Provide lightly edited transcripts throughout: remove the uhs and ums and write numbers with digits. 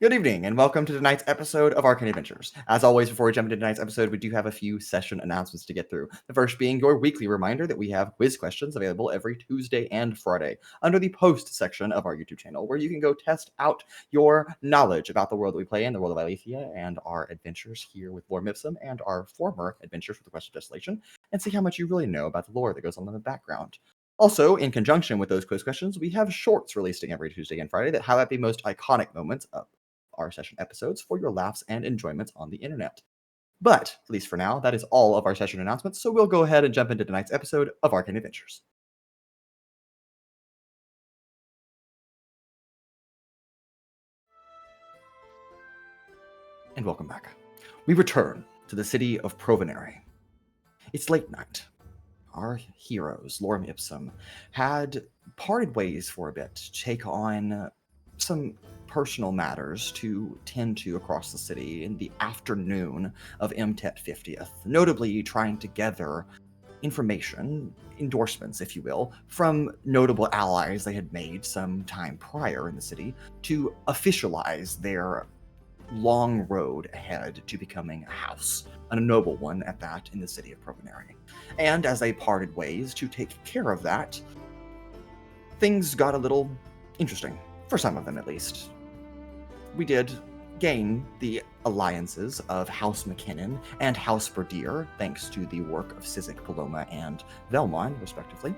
Good evening, and welcome to tonight's episode of Arcane Adventures. As always, before we jump into tonight's episode, we do have a few session announcements to get through. The first being your weekly reminder that we have quiz questions available every Tuesday and Friday under the post section of our YouTube channel, where you can go test out your knowledge about the world that we play in, the world of Aletheia, and our adventures here with Lorem Ipsum, and our former adventures with the Quest of Desolation, and see how much you really know about the lore that goes on in the background. Also, in conjunction with those quiz questions, we have shorts releasing every Tuesday and Friday that highlight the most iconic moments of our session episodes for your laughs and enjoyments on the internet. But, at least for now, that is all of our session announcements, so we'll go ahead and jump into tonight's episode of Arcane Adventures. And welcome back. We return to the city of Provonere. It's late night. Our heroes, Lorem Ipsum, had parted ways for a bit to take on some personal matters to tend to across the city in the afternoon of MTET 50th, notably trying to gather information, endorsements, if you will, from notable allies they had made some time prior in the city to officialize their long road ahead to becoming a house, a noble one at that, in the city of Provonere. And as they parted ways to take care of that, things got a little interesting, for some of them at least. We did gain the alliances of House McKinnon and House Berdier, thanks to the work of Sizik, Paloma, and Vellmon, respectively.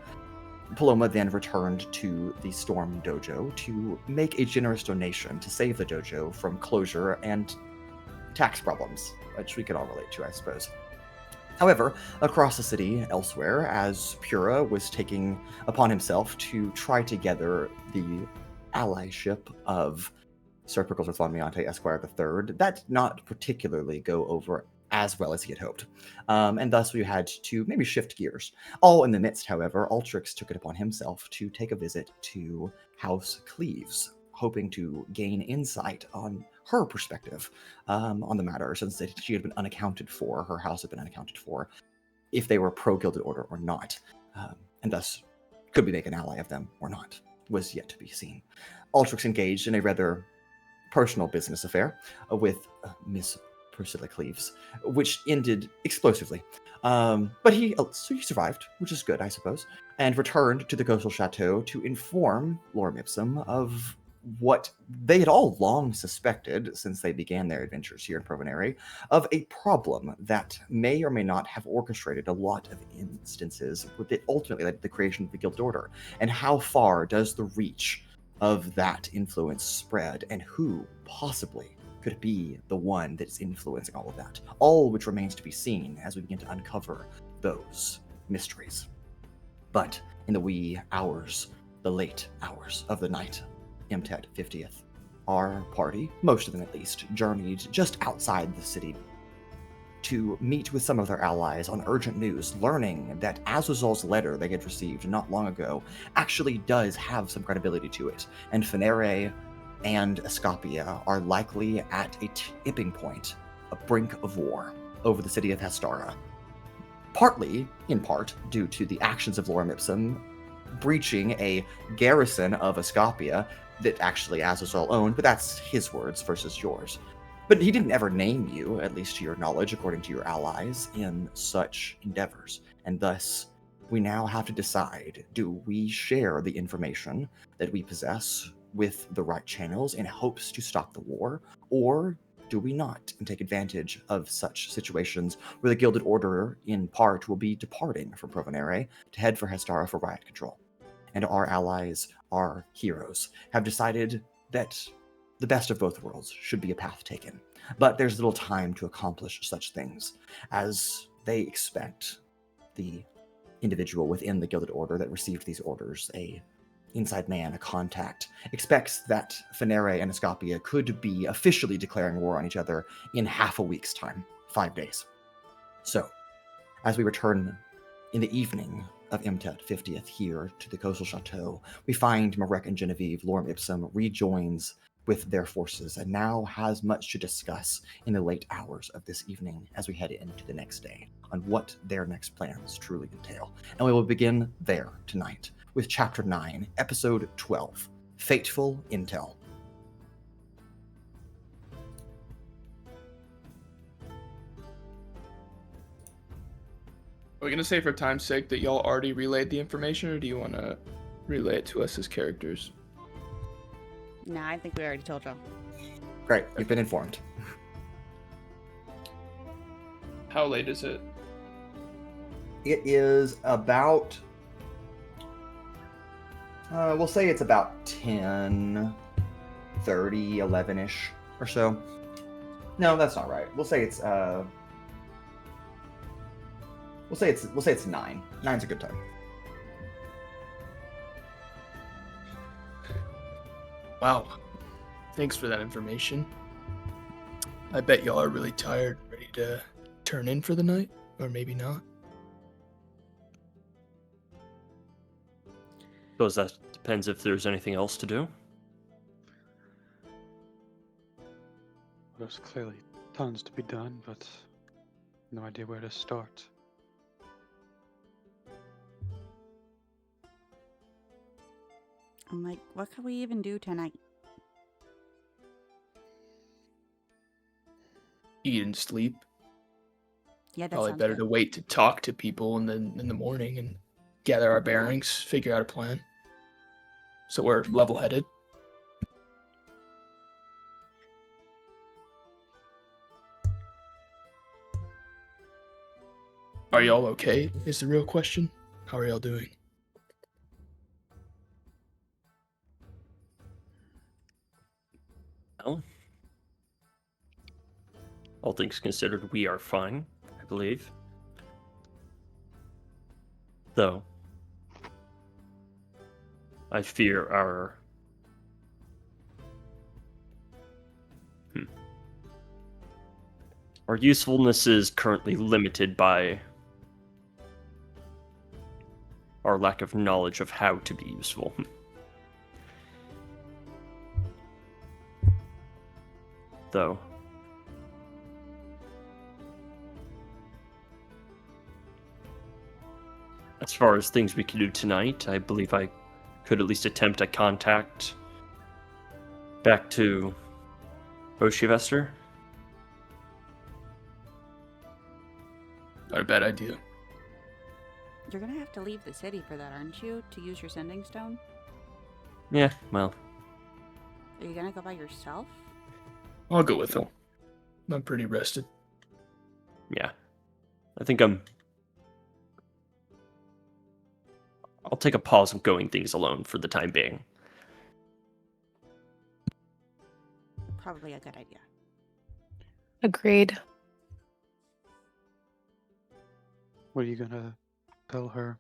Paloma then returned to the Storm Dojo to make a generous donation to save the dojo from closure and tax problems, which we could all relate to, I suppose. However, across the city elsewhere, as Pura was taking upon himself to try to gather the allyship of Sir Prickles von Meante, Esquire III, that did not particularly go over as well as he had hoped. And thus we had to maybe shift gears. All in the midst, however, Altrix took it upon himself to take a visit to House Cleves, hoping to gain insight on her perspective on the matter, since she had been unaccounted for, her house had been unaccounted for, if they were pro-Gilded Order or not, and thus could we make an ally of them or not, was yet to be seen. Altrix engaged in a rather personal business affair with Miss Priscilla Cleves, which ended explosively. But he survived, which is good, I suppose, and returned to the coastal chateau to inform Lorem Ipsum of what they had all long suspected since they began their adventures here in Provonere, of a problem that may or may not have orchestrated a lot of instances that ultimately led to the creation of the Gilded Order. And how far does the reach of that influence spread, and who possibly could be the one that's influencing all of that? All which remains to be seen as we begin to uncover those mysteries. But in the wee hours, the late hours of the night, MTET 50th, our party, most of them at least, journeyed just outside the city to meet with some of their allies on urgent news, learning that Azuzal's letter they had received not long ago actually does have some credibility to it, and Provonere and Escapia are likely at a tipping point, a brink of war, over the city of Hestara. Partly, in part, due to the actions of Lorem Ipsum breaching a garrison of Escapia that actually Azuzal owned, but that's his words versus yours. But he didn't ever name you, at least to your knowledge, according to your allies, in such endeavors. And thus, we now have to decide, do we share the information that we possess with the right channels in hopes to stop the war, or do we not, and take advantage of such situations where the Gilded Order, in part, will be departing from Provonere to head for Hestara for riot control? And our allies, our heroes, have decided that the best of both worlds should be a path taken. But there's little time to accomplish such things, as they expect the individual within the Gilded Order that received these orders, a inside man, a contact, expects that Provonere and Escapia could be officially declaring war on each other in half a week's time, 5 days. So, as we return in the evening of MTET 50th here to the coastal chateau, we find Marek and Genevieve, Lorem Ipsum, rejoins with their forces, and now has much to discuss in the late hours of this evening as we head into the next day on what their next plans truly entail. And we will begin there tonight with Chapter 9, Episode 12, Fateful Intel. we going to say for time's sake that y'all already relayed the information, or do you want to relay it to us as characters? Nah, I think we already told y'all. Great, you've been informed. How late is it? It is about... we'll say it's about 10, 30, 11-ish or so. No, that's not right. We'll say it's We'll say it's 9. 9's a good time. Wow. Thanks for that information. I bet y'all are really tired, ready to turn in for the night, or maybe not. Suppose that depends if there's anything else to do. There's clearly tons to be done, but no idea where to start. I'm like, what can we even do tonight? Eat and sleep. Yeah, that's Probably better to wait to talk to people and then in the morning and gather our bearings, figure out a plan. So we're level-headed. Are y'all okay, is the real question. How are y'all doing? Well, all things considered, we are fine, I believe. Though, I fear our usefulness is currently limited by our lack of knowledge of how to be useful. Though, as far as things we can do tonight, I believe I could at least attempt a contact back to Oshivester. Not a bad idea. You're gonna have to leave the city for that, aren't you? To use your sending stone? Yeah, well, Are you gonna go by yourself? I'll go with him. I'm pretty rested. yeah. I think I'll take a pause of going things alone for the time being. Probably a good idea. Agreed. What are you gonna tell her?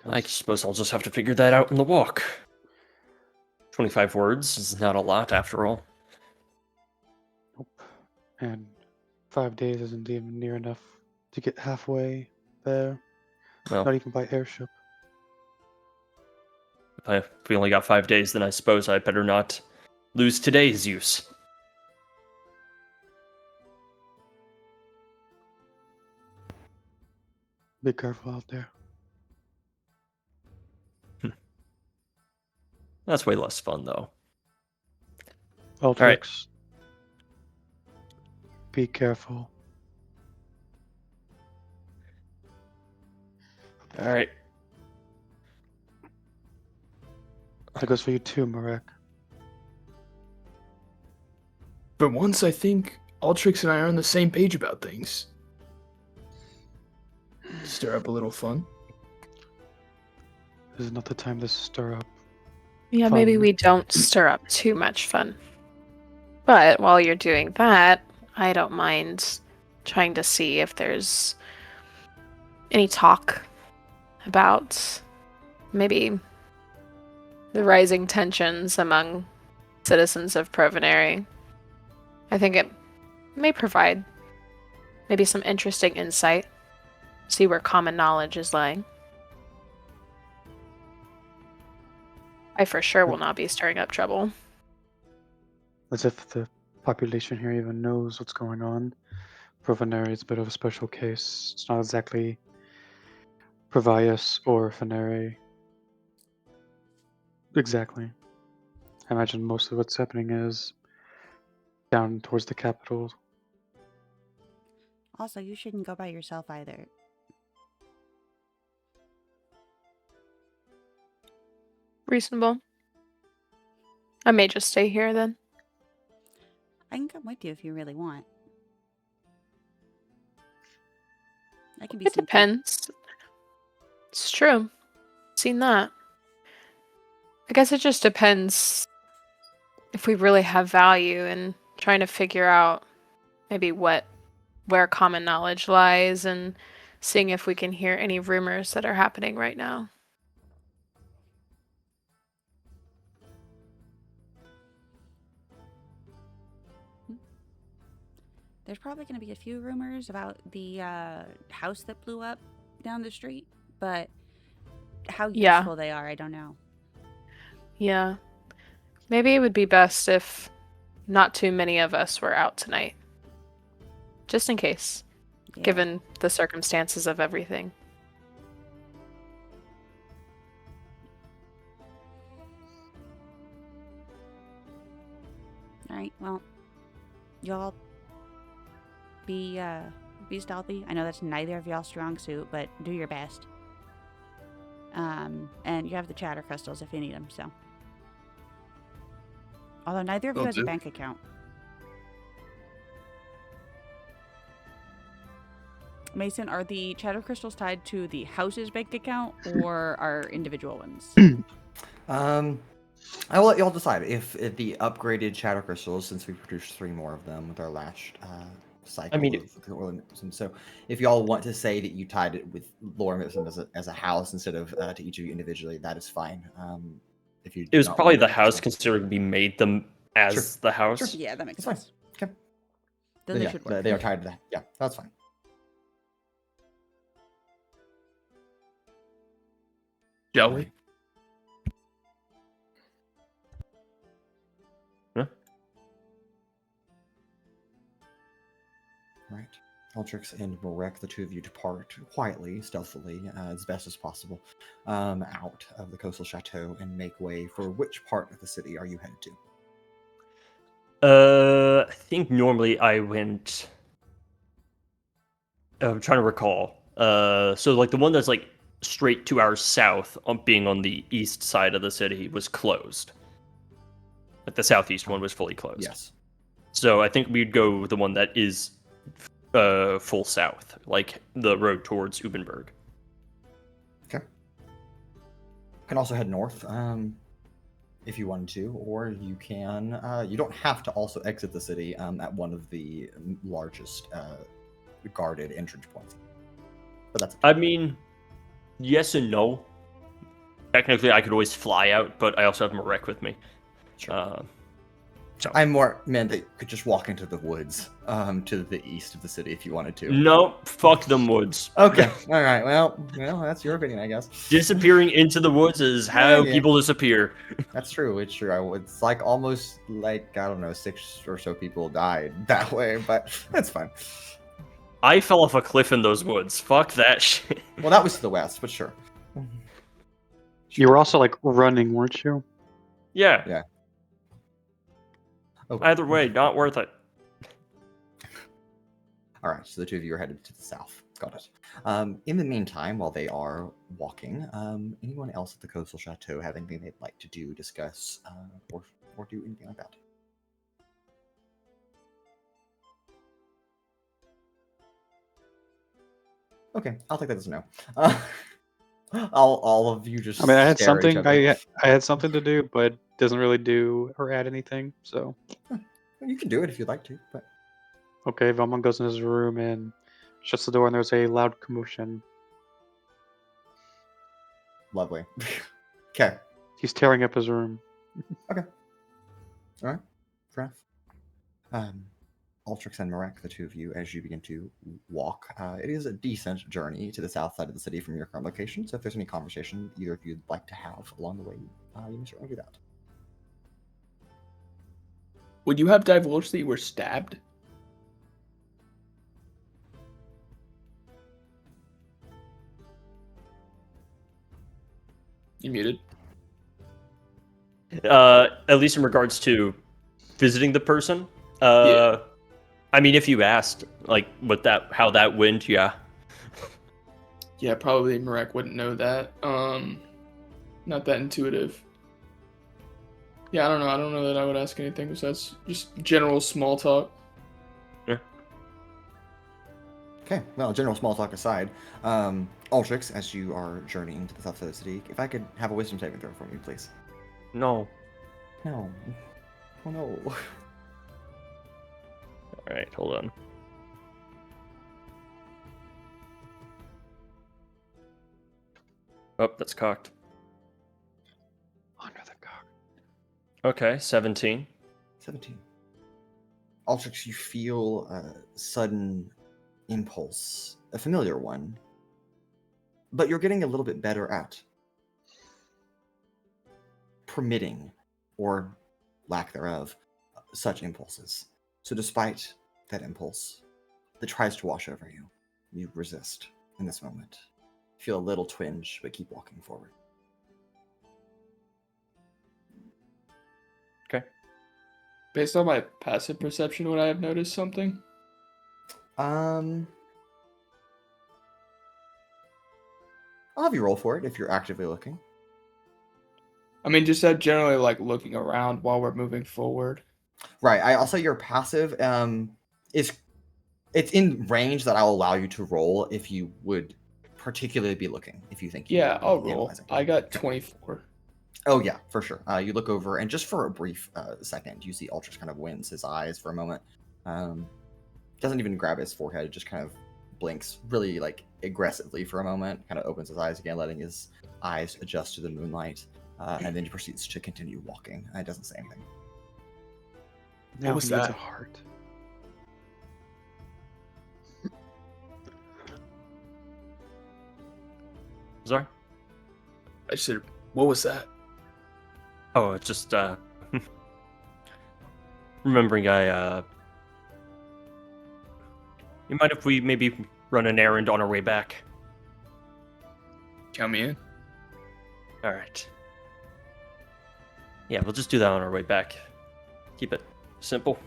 I suppose I'll just have to figure that out in the walk. 25 words is not a lot after all. Nope. And 5 days isn't even near enough to get halfway there. Well, Not even by airship. if we only got 5 days, then I suppose I better not lose today's use. Be careful out there. That's way less fun, though. Altrix. right. Be careful. All right. That goes for you too, Marek. For once, I think Altrix and I are on the same page about things. Stir up a little fun. This is not the time to stir up. Yeah, Fun. maybe we don't stir up too much fun. But while you're doing that, I don't mind trying to see if there's any talk about maybe the rising tensions among citizens of Provonere. I think it may provide maybe some interesting insight, see where common knowledge is lying. I for sure will not be stirring up trouble. As if the population here even knows what's going on. Provonere is a bit of a special case. It's not exactly Provius or Phenere. Exactly. I imagine most of what's happening is down towards the capital. Also, you shouldn't go by yourself either. Reasonable. I may just stay here then. I can come with you if you really want. I can be It sneaky. depends. It's true. Seen that. I guess it just depends if we really have value in trying to figure out maybe where common knowledge lies and seeing if we can hear any rumors that are happening right now. There's probably going to be a few rumors about the house that blew up down the street, but how Yeah. useful they are, I don't know. Yeah. Maybe it would be best if not too many of us were out tonight. Just in case, Yeah. given the circumstances of everything. All right, well, y'all be stealthy. I know that's neither of y'all's strong suit, but do your best. And you have the chatter crystals if you need them, so. Although neither of you Will has a do. bank account. Mason, are the chatter crystals tied to the house's bank account or are individual ones? I will let y'all decide if the upgraded shadow crystals, since we produced 3 more of them with our last cycle. I mean, of Lorem Ipsum. So if y'all want to say that you tied it with Lorem Ipsum as a house instead of to each of you individually, that is fine. If you It was not probably want the to- house, considering we made them as Sure. the house. Yeah, that makes That's fine. sense. Okay. Then they Yeah, should work. they are tied to that. Yeah, that's fine. Shall we? Right. Altrix and Morek, the two of you depart quietly, stealthily, as best as possible, out of the coastal chateau and make way for which part of the city are you headed to? I think normally I went. I'm trying to recall. So like the one that's like straight 2 hours south, being on the east side of the city, was closed. Like the southeast one was fully closed. Yes. So I think we'd go with the one that is full south, like the road towards Ubenberg. Okay. You can also head north if you wanted to, or you can. You don't have to also exit the city at one of the largest guarded entrance points. But that's. I mean, yes and no. Technically, I could always fly out, but I also have Marek with me. Sure. So I'm more meant that you could just walk into the woods to the east of the city if you wanted to. no, fuck them woods. Okay. All right. Well, that's your opinion, I guess. Disappearing into the woods is how Yeah. people disappear. That's true. It's true. It's like almost like, I don't know, 6 or so people died that way, but that's fine. I fell off a cliff in those woods. Fuck that shit. Well, that was to the west, but sure. You were also like running, weren't you? Yeah. Yeah. Okay. Either way, not worth it. All right, so the two of you are headed to the south. Got it. In the meantime, while they are walking, anyone else at the coastal chateau have anything they'd like to do, discuss, or do anything like that? Okay, I'll take that as a no. All of you just. I mean, I had stare at each something. other. I had something to do, but it doesn't really do or add anything. So You can do it if you'd like to, but okay, Vellmon goes in his room and shuts the door, and there's a loud commotion. lovely. Okay. He's tearing up his room. Fair enough. Altrix and Marek, the two of you, as you begin to walk, it is a decent journey to the south side of the city from your current location. So if there's any conversation either of you'd like to have along the way, you may certainly do that. Would you have divulged that you were stabbed? You muted. At least in regards to visiting the person. Yeah. I mean, if you asked, like, how that went, yeah. Yeah, probably Marek wouldn't know that. Not that intuitive. Yeah, I don't know. I don't know that I would ask anything besides just general small talk. Okay, well, general small talk aside, Altrix, as you are journeying to the south side of the city, if I could have a wisdom saving throw from you, please. No. No. Oh no. All right, hold on. Oh, that's cocked. Under the cock. Okay, 17. 17. Altrix, you feel a sudden impulse, a familiar one, but you're getting a little bit better at permitting, or lack thereof, such impulses. So despite that impulse that tries to wash over you, you resist in this moment. Feel a little twinge, but keep walking forward. Okay. Based on my passive perception, would I have noticed something? I'll have you roll for it if you're actively looking. I mean, just generally like looking around while we're moving forward. Right. I'll say your passive is it's in range that I'll allow you to roll if you would particularly be looking. If you think you Yeah, would be I'll roll. analyzing. I got Okay. 24. Oh yeah, for sure. You look over, and just for a brief second, you see Altrix kind of wince his eyes for a moment. Doesn't even grab his forehead; just kind of blinks really like aggressively for a moment. Kind of opens his eyes again, letting his eyes adjust to the moonlight, and then he proceeds to continue walking. It doesn't say anything. Now was he needs that? a heart. Sorry? I said, what was that? Oh, it's just, remembering you mind if we maybe run an errand on our way back? Count me in. Alright. Yeah, we'll just do that on our way back. Keep it simple.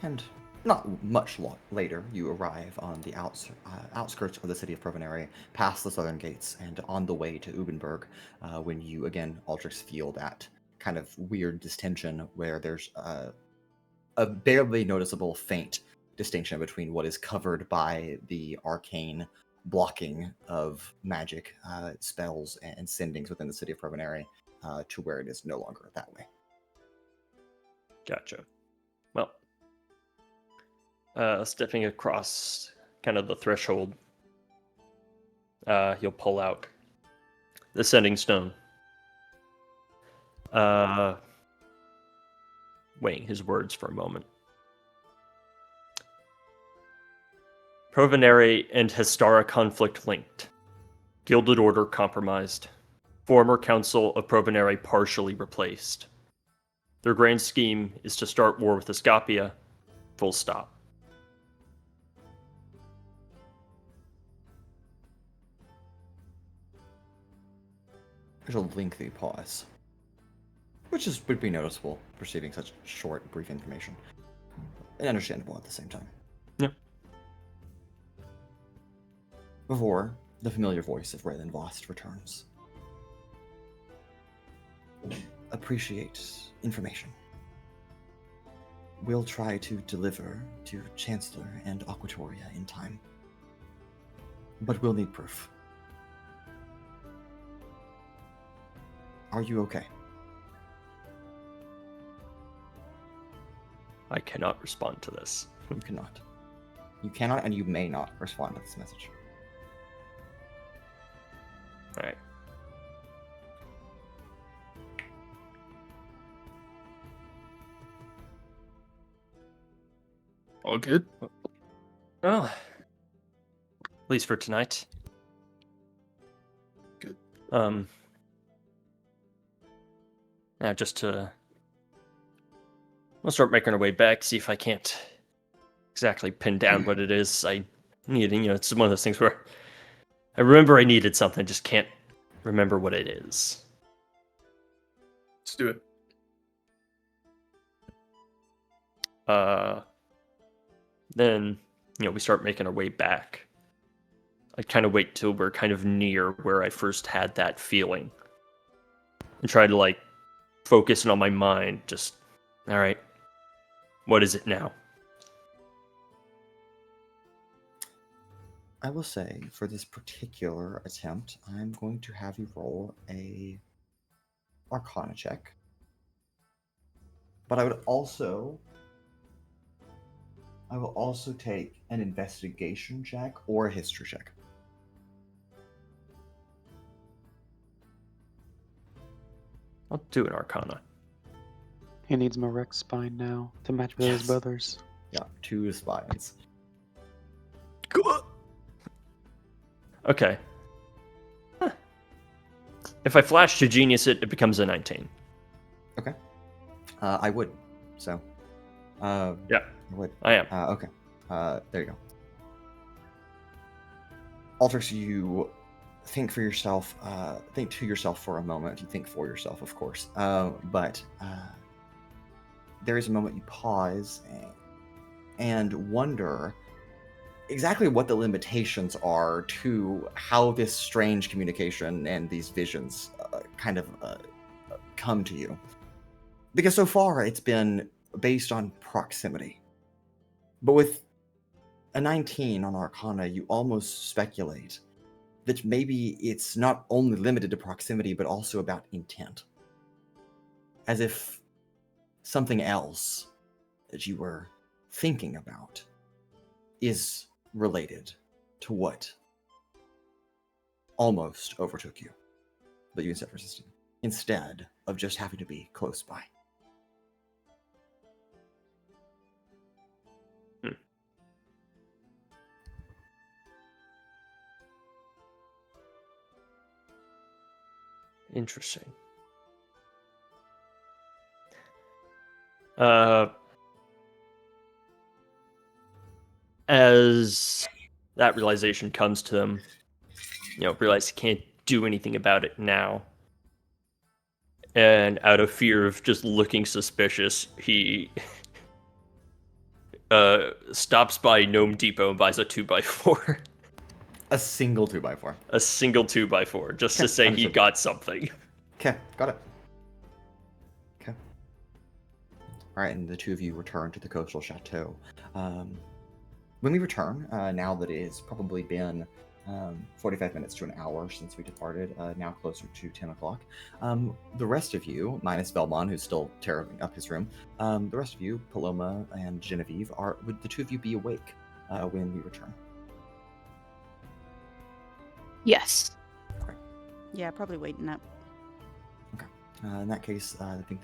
And not much later, you arrive on the outskirts of the city of Provonere, past the southern gates, and on the way to Ubenberg, when you, again, Altrix, feel that kind of weird distension where there's a barely noticeable faint distinction between what is covered by the arcane blocking of magic spells and sendings within the city of Provonere to where it is no longer that way. Gotcha. Well, stepping across kind of the threshold, he'll pull out the sending stone. Weighing his words for a moment. Provonere and Hestara conflict linked. Gilded Order compromised. Former Council of Provonere partially replaced. Their grand scheme is to start war with Escapia. Full stop. There's a lengthy pause, which would be noticeable receiving such short, brief information, and understandable at the same time. Yeah. Before the familiar voice of Raylan Vost returns. Appreciate information. We'll try to deliver to Chancellor and Aquatoria in time, but we'll need proof. Are you okay? I cannot respond to this. You cannot. You cannot and you may not respond to this message. Alright. All good? Well, at least for tonight. Good. Now just to... We'll start making our way back, see if I can't exactly pin down what it is I need. You know, it's one of those things where I remember I needed something, just can't remember what it is. Let's do it. Then, you know, we start making our way back. I kind of wait till we're kind of near where I first had that feeling. and try to like focus it on my mind. Just, all right, what is it now? I will say, for this particular attempt, I'm going to have you roll a Arcana check. But I will also take an investigation check or a history check. I'll do an Arcana. He needs Marek's spine now to match with his Yes. brothers. Yeah, 2 spines. Okay. Huh. If I flash to genius it becomes a 19. Okay. I would. So. Yeah, I would. I am. Okay. There you go. Altrix, you think to yourself for a moment. You think for yourself, of course. But there is a moment you pause and wonder exactly what the limitations are to how this strange communication and these visions come to you. Because so far it's been based on proximity. But with a 19 on Arcana, you almost speculate that maybe it's not only limited to proximity, but also about intent. As if something else that you were thinking about is related to what almost overtook you, but you instead resisted, instead of just having to be close by. Interesting. As that realization comes to him, realize he can't do anything about it now. And out of fear of just looking suspicious, he stops by Gnome Depot and buys a 2x4. A single 2x4. A single 2x4, just to Okay, say he understood. got something. Okay, got it. Okay. All right, and the two of you return to the coastal chateau. When we return, now that it has probably been 45 minutes to an hour since we departed, now closer to 10 o'clock, the rest of you, minus Vellmon, who's still tearing up his room, the rest of you, Paloma and Genevieve, would the two of you be awake when we return? Yes. Yeah, probably waiting up. In that case, I think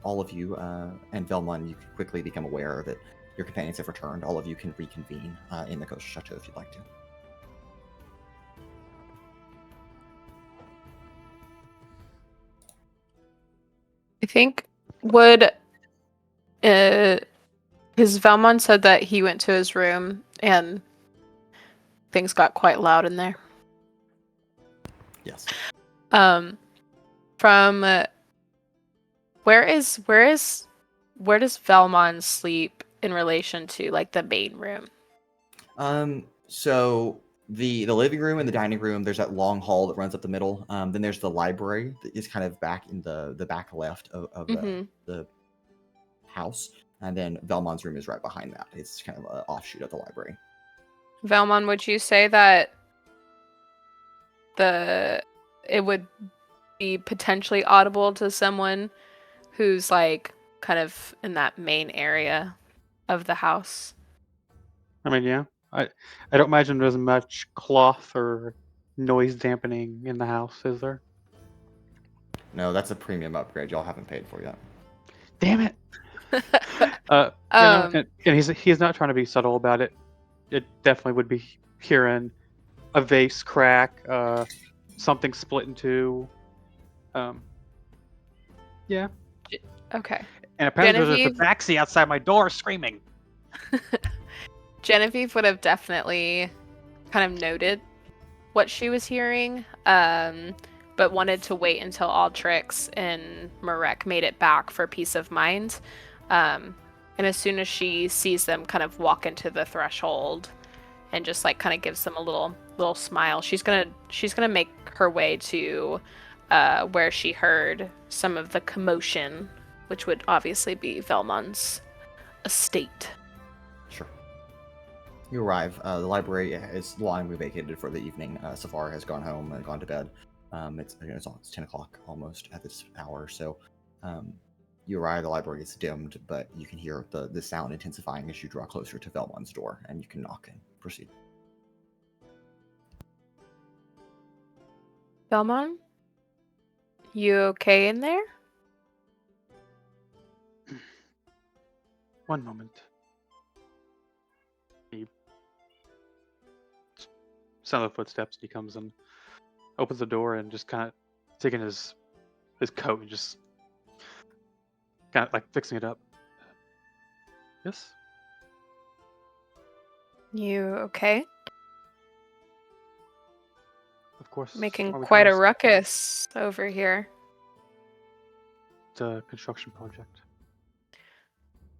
all of you, and Vellmon, you can quickly become aware that your companions have returned. All of you can reconvene in the coastal chateau if you'd like to. I think because Vellmon said that he went to his room and things got quite loud in there. Yes. From where does Vellmon sleep in relation to like the main room? So the living room and the dining room, there's that long hall that runs up the middle. Then there's the library that is kind of back in the back left of the house, and then Vellmon's room is right behind that. It's kind of an offshoot of the library. Vellmon, would you say that it would be potentially audible to someone who's like kind of in that main area of the house? I mean, yeah. I don't imagine there's much cloth or noise dampening in the house, is there? No, that's a premium upgrade y'all haven't paid for yet. Damn it! And he's not trying to be subtle about it. It definitely would be hearing a vase crack, something split in two. Yeah. Okay. And apparently there's a Genevieve? taxi outside my door screaming. Genevieve would have definitely kind of noted what she was hearing, but wanted to wait until Altrix and Marek made it back for peace of mind. And as soon as she sees them kind of walk into the threshold and just like kind of gives them a little smile, she's gonna make her way to where she heard some of the commotion, which would obviously be Vellmon's estate. Sure. You arrive. The library is long vacated for the evening. Safar has gone home and gone to bed. It's 10 o'clock almost at this hour. So you arrive. The library is dimmed, but you can hear the sound intensifying as you draw closer to Vellmon's door, and you can knock and proceed. Vellmon? You okay in there? One moment. He sound of footsteps. He comes and opens the door and just kind of taking his coat and just kind of like fixing it up. Yes. You okay? Of course. Making Are we quite a gonna- ruckus over here. It's a construction project.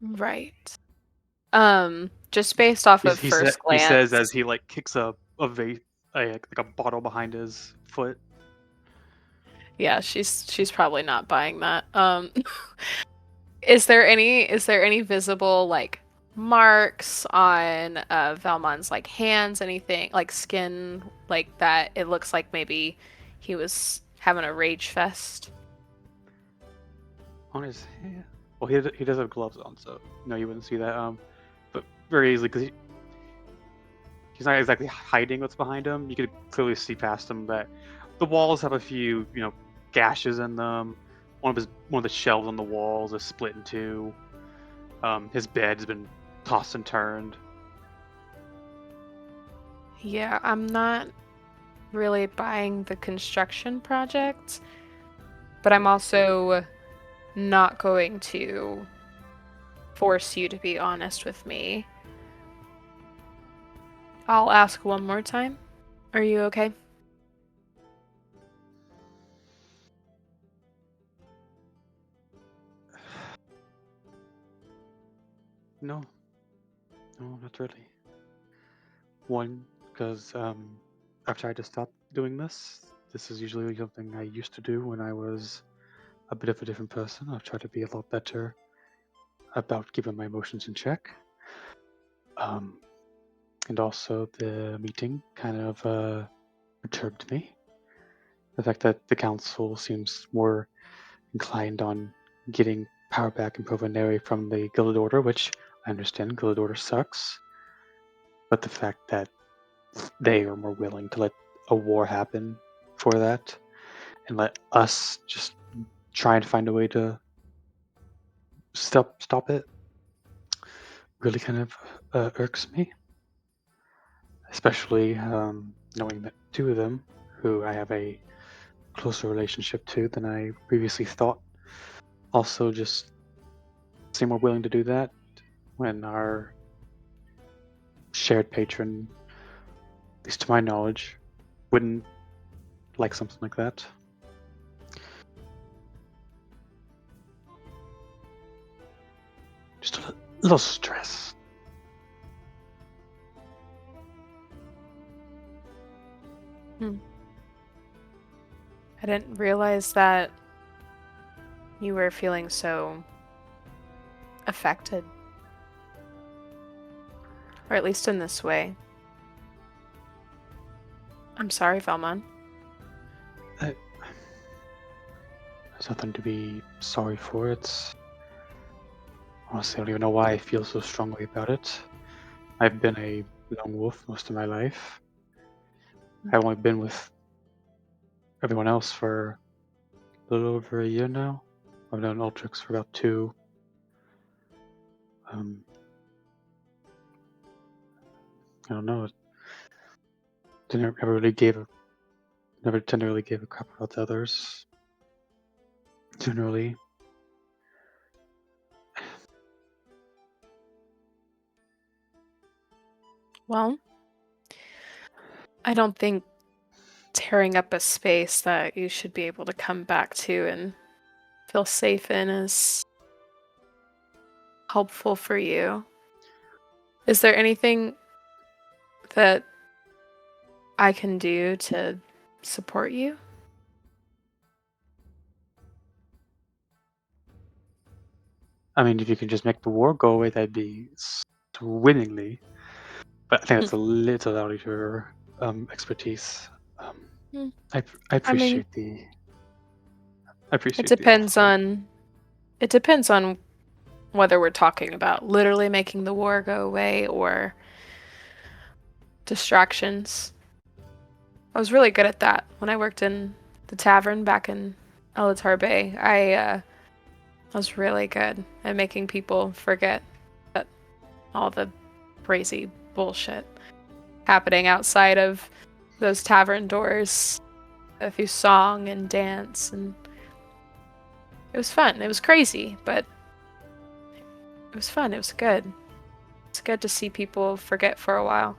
Right. Just based off of first He glance. says as he like kicks a bottle behind his foot. Yeah, she's probably not buying that. Is there any visible like marks on Vellmon's like hands, anything like skin like that? It looks like maybe he was having a rage fest. On his hand. Well, he does have gloves on, so no, you wouldn't see that. But very easily because he's not exactly hiding what's behind him. You could clearly see past him that the walls have a few, gashes in them. One of the shelves on the walls is split in two. His bed's been tossed and turned. Yeah, I'm not really buying the construction project, but I'm also not going to force you to be honest with me. I'll ask one more time. Are you okay? No, not really. One, because I've tried to stop doing this. This is usually something I used to do when I was a bit of a different person. I've tried to be a lot better about keeping my emotions in check. And also the meeting kind of perturbed me. The fact that the council seems more inclined on getting power back in Provonere from the Guild Order, which I understand Guild Order sucks. But the fact that they are more willing to let a war happen for that and let us just try and find a way to stop it really kind of irks me. Especially knowing that two of them, who I have a closer relationship to than I previously thought, also just seem more willing to do that when our shared patron, at least to my knowledge, wouldn't like something like that. Just a little stress. I didn't realize that you were feeling so affected. Or at least in this way. I'm sorry, Vellmon. There's nothing to be sorry for. It's honestly, I don't even know why I feel so strongly about it. I've been a lone wolf most of my life. I've only been with everyone else for a little over a year now. I've known Altrix for about 2. I don't know. Never really gave a crap about the others. Generally. Well, I don't think tearing up a space that you should be able to come back to and feel safe in is helpful for you. Is there anything that I can do to support you? I mean, if you can just make the war go away, that'd be swimmingly. But I think that's a little out of your expertise. Hmm. I I mean, appreciate the. I it appreciate the depends offer. on it depends on whether we're talking about literally making the war go away or distractions. I was really good at that when I worked in the tavern back in Elatar Bay. I was really good at making people forget that all the crazy bullshit happening outside of those tavern doors through song and dance, and it was fun. It was crazy, but it was fun. It was good. It's good to see people forget for a while.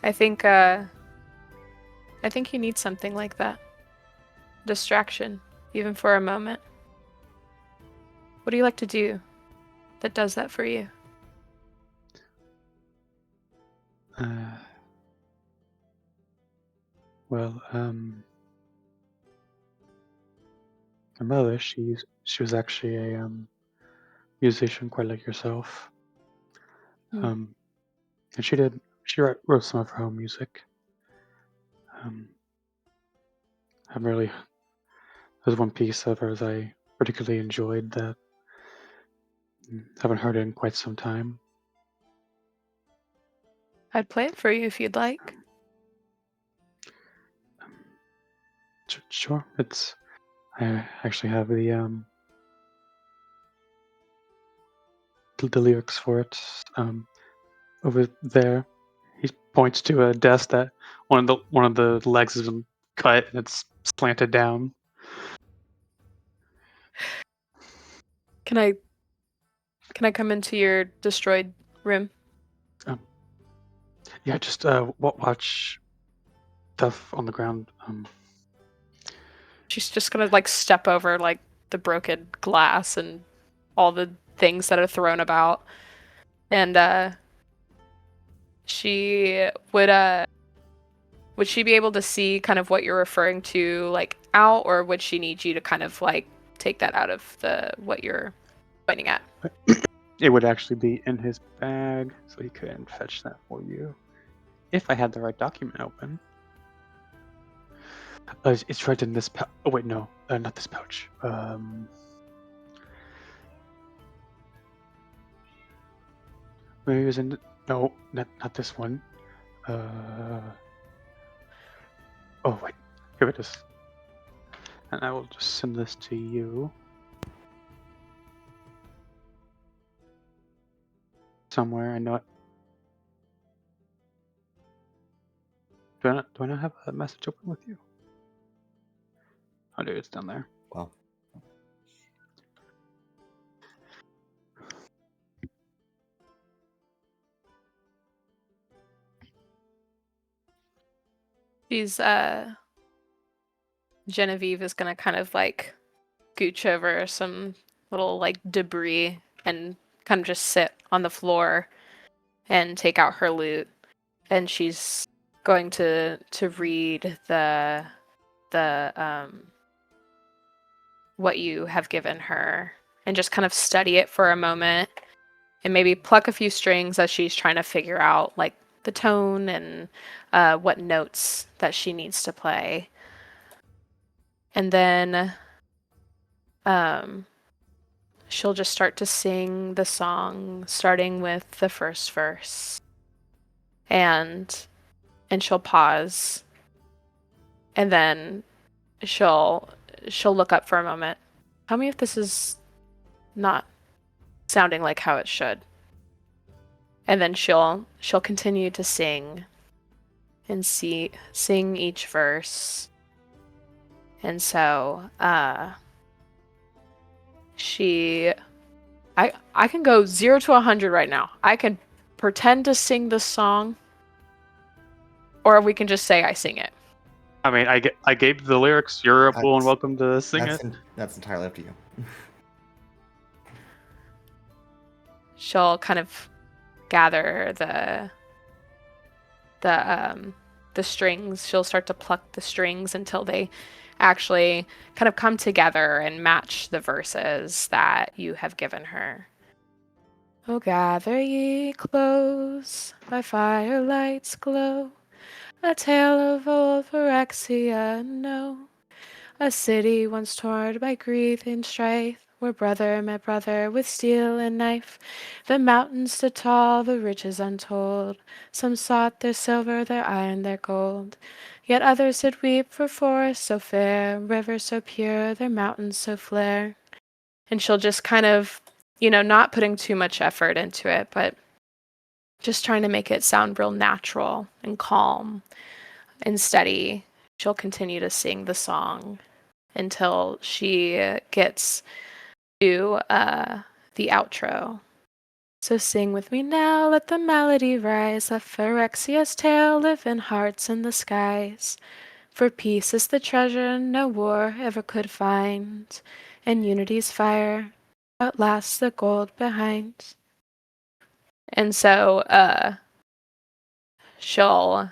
I think you need something like that. Distraction, even for a moment. What do you like to do that does that for you? Well, my mother, she was actually a musician, quite like yourself. Hmm. And she wrote some of her own music. I'm really There's one piece of hers I particularly enjoyed that haven't heard it in quite some time. I'd play it for you if you'd like. Sure, I actually have the lyrics for it over there. He points to a desk that one of the legs has been cut and it's slanted down. Can I come into your destroyed room? Yeah, just watch stuff on the ground. She's just gonna like step over like the broken glass and all the things that are thrown about. And she would she be able to see kind of what you're referring to like out, or would she need you to kind of like take that out of the what you're pointing at? It would actually be in his bag, so he couldn't fetch that for you. If I had the right document open. It's right in this pouch. Oh wait, no, not this pouch. Maybe it was in. No, not this one. Oh wait, here it is. And I will just send this to you. Somewhere, I know it. Do I not have a message open with you? Oh, dude, it's down there. Well, She's Genevieve is gonna kind of like gooch over some little like debris and kind of just sit on the floor and take out her lute, and she's going to read the what you have given her and just kind of study it for a moment and maybe pluck a few strings as she's trying to figure out like the tone and what notes that she needs to play. And then she'll just start to sing the song starting with the first verse. And she'll pause. And then she'll look up for a moment. Tell me if this is not sounding like how it should. And then she'll continue to sing and sing each verse. And so I can go 0 to 100 right now. I can pretend to sing the song, or we can just say I sing it. I mean, I gave the lyrics. You're full and welcome to sing it. That's entirely up to you. She'll kind of gather the strings. She'll start to pluck the strings until they actually kind of come together and match the verses that you have given her. Oh, gather ye close, by firelight's glow, a tale of old Phyrexia know. A city once torn by grief and strife, where brother met brother with steel and knife. The mountains stood tall, the riches untold. Some sought their silver, their iron, their gold. Yet others did weep for forests so fair, rivers so pure, their mountains so fair. And she'll just kind of, not putting too much effort into it, but just trying to make it sound real natural and calm and steady. She'll continue to sing the song until she gets to the outro. So sing with me now, let the melody rise, let Phyrexia's tale live in hearts in the skies. For peace is the treasure no war ever could find, and unity's fire outlasts the gold behind. And so she'll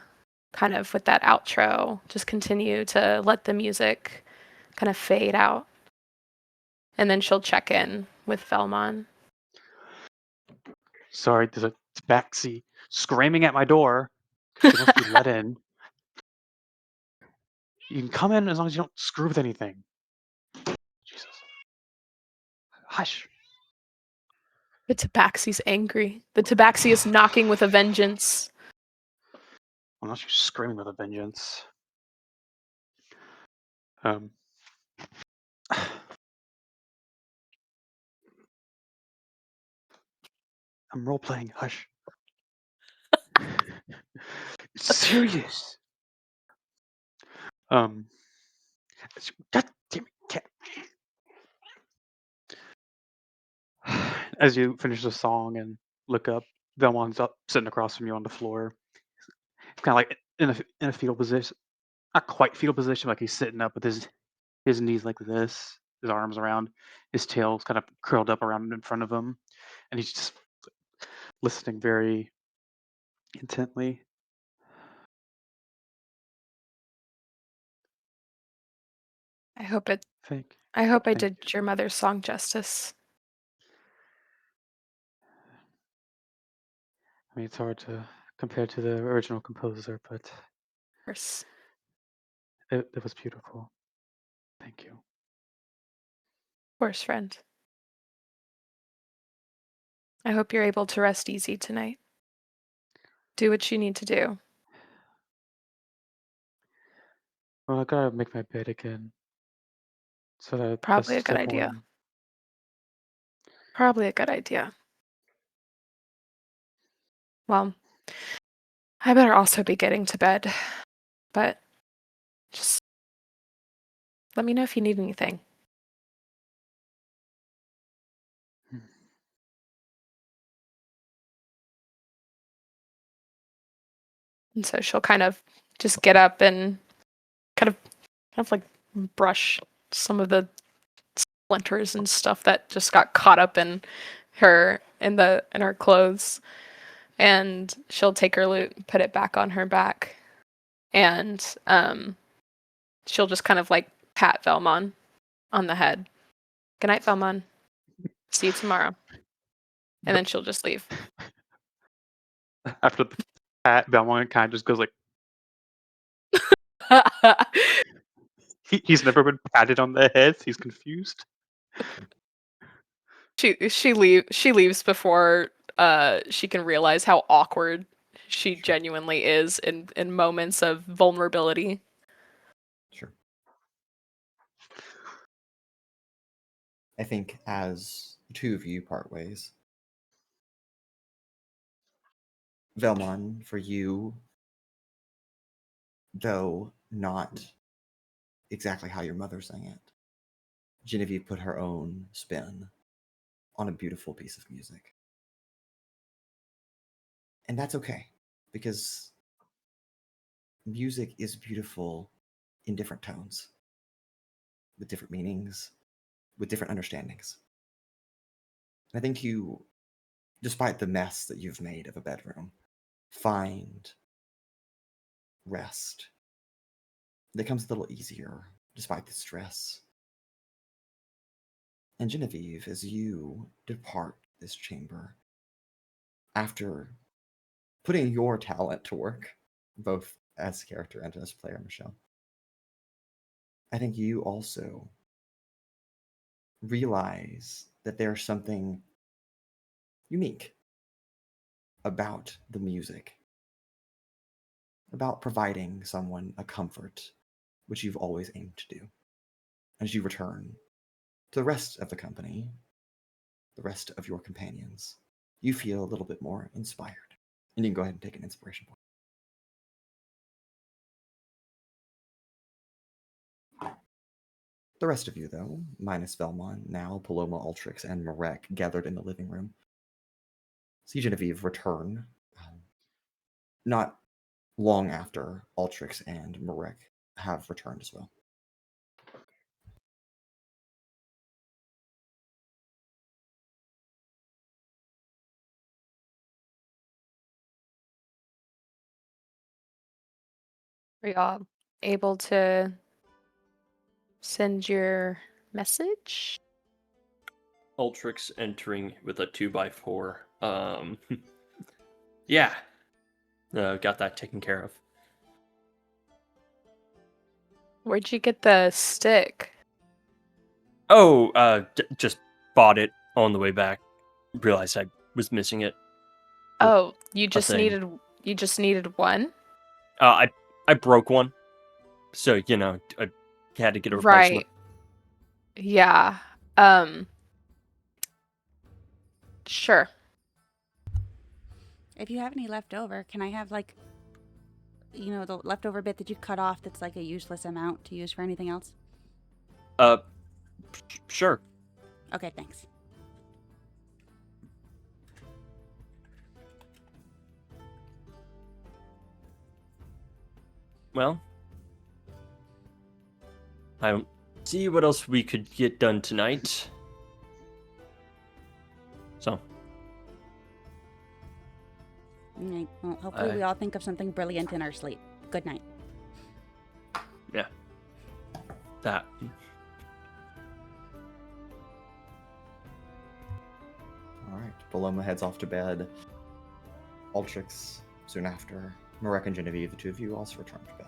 kind of, with that outro, just continue to let the music kind of fade out. And then she'll check in with Vellmon. Sorry, there's a tabaxi screaming at my door. She wants to be let in. You can come in as long as you don't screw with anything. Jesus. Hush. The tabaxi's angry. The tabaxi is knocking with a vengeance. Unless you're screaming with a vengeance. I'm role playing. Hush. It's serious. God damn it, cat. As you finish the song and look up, Vellmon's up, sitting across from you on the floor, kind of like in a fetal position. Not quite fetal position, like he's sitting up with his knees like this, his arms around, his tail's kind of curled up around in front of him, and he's just listening very intently. I hope I Thank did your mother's song justice. I mean, it's hard to compare to the original composer, but Of course. it was beautiful. Thank you. Of course, friend. I hope you're able to rest easy tonight. Do what you need to do. Well, I gotta make my bed again. So that's Probably a good step idea. one. Probably a good idea. Well, I better also be getting to bed. But just let me know if you need anything. And so she'll kind of just get up and kind of like brush some of the splinters and stuff that just got caught up in her in her clothes. And she'll take her lute, put it back on her back, and she'll just kind of like pat Vellmon on the head. Good night, Vellmon. See you tomorrow. And then she'll just leave. After the pat, Vellmon kind of just goes like, he's never been patted on the head. So he's confused. She leaves before she can realize how awkward she genuinely is in moments of vulnerability. Sure. I think as the two of you part ways, Vellmon, for you, though not exactly how your mother sang it, Genevieve put her own spin on a beautiful piece of music. And that's okay, because music is beautiful in different tones, with different meanings, with different understandings. And I think you, despite the mess that you've made of a bedroom, find rest that comes a little easier despite the stress. And Genevieve, as you depart this chamber, after putting your talent to work, both as character and as player, Michelle, I think you also realize that there's something unique about the music, about providing someone a comfort, which you've always aimed to do. As you return to the rest of the company, the rest of your companions, you feel a little bit more inspired. And you can go ahead and take an inspiration point. The rest of you, though, minus Vellmon, now Paloma, Altrix, and Marek, gathered in the living room, see Genevieve return, not long after Altrix and Marek have returned as well. Are y'all able to send your message? Altrix entering with a 2x4. Yeah. Got that taken care of. Where'd you get the stick? Oh, just bought it on the way back. Realized I was missing it. Oh, you just thing. needed one? I broke one. So, I had to get a replacement. Right. Yeah. Sure. If you have any left over, can I have, like, the leftover bit that you cut off that's like a useless amount to use for anything else? Sure. Okay, thanks. Well, I don't see what else we could get done tonight. So. Right. Well, hopefully we all think of something brilliant in our sleep. Good night. Yeah. That. All right. Paloma heads off to bed. Altrix soon after. Marek and Genevieve, the two of you, also return to bed.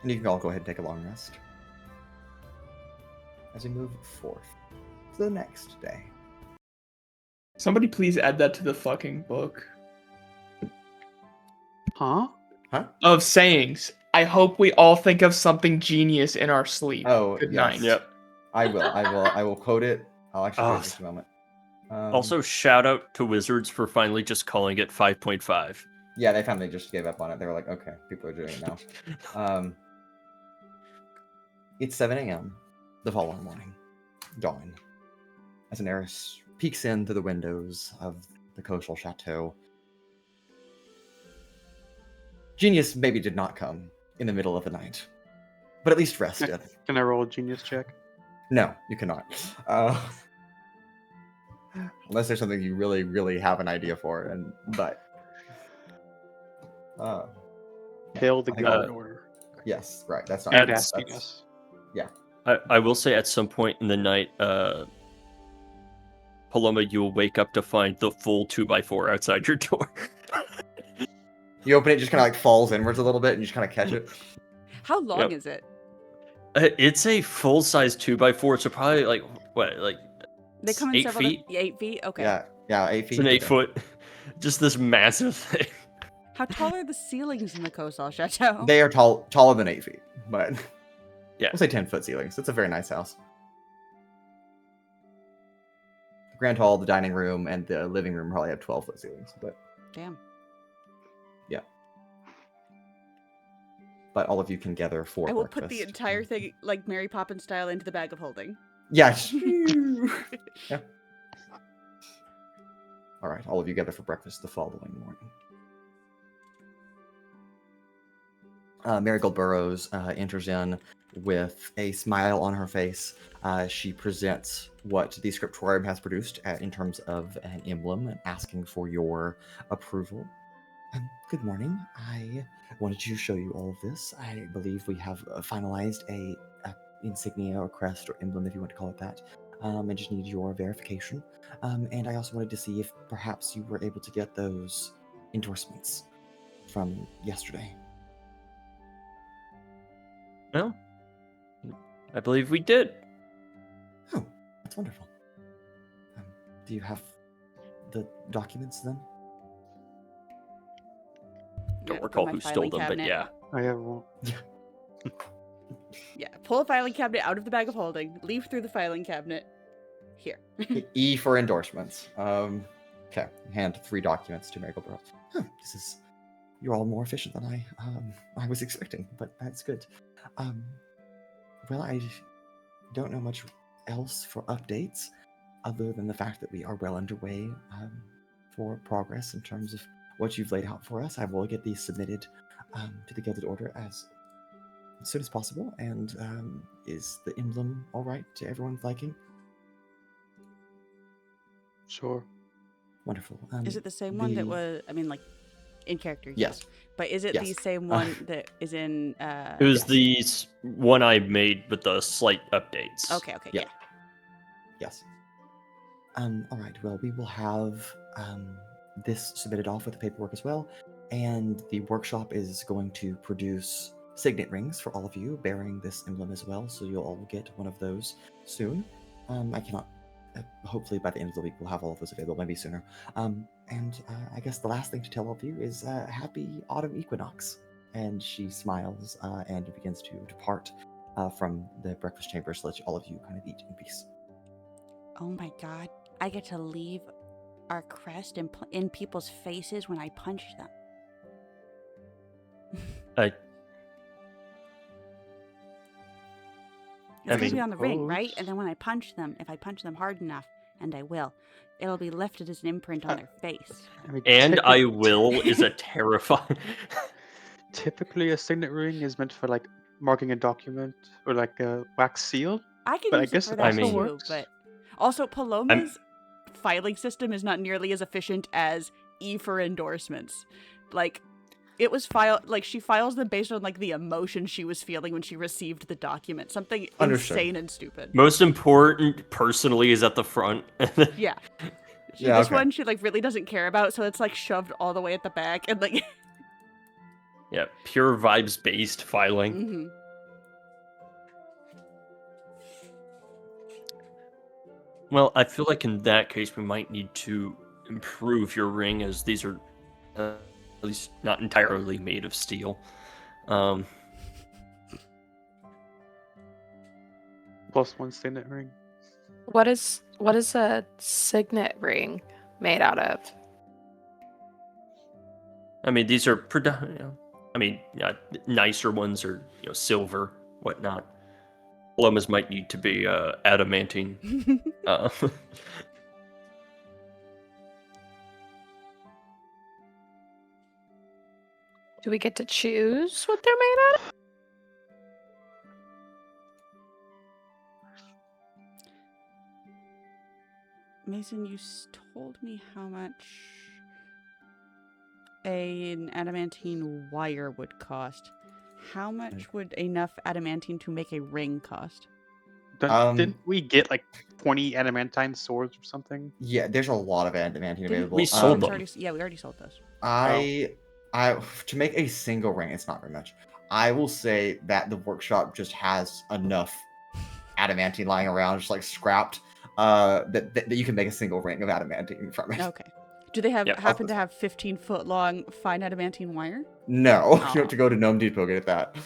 And you can all go ahead and take a long rest. As we move forth to the next day. Somebody please add that to the fucking book Huh? of sayings. I hope we all think of something genius in our sleep. Oh, Good yes. night. Yep. I will quote it. I'll actually do it in just a moment. Also, shout out to Wizards for finally just calling it 5.5. Yeah, they finally just gave up on it. They were like, okay, people are doing it now. It's 7 a.m. the following morning. Dawn. As an Eris peeks into the windows of the coastal chateau. Genius maybe did not come in the middle of the night, but at least rested. Can I roll a genius check? No, you cannot. Unless there's something you really, really have an idea for, Hail the I think God order. yes, right. That's not. And That's, askiness. yeah. I will say at some point in the night, Paloma, you will wake up to find the full 2x4 outside your door. You open it, just kind of like falls inwards a little bit, and you just kind of catch it. How long is it? It's a full-size 2x4, so probably like They come in 8 several. feet? 8 feet. Okay. Yeah, 8 feet. It's an 8 foot, just this massive thing. How tall are the ceilings in the coastal chateau? They are taller than 8 feet, but Yeah, we'll say 10-foot ceilings. It's a very nice house. The grand hall, the dining room, and the living room probably have 12-foot ceilings, but Damn. yeah. But all of you can gather for I will breakfast. put the entire thing, like Mary Poppins style, into the bag of holding. Yeah. Yeah. All right, all of you gather for breakfast the following morning. Marigold Burrows enters in with a smile on her face. She presents what the scriptorium has produced in terms of an emblem, and asking for your approval Good morning. I wanted to show you all of this. I believe we have finalized a insignia or crest or emblem, if you want to call it that. I just need your verification. And I also wanted to see if perhaps you were able to get those endorsements from yesterday. No, I believe we did. Oh, that's wonderful. Do you have the documents then? Don't Yeah, recall my who stole filing them, cabinet. but yeah. I have one. Yeah, pull a filing cabinet out of the bag of holding, leaf through the filing cabinet. Here. E for endorsements. Okay, hand 3 documents to Marigold Bros. This is, you're all more efficient than I was expecting, but that's good. Well, I don't know much else for updates, other than the fact that we are well underway for progress in terms of what you've laid out for us. I will get these submitted to the Gilded Order as soon as possible. And is the emblem all right to everyone's liking? Sure. Wonderful. Is it the same one that was, I mean, like, in character? Yes. But is it the Yes. same one that is in... It was Yes. the one I made with the slight updates. Okay, Yeah. yeah. Yes. All right. Well, we will have this submitted off with the paperwork as well, and the workshop is going to produce signet rings for all of you bearing this emblem as well. So you'll all get one of those soon. I cannot. Hopefully, by the end of the week, we'll have all of those available. Maybe sooner. And I guess the last thing to tell all of you is happy autumn equinox. And she smiles and begins to depart from the breakfast chamber so that all of you kind of eat in peace. Oh my god. I get to leave our crest in people's faces when I punch them. It's going to be on the ring, right? And then when I punch them, if I punch them hard enough, and I will, it'll be lifted as an imprint on their face. I mean, And I will is a terrifying. Typically, a signet ring is meant for like marking a document or like a wax seal. I can But I use guess it for it that also too, works. but also Paloma's filing system is not nearly as efficient as E for endorsements. Like, it was she files them based on like the emotion she was feeling when she received the document. Something Understood. insane and stupid. Most important, personally, is at the front. Yeah. Yeah, This okay. one she like really doesn't care about, so it's like shoved all the way at the back and like Yeah, pure vibes-based filing. Mhm. Well, I feel like in that case, we might need to improve your ring, as these are at least not entirely made of steel. +1 signet ring. What is a signet ring made out of? I mean, these are nicer ones are silver, whatnot. Palomas might need to be adamantine. Do we get to choose what they're made out of? Mason, you told me how much an adamantine wire would cost. How much would enough adamantine to make a ring cost? Didn't we get like 20 adamantine swords or something? Yeah, there's a lot of adamantine available. we sold them. Yeah, we already sold those. I to make a single ring, it's not very much. I will say that the workshop just has enough adamantine lying around, just like scrapped, that you can make a single ring of adamantine from it. Okay. Do they Yep. happen to have 15-foot long fine adamantine wire? No, Oh. you have to go to Gnome Depot to get that.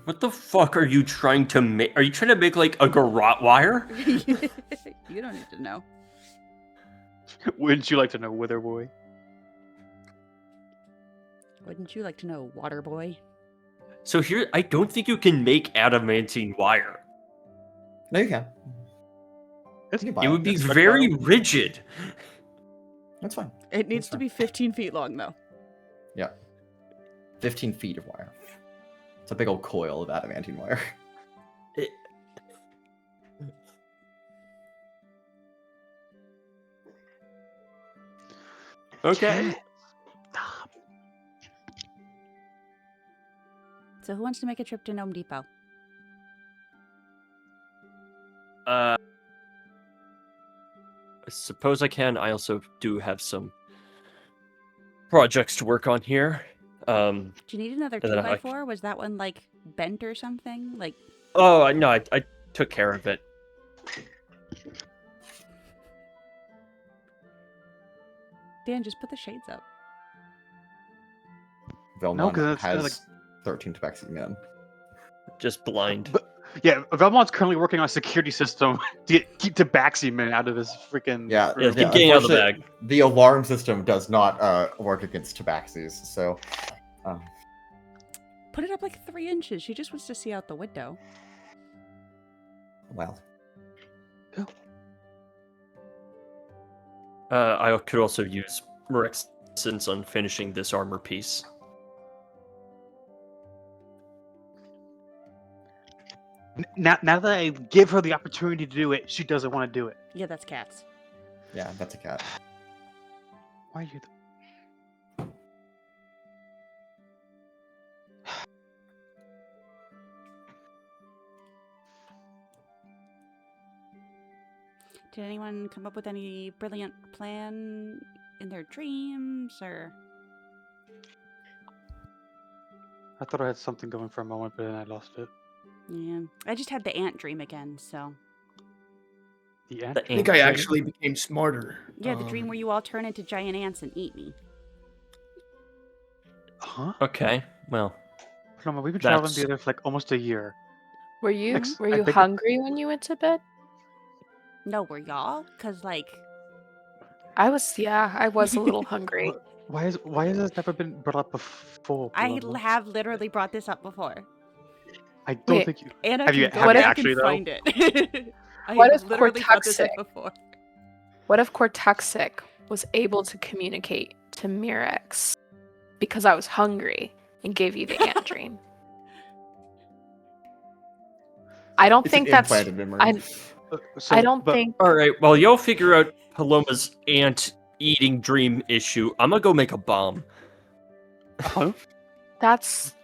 What the fuck are you trying to make? Are you trying to make like a garrote wire? You don't need to know. Wouldn't you like to know, Wither Boy? Wouldn't you like to know, water boy? So here, I don't think you can make adamantine wire. No, you can. You can buy It would be It's very ductile. rigid. That's fine. It needs That's to be 15 feet long, though. Yeah. 15 feet of wire. It's a big old coil of adamantine wire. Okay. Stop. So who wants to make a trip to Gnome Depot? I suppose I can. I also do have some projects to work on here. Do you need another and then 2x4? Was that one like bent or something? Like, Oh, no, I took care of it. Dan, just put the shades up. Vellmon 'cause it's has like 13 tabaxi men. Just blind. But yeah, Vellmon's currently working on a security system to keep Tabaxi men out of this freaking. Yeah, Yeah, keep getting out of the unfortunately, bag. the alarm system does not work against tabaxis, so... Put it up like 3 inches. She just wants to see out the window. well, I could also use Murek's sense on finishing this armor piece. Now that I give her the opportunity to do it, she doesn't want to do it. Yeah, that's cats. yeah, that's a cat. Why are you? Did anyone come up with any brilliant plan in their dreams, or... I thought I had something going for a moment, but then I lost it. Yeah, I just had the ant dream again, so... The ant. The I think ant I dream? actually became smarter. Yeah, the dream where you all turn into giant ants and eat me. Huh? Okay, well, Paloma, we've been traveling That's- together for like almost a year. Were you Next, were I you think- hungry when you went to bed? No, were y'all? Because, like... I was a little hungry. Why has this never been brought up before? I Paloma? have literally brought this up before. I don't Wait, think you. Anna Have can you- go have you back actually, and though? find it. I What have if literally brought this up Cortaxic- before. What if Korthals was able to communicate to Mirex because I was hungry and gave you the ant dream? I don't It's think an that's. implanted memory. I don't think all right. While y'all figure out Paloma's ant-eating dream issue, I'm gonna go make a bomb. Huh? that's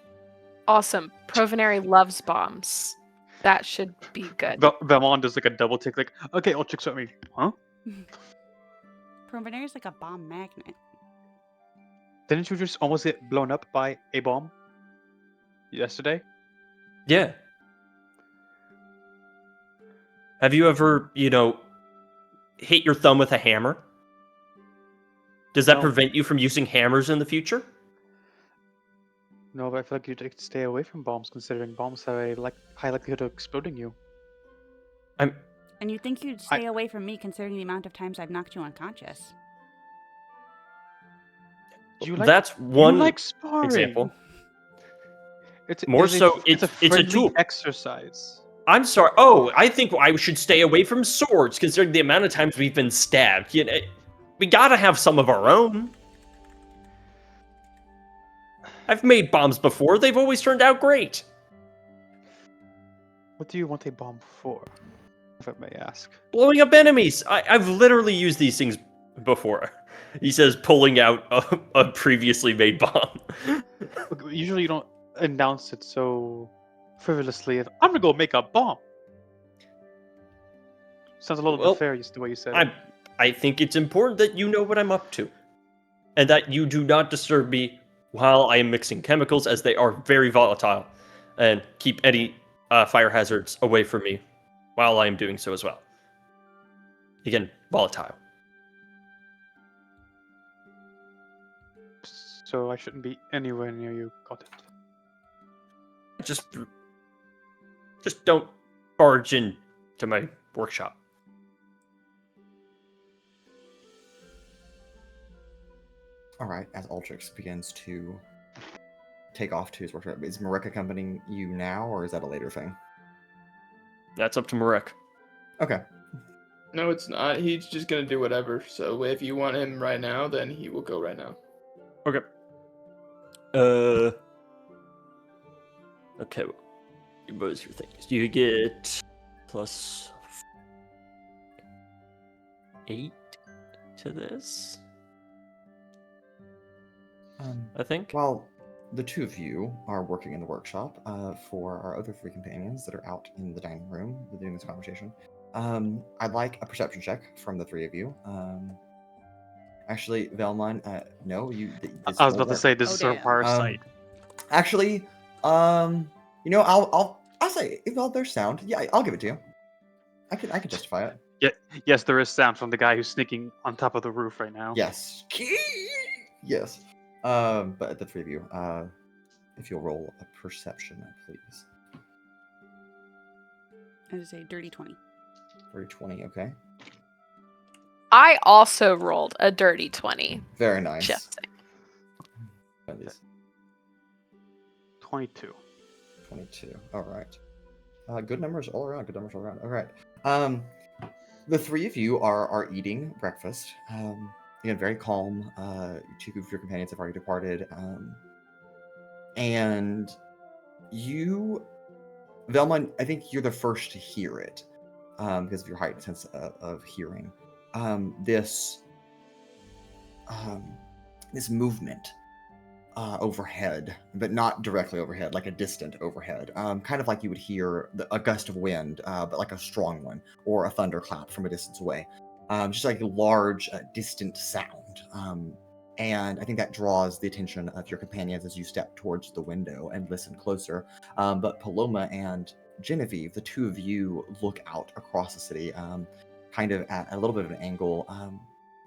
awesome. Provonere loves bombs. That should be good. Vellmon does like a double take, like, okay, Altrix at me. Huh? Provonere is like a bomb magnet. Didn't you just almost get blown up by a bomb yesterday? Yeah. Have you ever, hit your thumb with a hammer? Does that No. prevent you from using hammers in the future? No, but I feel like you'd like to stay away from bombs, considering bombs have a high likelihood of exploding you. And you think you'd stay away from me considering the amount of times I've knocked you unconscious. Do you like? That's You one like sparring. example. It's More it's a- so, it's a it's a friendly tool. exercise. I'm sorry. Oh, I think I should stay away from swords, considering the amount of times we've been stabbed. We gotta have some of our own. I've made bombs before. They've always turned out great. What do you want a bomb for, if I may ask? Blowing up enemies. I've literally used these things before. He says, pulling out a previously made bomb. Look, usually you don't announce it so frivolously. I'm gonna go make a bomb. Sounds a little Well, nefarious the way you said it. I think it's important that you know what I'm up to, and that you do not disturb me while I am mixing chemicals, as they are very volatile, and keep any fire hazards away from me while I am doing so as well. Again, volatile. So I shouldn't be anywhere near you. Got it. Just don't barge in to my workshop. All right, as Altrix begins to take off to his workshop, is Marek accompanying you now, or is that a later thing? That's up to Marek. Okay. No, it's not. He's just gonna do whatever. So if you want him right now, then he will go right now. Okay. Okay. What was your thing? Do you get plus 8 to this? I think. Well, the two of you are working in the workshop. For our other three companions that are out in the dining room doing this conversation, I'd like a perception check from the three of you. Actually, Vellmon, no, this I was won't about to work. say this Oh, is our damn. parasite. Actually, I'll say if there's sound, yeah, I'll give it to you. I can justify it. Yeah, yes, there is sound from the guy who's sneaking on top of the roof right now. Yes. Yes. But the three of you, if you'll roll a perception, please. I would say dirty 20. Dirty 20, okay. I also rolled a dirty 20. Very nice. Just At least 22. 22. All right. Good numbers all around. Good numbers all around. All right. The three of you are eating breakfast. Again, very calm. Two of your companions have already departed. And you, Vellmon, I think you're the first to hear it because of your heightened sense of hearing. This movement overhead, but not directly overhead, like a distant overhead, kind of like you would hear a gust of wind, but like a strong one, or a thunderclap from a distance away. Just like a large, distant sound. And I think that draws the attention of your companions as you step towards the window and listen closer. But Paloma and Genevieve, the two of you look out across the city, kind of at a little bit of an angle,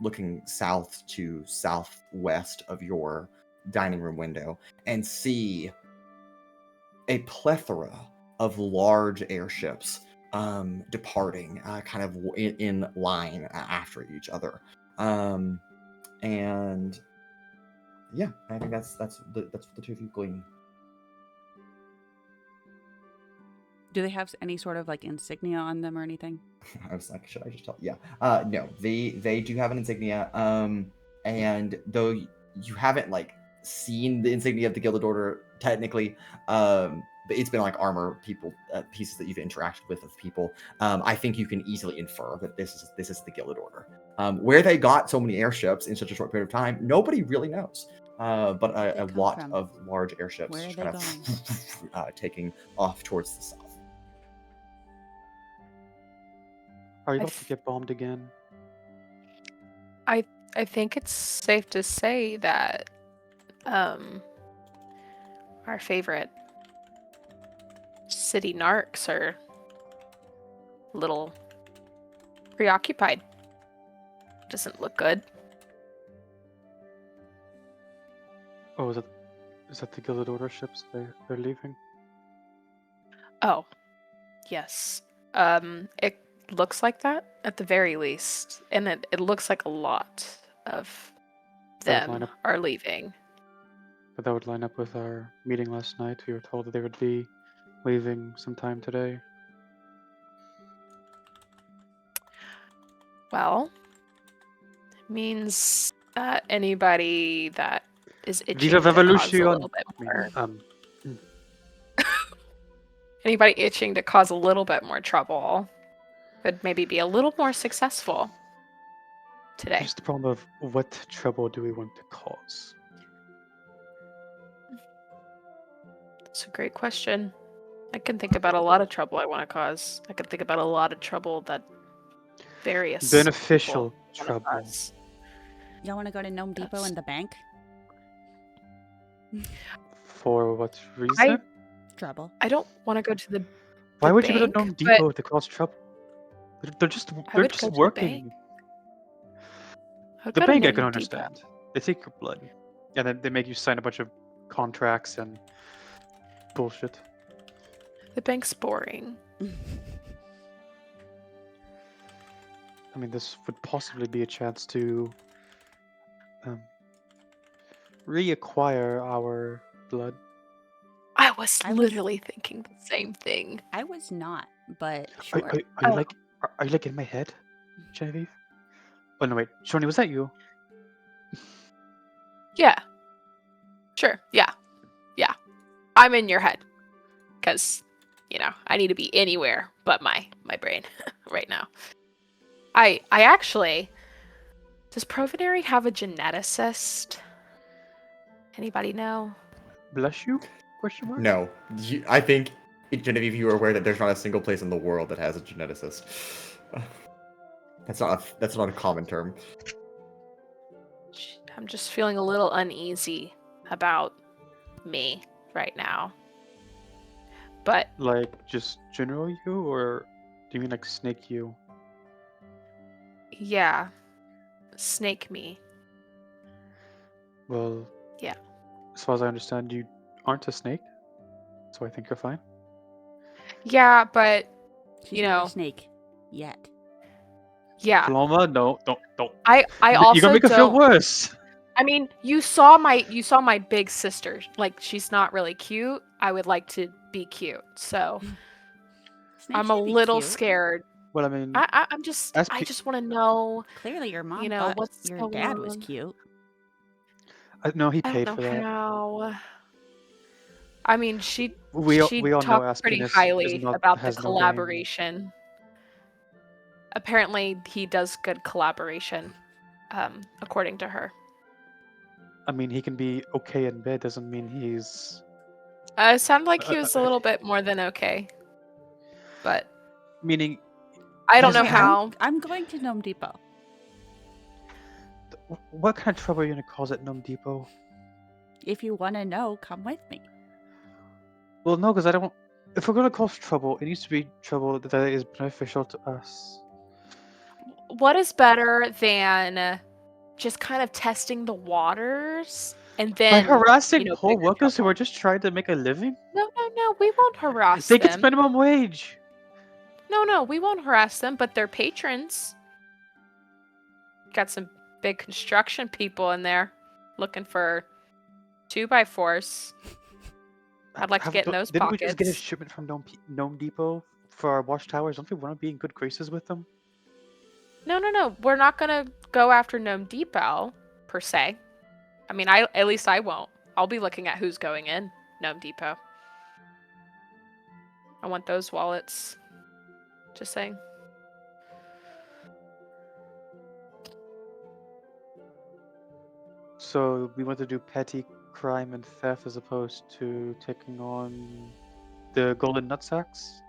looking south to southwest of your dining room window, and see a plethora of large airships departing, kind of in line after each other. And yeah, I think that's what the two of you glean. Do they have any sort of like insignia on them or anything? I was like, should I just tell? Yeah. No, they do have an insignia. And though you haven't like seen the insignia of the Gilded Order technically, but it's been like armor pieces that you've interacted with of people. I think you can easily infer that this is the Gilded Order. Where they got so many airships in such a short period of time, nobody really knows. But a lot of large airships Where are just they kind of taking off towards the south. Are you about to get bombed again? I think it's safe to say that our favorite city narcs are a little preoccupied. Doesn't look good. Oh, is that the Gilded Order ships they're leaving? Oh, yes. It looks like that at the very least, and it looks like a lot of them are leaving. But that would line up with our meeting last night. We were told that they would be leaving sometime today. Well, it means that anybody that is itching Vida to cause a Revolution! little bit more, anybody itching to cause a little bit more trouble would maybe be a little more successful today. Here's the problem of what trouble do we want to cause? That's a great question. I can think about a lot of trouble I want to cause. I can think about a lot of trouble that various beneficial people trouble. wanna cause. Y'all want to go to Gnome Depot and the bank? For what reason? Trouble. I don't want to go to the Why would you go to bank, Gnome but Depot to cause trouble? They're just I would go to the working. I would The go to bank I Gnome can Depot. understand. They take your blood, and then they make you sign a bunch of contracts and bullshit. The bank's boring. I mean, this would possibly be a chance to reacquire our blood. I was I was- literally thinking the same thing. I was not, but Are, sure. are, are Oh. you like, are you like in my head, Genevieve? Oh no, wait, Shoni, was that you? Yeah. Sure. Yeah. Yeah. I'm in your head. Because, I need to be anywhere but my brain right now. I actually... Does Provonere have a geneticist? Anybody know? bless you? Question mark? No, I think, Genevieve, you are aware that there's not a single place in the world that has a geneticist. That's not a common term. I'm just feeling a little uneasy about me right now. But Like, just general you, or do you mean like snake you? yeah, snake me. Well, Yeah. as far as I understand, you aren't a snake, so I think you're fine. Yeah, but She's you not know, a snake yet. yeah. Paloma, no, don't. I You're also gonna make her feel don't. worse. I mean, you saw my big sister. Like, she's not really cute. I would like to be cute, so Snakes I'm a can be little cute. scared. Well, I mean, I just want to know. Clearly, your mom You know, thought what's your going dad was on? cute. no, he I don't paid know for that. how. I mean, she We all know talked pretty Aspinus highly about the has no game. collaboration. Apparently, he does good collaboration, according to her. I mean, he can be okay in bed, doesn't mean he's. It sounded like he was a little bit more than okay, but Meaning, I don't know Yes, how. I'm going to Gnome Depot. what kind of trouble are you gonna cause at Gnome Depot? If you want to know, come with me. Well, no, because I don't. If we're gonna cause trouble, it needs to be trouble that is beneficial to us. What is better than just kind of testing the waters and By then harassing poor bigger workers who trouble? are just trying to make a living, No, we won't harass they get them. minimum wage. No, we won't harass them, but they're patrons. Got some big construction people in there looking for 2x4s. I'd like to get in those Didn't pockets. we just get a shipment from Gnome Depot for our watchtowers? Don't we want to be in good graces with them? No. We're not gonna go after Gnome Depot per se. I mean, at least I won't. I'll be looking at who's going in Gnome Depot. I want those wallets. Just saying. So we want to do petty crime and theft as opposed to taking on the golden nutsacks?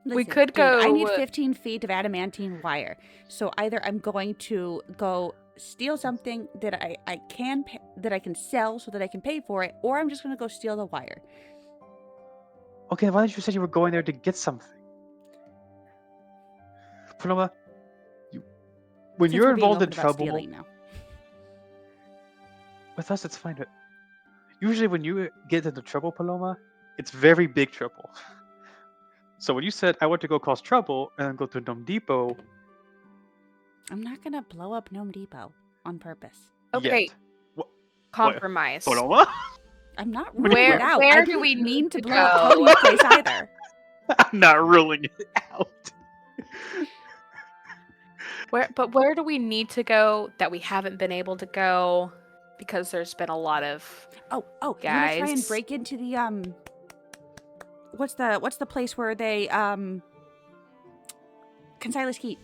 We Listen, could dude, I need go- 15 feet of adamantine wire. So either I'm going to go steal something that I can sell so that I can pay for it, or I'm just going to go steal the wire. Okay, why didn't you say you were going there to get something? Paloma, when Since you're we're being involved in open about trouble, stealing now. with us it's fine. But usually when you get into trouble, Paloma, it's very big trouble. So when you said I want to go cause trouble and then go to Gnome Depot, I'm not going to blow up Gnome Depot on purpose. Okay, Yet. compromise. Paloma? I'm not Where- ruling it out. I where do didn't we mean need to to blow up go? Cody's place either. I'm not ruling it out. Where do we need to go that we haven't been able to go because there's been a lot of Oh, I'm gonna try and Guys. break into the what's the place where they Consilas Keep.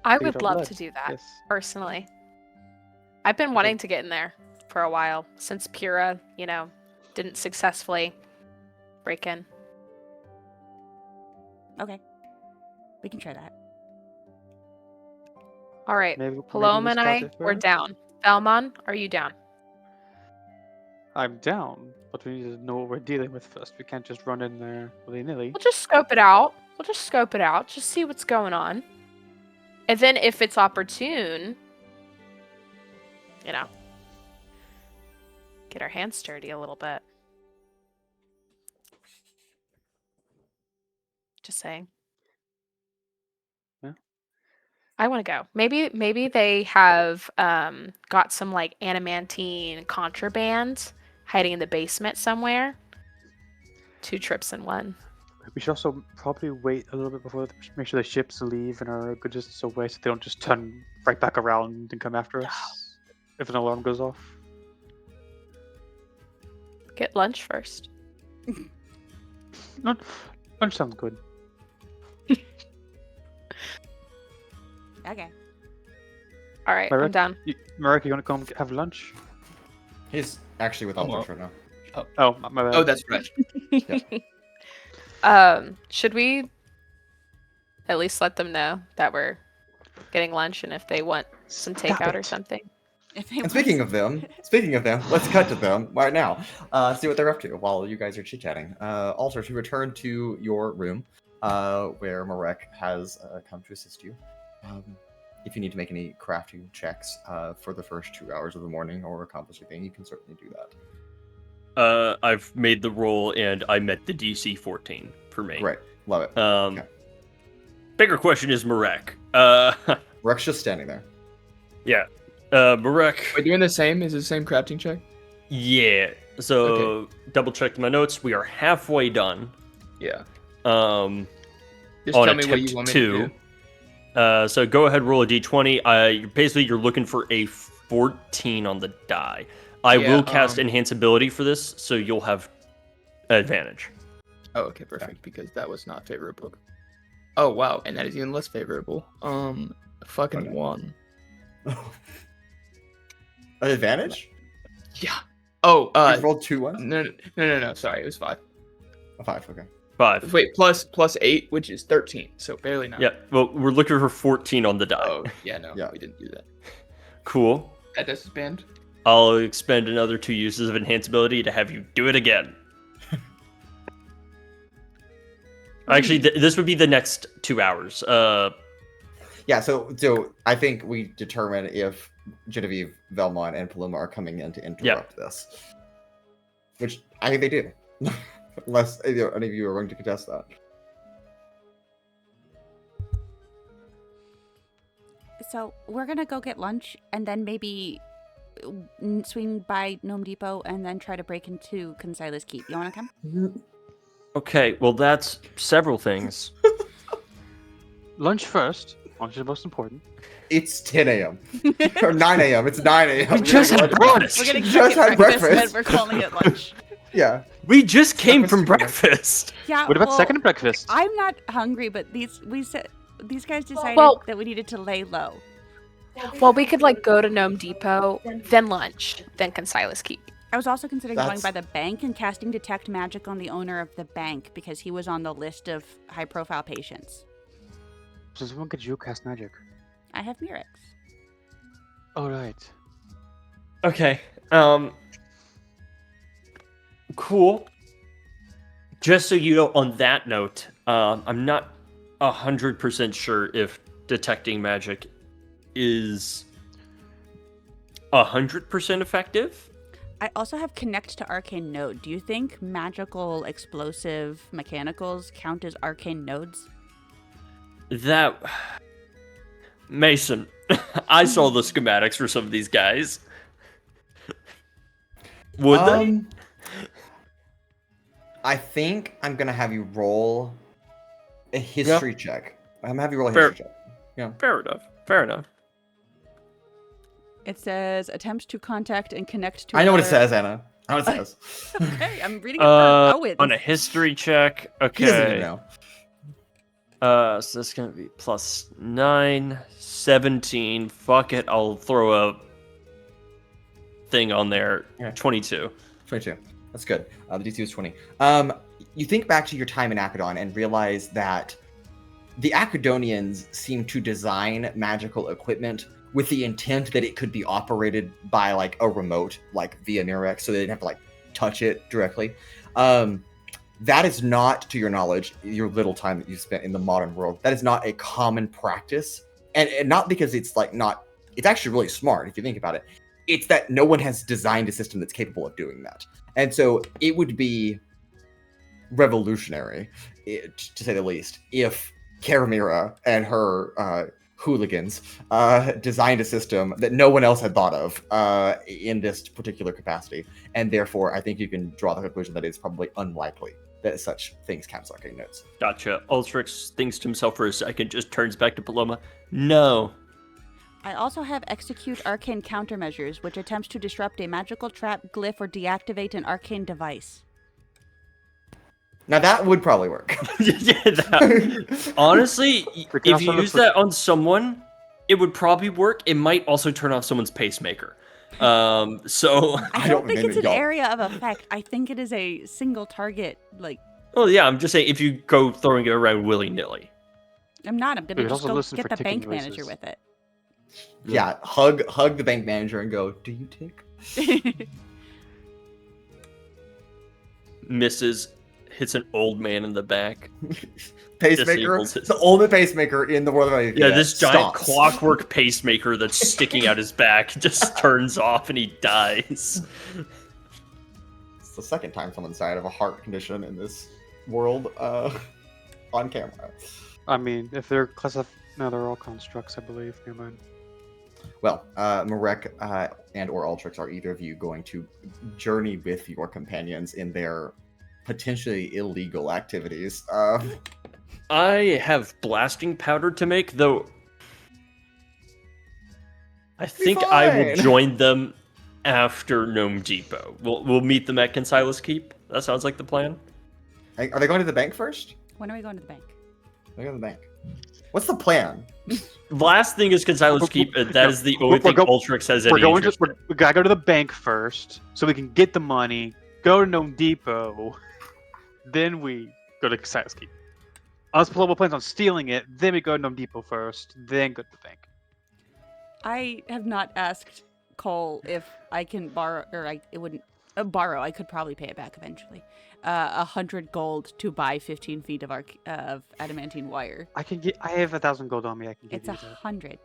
I Feed would our love blood. to do that Yes. personally. I've been wanting to get in there for a while since Pura, didn't successfully break in. Okay. We can try that. All right, Maybe Paloma we and start I, it we're first? down. Vellmon, are you down? I'm down, but we need to know what we're dealing with first. We can't just run in there willy-nilly. We'll just scope it out. Just see what's going on. And then if it's opportune, get our hands dirty a little bit. Just saying. Yeah. I want to go. Maybe they have got some like adamantine contraband hiding in the basement somewhere. 2 trips in one. We should also probably wait a little bit before make sure the ships leave and are good distance away so they don't just turn right back around and come after us if an alarm goes off. Get lunch first. Lunch sounds good. Okay. All right, Marek, I'm down. Marek, you want to come have lunch? He's actually with Come Altrix right now. Oh, my bad. Oh, that's right. Should we at least let them know that we're getting lunch and if they want some takeout or something? If they And want speaking of them, let's cut to them right now. See what they're up to while you guys are chit-chatting. Altrix, you return to your room, where Marek has come to assist you. If you need to make any crafting checks for the first 2 hours of the morning or accomplish anything, you can certainly do that. I've made the roll and I met the DC 14 for me. Right, love it. Okay. Bigger question is Marek. Marek's just standing there. Yeah. Marek. We're doing the same? Is it the same crafting check? Yeah. So double checked my notes. We are halfway done. Yeah. Just Just on tell me what attempt you want me to 2. do. So go ahead, roll a d20. Basically, you're looking for a 14 on the die. I will cast Enhance Ability for this, so you'll have advantage. Oh, okay, perfect. Because that was not favorable. Oh, wow. And that is even less favorable. Fucking Okay. 1. An advantage? Yeah. Oh, You rolled 2 ones? No. Sorry, it was 5. A 5, okay. 5. Wait, plus 8, which is 13. So barely 9. Yeah, well, we're looking for 14 on the die. Oh, yeah, no. Yeah. We didn't do that. Cool. That does expand. I'll expend another 2 uses of Enhance Ability to have you do it again. Actually, this would be the next 2 hours. Yeah, so I think we determine if Genevieve, Vellmon, and Paloma are coming in to interrupt this. Which I think they do. Unless any of you are willing to contest that. So we're gonna go get lunch and then maybe swing by Gnome Depot and then try to break into Consila's Keep. You wanna come? Okay, well, that's several things. Lunch first. Lunch is most important. It's 10 a.m. or 9 a.m. It's 9 a.m. We just had breakfast. We're gonna Just get had breakfast and breakfast. we're calling it lunch. Yeah. We just came from Breakfast. breakfast. Yeah. What about well, second breakfast? I'm not hungry, but these guys decided Well- that we needed to lay low. Well, we could go to Gnome Depot, then lunch, then Consila's Keep. I was also considering going That's- by the bank and casting Detect Magic on the owner of the bank because he was on the list of high-profile patients. Since when could you cast magic? I have Murex. Oh, right. Okay. Cool. Just so you know, on that note, I'm not 100% sure if detecting magic is 100% effective. I also have Connect to Arcane Node. Do you think magical, explosive mechanicals count as arcane nodes? That... Mason, I saw the schematics for some of these guys. Would they? I think I'm gonna have you roll a history check. I'm gonna have you roll a Fair. history check. Yeah. Fair enough. Fair enough. It says attempts to contact and connect to. I know what it another- says, Anna. I know what it says. Okay, I'm reading it for Owens. On a history check, He doesn't even okay. know. So that's gonna be plus 9, 17. Fuck it, I'll throw a thing on there. Yeah. 22. 22. That's good. The DC was 20. You think back to your time in Akadon and realize that the Akadonians seem to design magical equipment with the intent that it could be operated by like a remote, like via Murex, so they didn't have to like touch it directly. That is not, to your knowledge, your little time that you spent in the modern world, that is not a common practice. And not because it's like not, it's actually really smart if you think about it. It's that no one has designed a system that's capable of doing that. And so it would be revolutionary, to say the least, if Karamira and her hooligans designed a system that no one else had thought of in this particular capacity. And therefore, I think you can draw the conclusion that it's probably unlikely that such things count as arcane nodes. Gotcha. Ultrix thinks to himself for a second, just turns back to Paloma. No. I also have Execute Arcane Countermeasures, which attempts to disrupt a magical trap, glyph, or deactivate an arcane device. Now that would probably work. Honestly, We can if you also look use for- that on someone, it would probably work. It might also turn off someone's pacemaker. So I don't think it's an y'all. area of effect. I think it is a single target. Like, well, yeah, I'm just saying if you go throwing it around willy nilly. I'm not. I'm We gonna could just also go listen get for the ticking bank manager noises. with it. Yeah, hug the bank manager and go, do you tick? Misses, hits an old man in the back. Pacemaker, Disables it. the ultimate pacemaker in the world of Yeah, this giant stops. clockwork pacemaker that's sticking out his back just turns off and he dies. It's the second time someone's died of a heart condition in this world on camera. I mean, if they're no, they're all constructs, I believe. Never mind. Well, Marek and or Altrix, are either of you going to journey with your companions in their potentially illegal activities? I have blasting powder to make, though. I think I will fine. join them after Gnome Depot. We'll meet them at Consilas Keep. That sounds like the plan. Are they going to the bank first? When are we going to the bank? They're going to the bank. What's the plan? Last thing is Consilas Keep. That is the only thing Ultrix has any interest in. We gotta go to the bank first, so we can get the money. Go to Gnome Depot, then we go to Silas Keep. Unless Paloma plans on stealing it, then we go to Gnome Depot first, then go to the bank. I have not asked Cole if I can borrow, or it wouldn't borrow. I could probably pay it back eventually. 100 gold to buy 15 feet of adamantine wire. I have 1,000 gold on me. I can give It's you that. 100.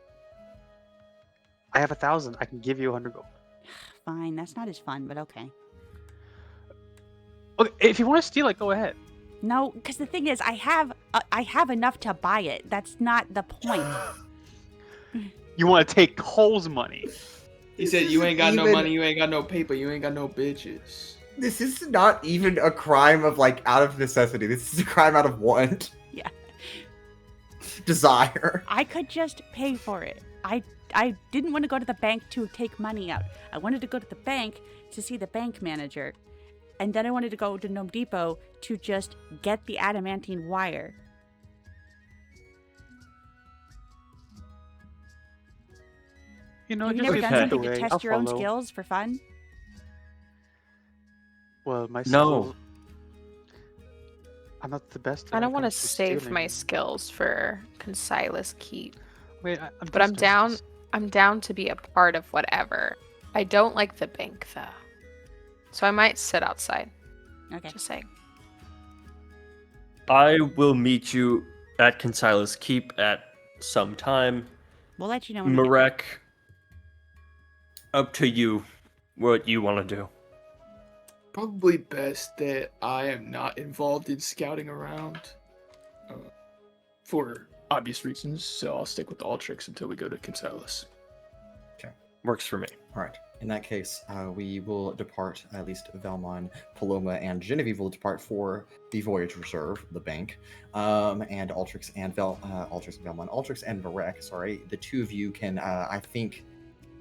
I have 1,000. I can give you 100 gold. Fine, that's not as fun, but okay. Okay, if you want to steal it, go ahead. No, because the thing is, I have enough to buy it. That's not the point. You want to take Cole's money. He said, "You ain't got no even- money, you ain't got no paper, you ain't got no bitches." This is not even a crime of out of necessity. This is a crime out of want. Yeah. Desire. I could just pay for it. I didn't want to go to the bank to take money out. I wanted to go to the bank to see the bank manager. And then I wanted to go to Gnome Depot to just get the adamantine wire. You know, Have you just never leave done it something the to way. test I'll your own follow. skills for fun? Well, my No. skills... I'm not the best. I when don't it want to comes save stealing. my skills for Consilas Keep, Wait, but I'm down. I'm down to be a part of whatever. I don't like the bank though, so I might sit outside. Okay. Just saying. I will meet you at Consilas Keep at some time. We'll let you know when we get there. Marek, up to you what you want to do. Probably best that I am not involved in scouting around, for obvious reasons. So I'll stick with Altrix until we go to Consilas. Works for me. All right. In that case, we will depart, at least Vellmon, Paloma, and Genevieve will depart for the Voyage Reserve, the bank. And Altrix and Altrix and Marek, sorry. The two of you can, I think,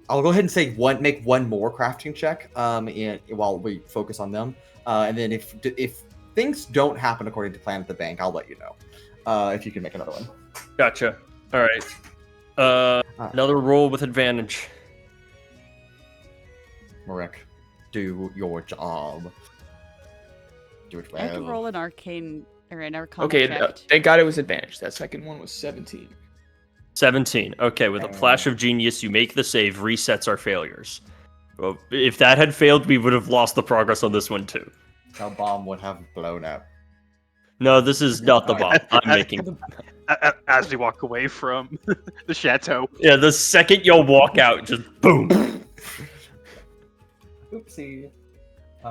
I'll go ahead and say make one more crafting check while we focus on them. And then if things don't happen according to plan at the bank, I'll let you know. If you can make another one. Gotcha. All right. Another roll with advantage. Marek, do your job. Do it I have to well. roll an arcane or an arcana Okay, check. thank God it was advantage. That second one was 17. 17. Okay, with a flash of genius, you make the save, resets our failures. Well, if that had failed, we would have lost the progress on this one too. The bomb would have blown up. No, this is not the bomb. I'm making. As we walk away from the chateau. Yeah, the second you'll walk out, just boom. Oopsie.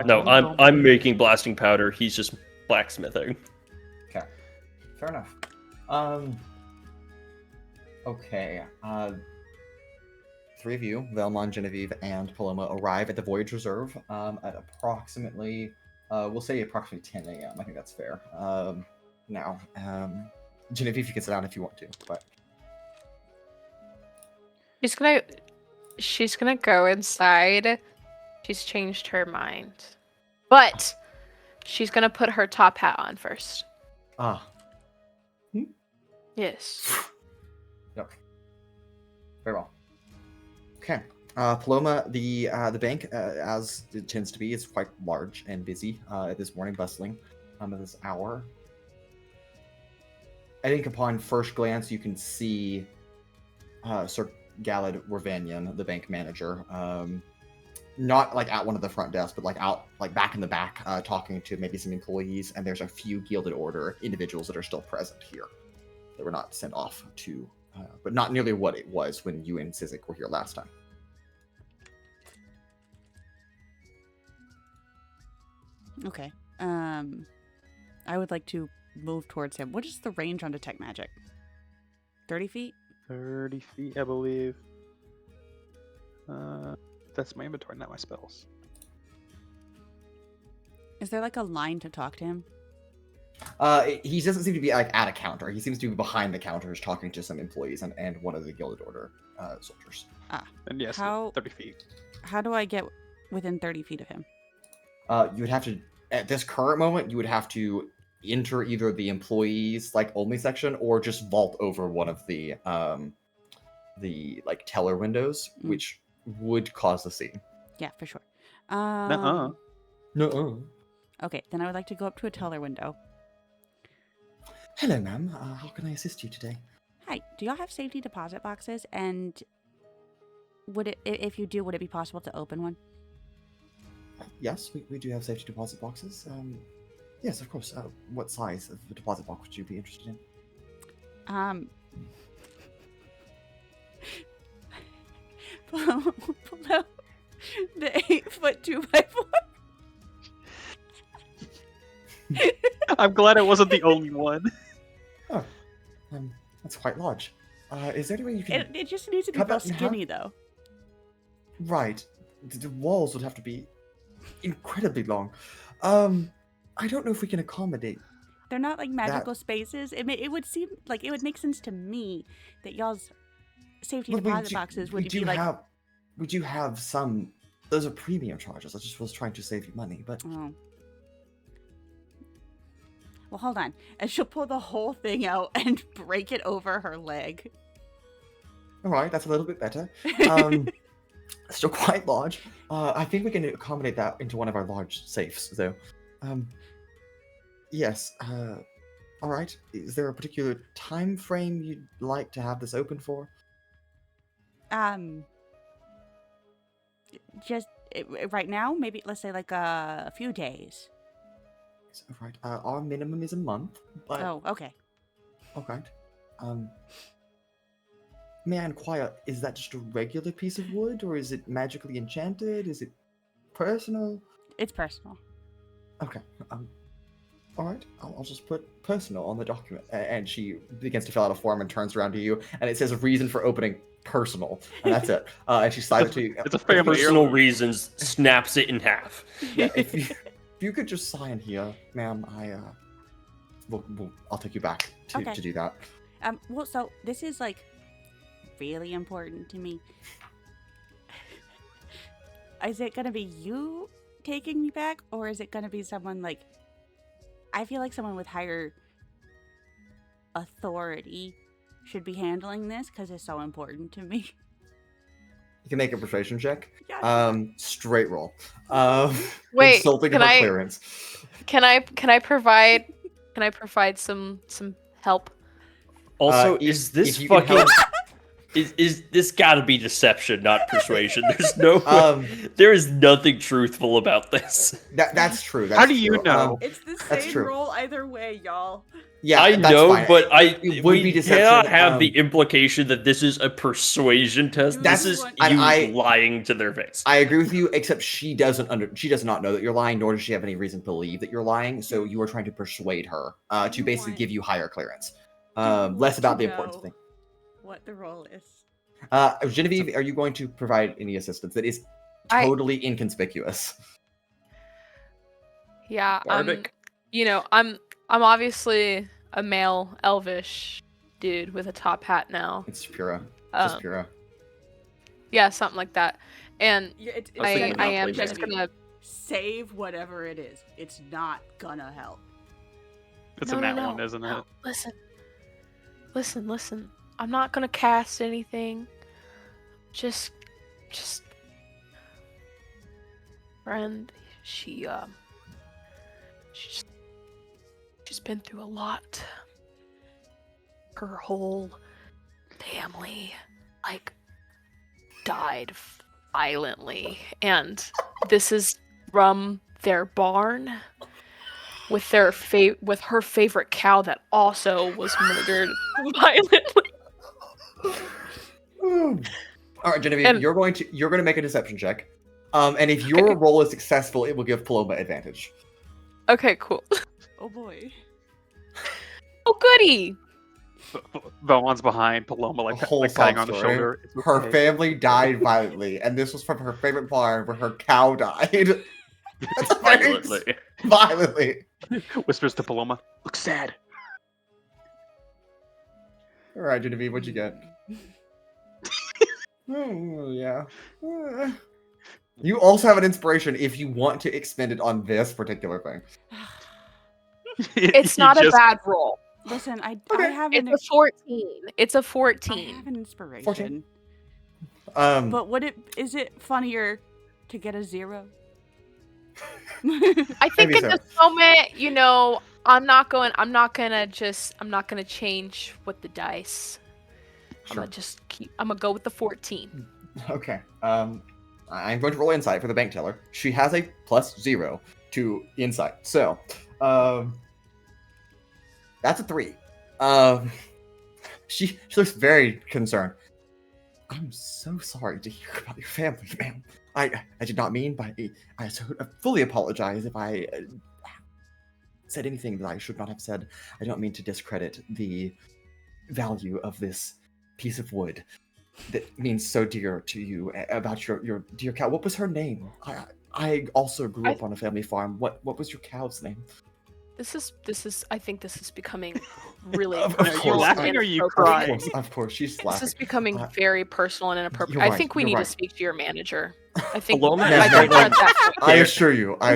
No, I'm making blasting powder. He's just blacksmithing. Okay, fair enough. Okay. Three of you, Vellmon, Genevieve, and Paloma, arrive at the Voyage Reserve at approximately, we'll say approximately 10 a.m. I think that's fair. Now, Genevieve, you can sit down if you want to, but She's gonna go inside. She's changed her mind, but she's gonna put her top hat on first. Yes. Yes. Yep. Very well. Okay. Paloma, the bank, as it tends to be, is quite large and busy this morning, bustling at this hour. I think upon first glance, you can see Sir Galad Wervanian, the bank manager, not like at one of the front desks, but like out, like back in the back, talking to maybe some employees. And there's a few Gilded Order individuals that are still present here that were not sent off to, but not nearly what it was when you and Sizik were here last time. Okay. I would like to move towards him. What is the range on detect magic? 30 feet? 30 feet, I believe. That's my inventory, not my spells. Is there like a line to talk to him? He doesn't seem to be like at a counter. He seems to be behind the counters talking to some employees and one of the Gilded Order soldiers. And yes, How- 30 feet. How do I get within 30 feet of him? You would have to, at this current moment, you would have to enter either the employees like only section or just vault over one of the like teller windows, which would cause a scene. Yeah, for sure. Nuh-uh. No. Okay, then I would like to go up to a teller window. Hello, ma'am. How can I assist you today? Hi, do y'all have safety deposit boxes? And would it, if you do, would it be possible to open one? Yes, we do have safety deposit boxes. Yes, of course. What size of a deposit box would you be interested in? Below the 8-foot 2x4. I'm glad I wasn't the only one. Oh, that's quite large. Is there any way you can... It just needs to be cut real that in half? skinny, though. Right. The walls would have to be incredibly long. I don't know if we can accommodate. They're not like magical spaces. It would seem like it would make sense to me that y'all's safety Well, deposit boxes would be like. We do have some. Those are premium charges. I just was trying to save you money, but. Oh. Well, hold on. And she'll pull the whole thing out and break it over her leg. All right, that's a little bit better. Still quite large. I think we can accommodate that into one of our large safes, though. Yes. All right. Is there a particular time frame you'd like to have this open for? Just right now, maybe let's say like a few days. All right. Our minimum is a month, but Oh, okay. all right. May I inquire, is that just a regular piece of wood, or is it magically enchanted? Is it personal? It's personal. Okay. All right. I'll just put personal on the document. And she begins to fill out a form and turns around to you, and it says reason for opening personal, and that's it. And she slides it to you. It's a family Personal reasons, snaps it in half. Yeah, if you could just sign here, ma'am, I'll take you back Okay. to do that. Well, so this is like really important to me. Is it gonna be you taking me back, or is it gonna be someone like? I feel like someone with higher authority should be handling this because it's so important to me. You can make a persuasion check. Yeah. Straight roll. Wait, Insulting can her I- clearance. Can I provide some help? Also, if- is this if you can fucking help- is this gotta be deception, not persuasion? There's no way. Um, There is nothing truthful about this. that's true. That's How do you true. know? It's the That's same true. roll either way, y'all. Yeah, I that's know, fine. but It would be we deception. cannot have the implication that this is a persuasion test. That's- This is and you I- lying to their face. I agree with you, except she does not know that you're lying, nor does she have any reason to believe that you're lying. So you are trying to persuade her to You basically want- give you higher clearance. you Less want about to the importance of know thing. What the roll is? Genevieve, are you going to provide any assistance that is I- totally inconspicuous? Yeah, Bardic? I'm obviously a male elvish dude with a top hat now. It's Pura. Um, Just Pura. Yeah, something like that. And Yeah, it's I was thinking I about am playing just Monopoly. gonna save whatever it is. It's not gonna help. It's a nat one, isn't it? no. Listen. I'm not gonna cast anything. Just just friend. She's been through a lot. Her whole family, like, died violently, and this is from their barn with their with her favorite cow that also was murdered violently. All right, Genevieve, And- you're going to make a deception check. And if your roll is successful, it will give Paloma advantage. Okay, cool. Oh boy. Oh, goody! Vellmon's behind Paloma, like, A whole patting sob on the story. shoulder. It's Her okay. family died violently, and this was from her favorite barn where her cow died. That's very Violently. violently. Whispers to Paloma, look sad. All right, Genevieve, what'd you get? Yeah. You also have an inspiration if you want to expend it on this particular thing. It's You not a just- bad roll. Listen, I Okay. have It's an a 14. It's a I 14. have an inspiration. 14. But is it funnier to get a 0? I think Maybe in so. this moment, you know, I'm not gonna change with the dice. Sure. I'm gonna go with the 14. Okay. I'm going to roll insight for the bank teller. She has a +0 to insight. So, that's a 3. She looks very concerned. I'm so sorry to hear about your family, ma'am. I did not mean by I fully apologize if I said anything that I should not have said. I don't mean to discredit the value of this piece of wood that means so dear to you about your dear cow. What was her name? I also grew up on a family farm. What was your cow's name? This is I think this is becoming really Of Are you course, laughing or are you inappropriate. crying? Of course, she's This laughing. is becoming very personal and inappropriate. You're I right, think we you're need right. to speak to your manager. I think Paloma I is think we're right at that point. I assure you. I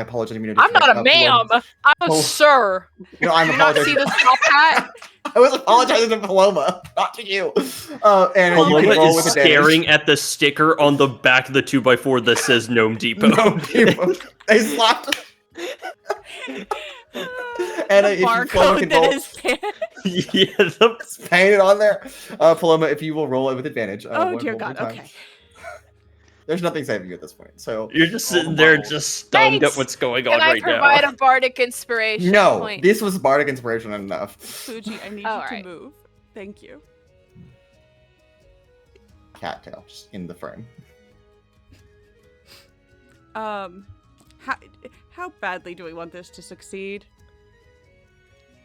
apologize. I mean, I'm not a ma'am. I'm a Oh. sir. You know, I'm Do you not see apologizing. the top hat? I was apologizing to Paloma, not to you. And you Paloma can roll is with staring at the sticker on the back of the 2x4 that says Gnome Depot. No, people. They slapped. And if the you Paloma barcode can that roll, is panned. Yeah, the it's painted on there. Paloma, if you will roll it with advantage. Oh one dear more God. time. Okay. There's nothing saving you at this point. So You're just All the sitting there, marbles. just stunned Thanks. at what's going Can on I right provide now. a bardic inspiration no, point? this was bardic inspiration enough. Fuji, I need Oh, you alright. to move. Thank you. Cattail just in the frame. How badly do we want this to succeed?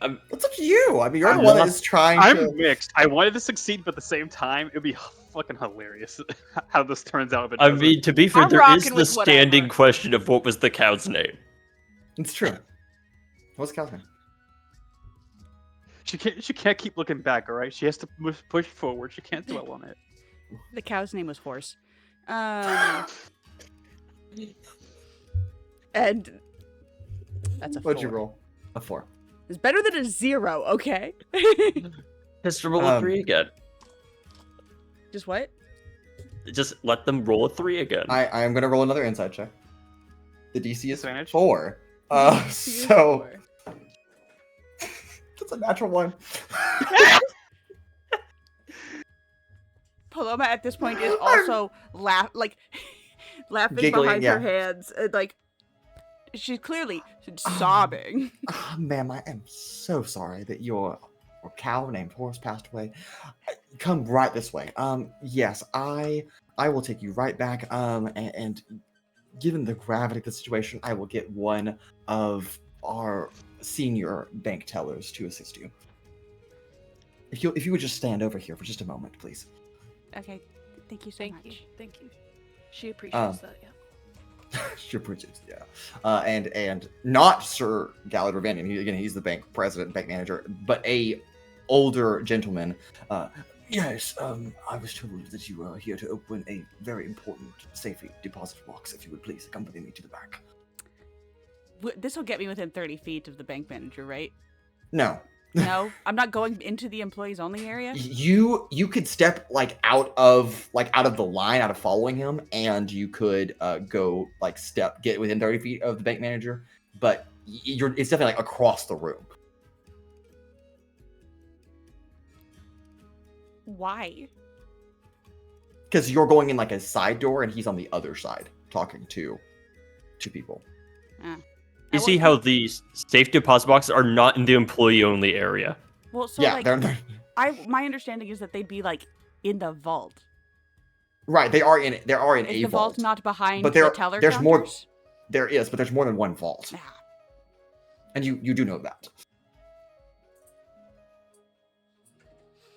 It's up to you. I mean, you're I'm the one that not- is trying I'm to. mixed. I wanted to succeed, but at the same time, it'd be fucking hilarious how this turns out. If it I doesn't. mean, to be fair, I'm there is rocking the with standing whatever. question of what was the cow's name. It's true. What's Cal's name? She can't keep looking back. All right, she has to push forward. She can't dwell on it. The cow's name was Horse. And that's a 4. What'd you roll? A 4. It's better than a 0, okay? Just roll a 3 again. Just what? Just let them roll a 3 again. I am gonna roll another inside check. The DC is Disadvantage? 4. She is So 4. that's a natural 1. Paloma at this point is also laughing Giggling, behind yeah. her hands. Like she's clearly sobbing. Ma'am, I am so sorry that your cow named Horse passed away. Come right this way. Yes, I will take you right back. And given the gravity of the situation, I will get one of our senior bank tellers to assist you. If you would just stand over here for just a moment, please. Okay, thank you so Thank much. you. Thank you. She appreciates that, yeah. Sure, Bridges, yeah. And not Sir Gallad Ravanian. He's the bank president, bank manager, but a older gentleman. Yes, I was told that you are here to open a very important safety deposit box. If you would please accompany me to the back. This will get me within 30 feet of the bank manager, right? No, No, I'm not going into the employees only area. You could step out of the line, out of following him, and you could go get within 30 feet of the bank manager, but it's definitely across the room. Why? Because you're going in a side door, and he's on the other side talking to people. You see how the safe deposit boxes are not in the employee-only area? Well, so Yeah, they're my understanding is that they'd be in the vault. right. They are in Is a the vault, vault not behind but the teller there's more. counters? There is, but there's more than one vault, Ah. and you do know that.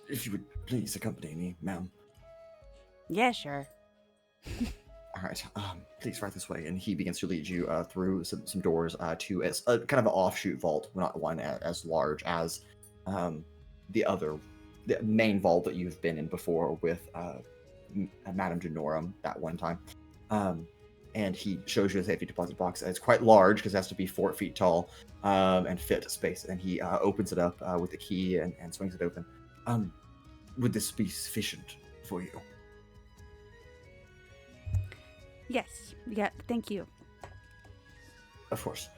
If you would please accompany me, ma'am. Yeah, sure. All right, please right this way. And he begins to lead you through some doors to a kind of an offshoot vault, not one as large as the main vault that you've been in before with Madame Genorum that one time. And he shows you a safety deposit box. It's quite large because it has to be 4 feet tall and fit space. And he opens it up with the key and swings it open. Would this be sufficient for you? Yes. Yeah. Thank you. Of course.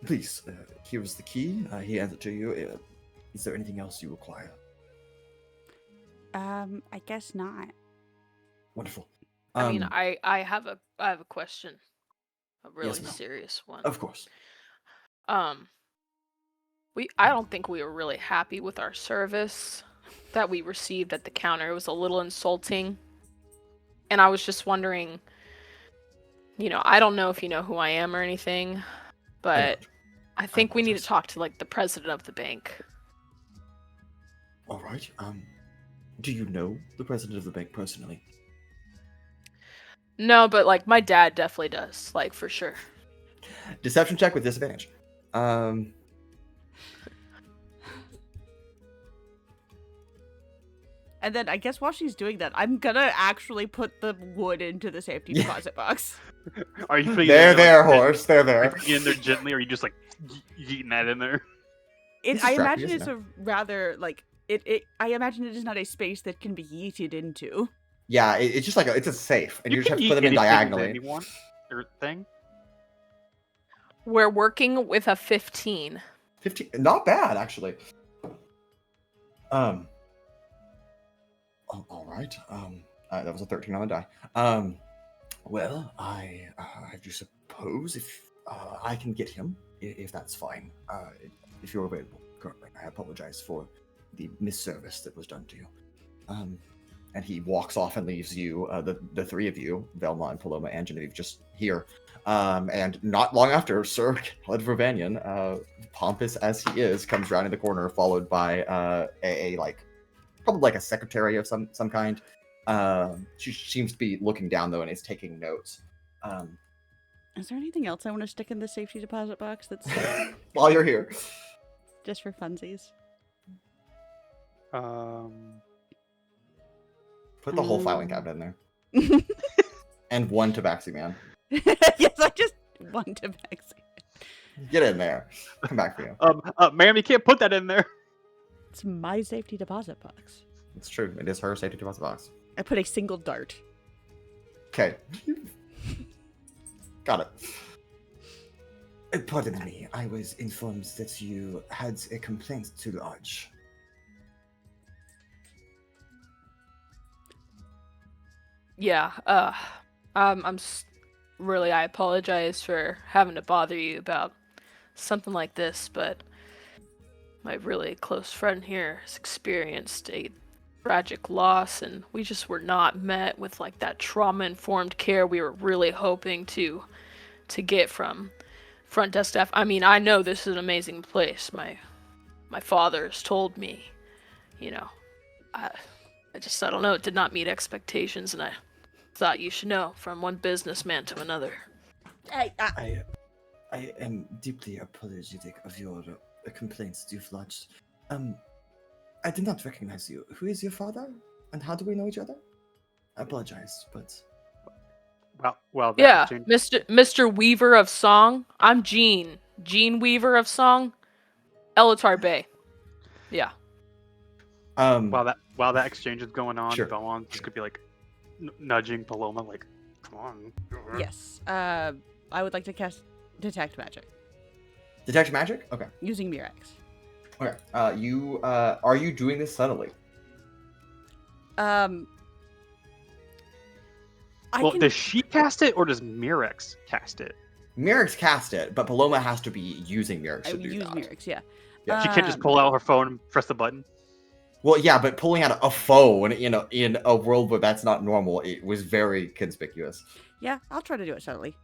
Please, here's the key. He hands it to you. Is there anything else you require? I guess not. Wonderful. I mean, I have a question, a really Yes, ma'am. serious one. Of course. I don't think we were really happy with our service that we received at the counter. It was a little insulting. And I was just wondering, I don't know if you know who I am or anything, but I think we need to talk to the president of the bank. All right. Do you know the president of the bank personally? No, but my dad definitely does, for sure. Deception check with disadvantage. And then I guess while she's doing that, I'm gonna actually put the wood into the safety deposit box. Are you putting They're it in horse. They're Are you there. putting it in there gently, or are you just yeeting that in there? It's I strappy, imagine isn't it's it? a rather I imagine it is not a space that can be yeeted into. Yeah, it's just it's a safe, and you just have to can put them in yeet anything to diagonally. anyone or thing. We're working with a 15. 15, not bad actually. All right. That was a 13 on the die. Well, I do suppose if I can get him, if that's fine. If you're available currently, I apologize for the misservice that was done to you. And he walks off and leaves you, the three of you, Vellmon, Paloma, and Genevieve, just here. And not long after, Sir Provonere, pompous as he is, comes round in the corner, followed by probably a secretary of some kind. She seems to be looking down though and is taking notes. Is there anything else I want to stick in the safety deposit box that's While you're here, just for funsies? put the whole filing cabinet in there, and one tabaxi man. Yes, I just want to vaccine. Get in there. Come back for you. Ma'am, you can't put that in there. It's my safety deposit box. It's true. It is her safety deposit box. I put a single dart. Okay. Got it. Pardon me. I was informed that you had a complaint to lodge. Yeah, I apologize for having to bother you about something like this, but my really close friend here has experienced a tragic loss, and we just were not met with that trauma-informed care we were really hoping to get from front desk staff. I mean, I know this is an amazing place. My father has told me, I don't know, it did not meet expectations, and I thought you should know from one businessman to another. I am deeply apologetic of your complaints you've lodged. I did not recognize you. Who is your father? And how do we know each other? I apologize, but... Well. Yeah, Mr. Weaver of Song. I'm Gene. Gene Weaver of Song. Elatar Bay. Yeah. While that exchange is going on, Sure. Vellmon just could be like nudging Paloma, like, "Come on." Yes. I would like to cast Detect Magic Detect magic? Okay. using Mirax. Okay. Are you doing this subtly? I Well, can... does she cast it or does Mirex cast it? Mirix cast it, but Paloma has to be using Mirix I to would do use that. Mirax, yeah. Yeah, She can't just pull out her phone and press the button. Well, yeah, but pulling out a phone in a world where that's not normal, it was very conspicuous. Yeah, I'll try to do it subtly.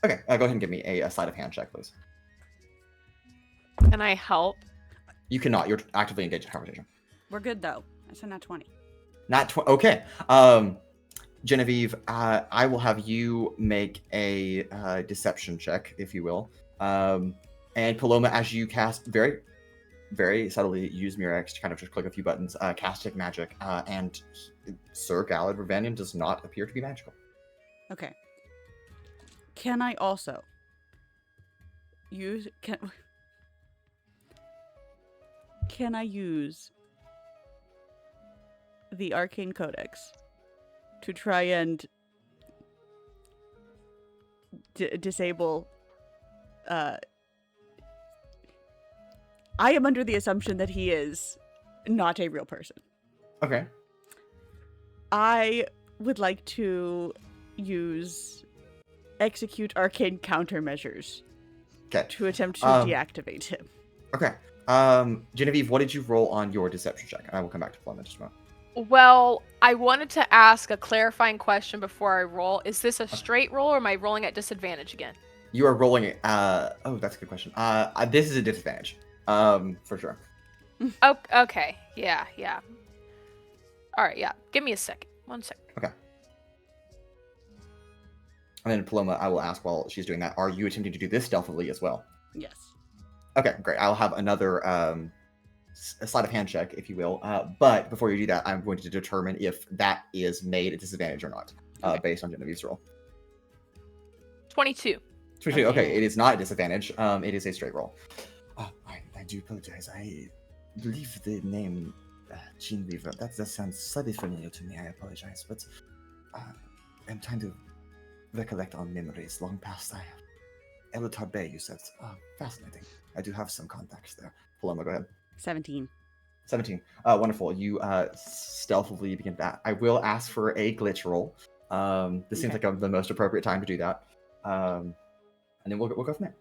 Okay, go ahead and give me a sleight of hand check, please. Can I help? You cannot. You're actively engaged in conversation. We're good though. I said not 20. Okay. Genevieve, I will have you make a deception check, if you will. And Paloma, as you cast very, very subtly, use Mirax to kind of just click a few buttons, casting magic, and Sir Galad Ravanian does not appear to be magical. Okay. Can I also use... Can I use the Arcane Codex to try and disable... I am under the assumption that he is not a real person. Okay. I would like to execute arcane countermeasures Okay. to attempt to deactivate him. Okay. Genevieve, what did you roll on your deception check? And I will come back to Paloma in just a moment. Well, I wanted to ask a clarifying question before I roll. Is this a straight roll or am I rolling at disadvantage again? You are rolling. Oh, that's a good question. This is a disadvantage. For sure. Oh, okay. Yeah. All right, yeah. Give me a second. 1 second. Okay. And then Paloma, I will ask while she's doing that, are you attempting to do this stealthily as well? Yes. Okay, great. I'll have another a sleight of hand check, if you will. But before you do that, I'm going to determine if that is made a disadvantage or not, based on Genevieve's roll. 22. Okay, it is not a disadvantage. It is a straight roll. I do apologize. I believe the name Genevieve, that sounds slightly familiar to me. I apologize, but I'm trying to recollect our memories long past. Elatar Bay, you said. Fascinating. I do have some contacts there. Paloma, go ahead. 17. 17. Wonderful. You stealthily begin that. I will ask for a glitch roll. This seems like the most appropriate time to do that. And then we'll go from there.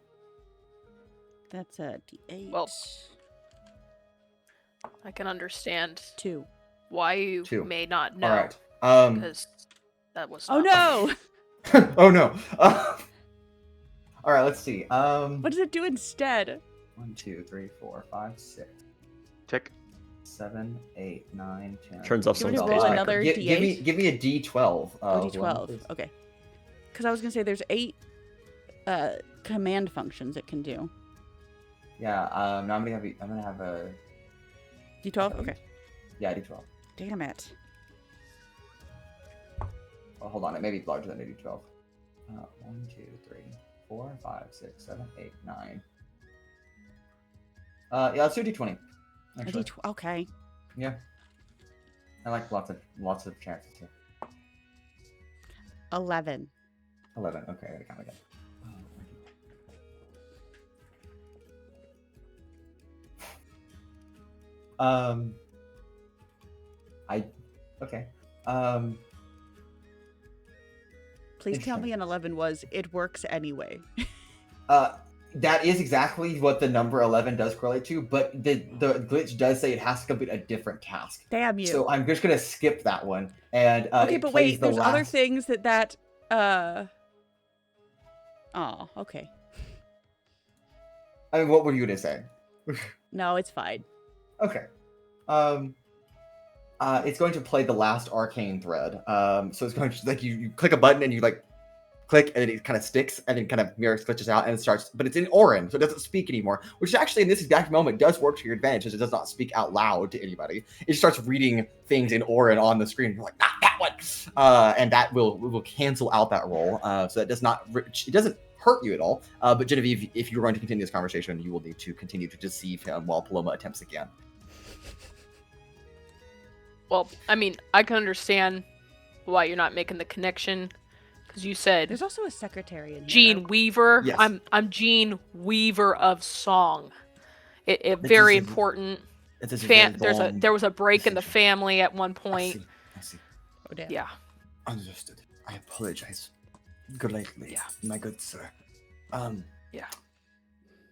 That's a D8. Well, I can understand 2. why you may not know. All right. Because that was Oh not no! Oh no. All right, let's see. What does it do instead? 1, 2, 3, 4, 5, 6, Tick. 7, 8, 9, 10. Turns off Do you want someone's to roll face. another D8? Give me a D12. D12. please. Okay. Because I was gonna say there's 8 command functions it can do. Yeah. Now I'm gonna have a D12. Okay. Yeah, D12. Damn it. Oh, hold on, it may be larger than a D12. 1, 2, 3, 4, 5, 6, 7, 8, 9. Yeah, let's do a D20. A Actually. D12. Okay. Yeah. I like lots of chances here. 11. 11. Okay, I gotta count again. Okay. Please tell me an 11 was. It works anyway. That is exactly what the number 11 does correlate to, but the glitch does say it has to complete a different task. Damn you. So I'm just gonna skip that one. And okay, it but plays wait, the there's other last... things that. Oh, okay. I mean, what were you gonna say? No, it's fine. Okay. It's going to play the last arcane thread. So it's going to like you click a button and you like click and then it kind of sticks and then kind of Mirix glitches out and it starts, but it's in Orin, so it doesn't speak anymore, which actually in this exact moment does work to your advantage as it does not speak out loud to anybody. It starts reading things in Orin on the screen. You're like, not that one. And that will cancel out that roll. So that does not, it doesn't hurt you at all. But Genevieve, if you're going to continue this conversation, you will need to continue to deceive him while Paloma attempts again. Well, I mean, I can understand why you're not making the connection, because you said There's also a secretary in here. Gene Weaver. Yes. I'm Gene Weaver of song. It This very is- important. It is a very long There was a break in the decision. family at one point. I see. Oh, damn. Yeah. Understood. I apologize greatly, my good sir. Yeah.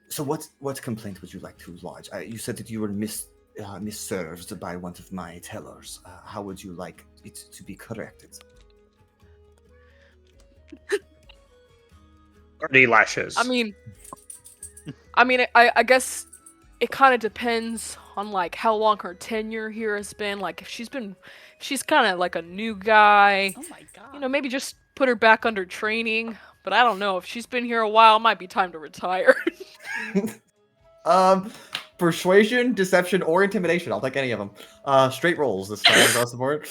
So what complaint would you like to lodge? You said that you were misserved by one of my tellers. How would you like it to be corrected? Dirty lashes. I mean, I guess it kind of depends on like how long her tenure here has been. Like if she's kind of like a new guy. Oh my god. You know, maybe just put her back under training. But I don't know, if she's been here a while, it might be time to retire. Persuasion, deception, or intimidation. I'll take any of them. Straight rolls this time across the board.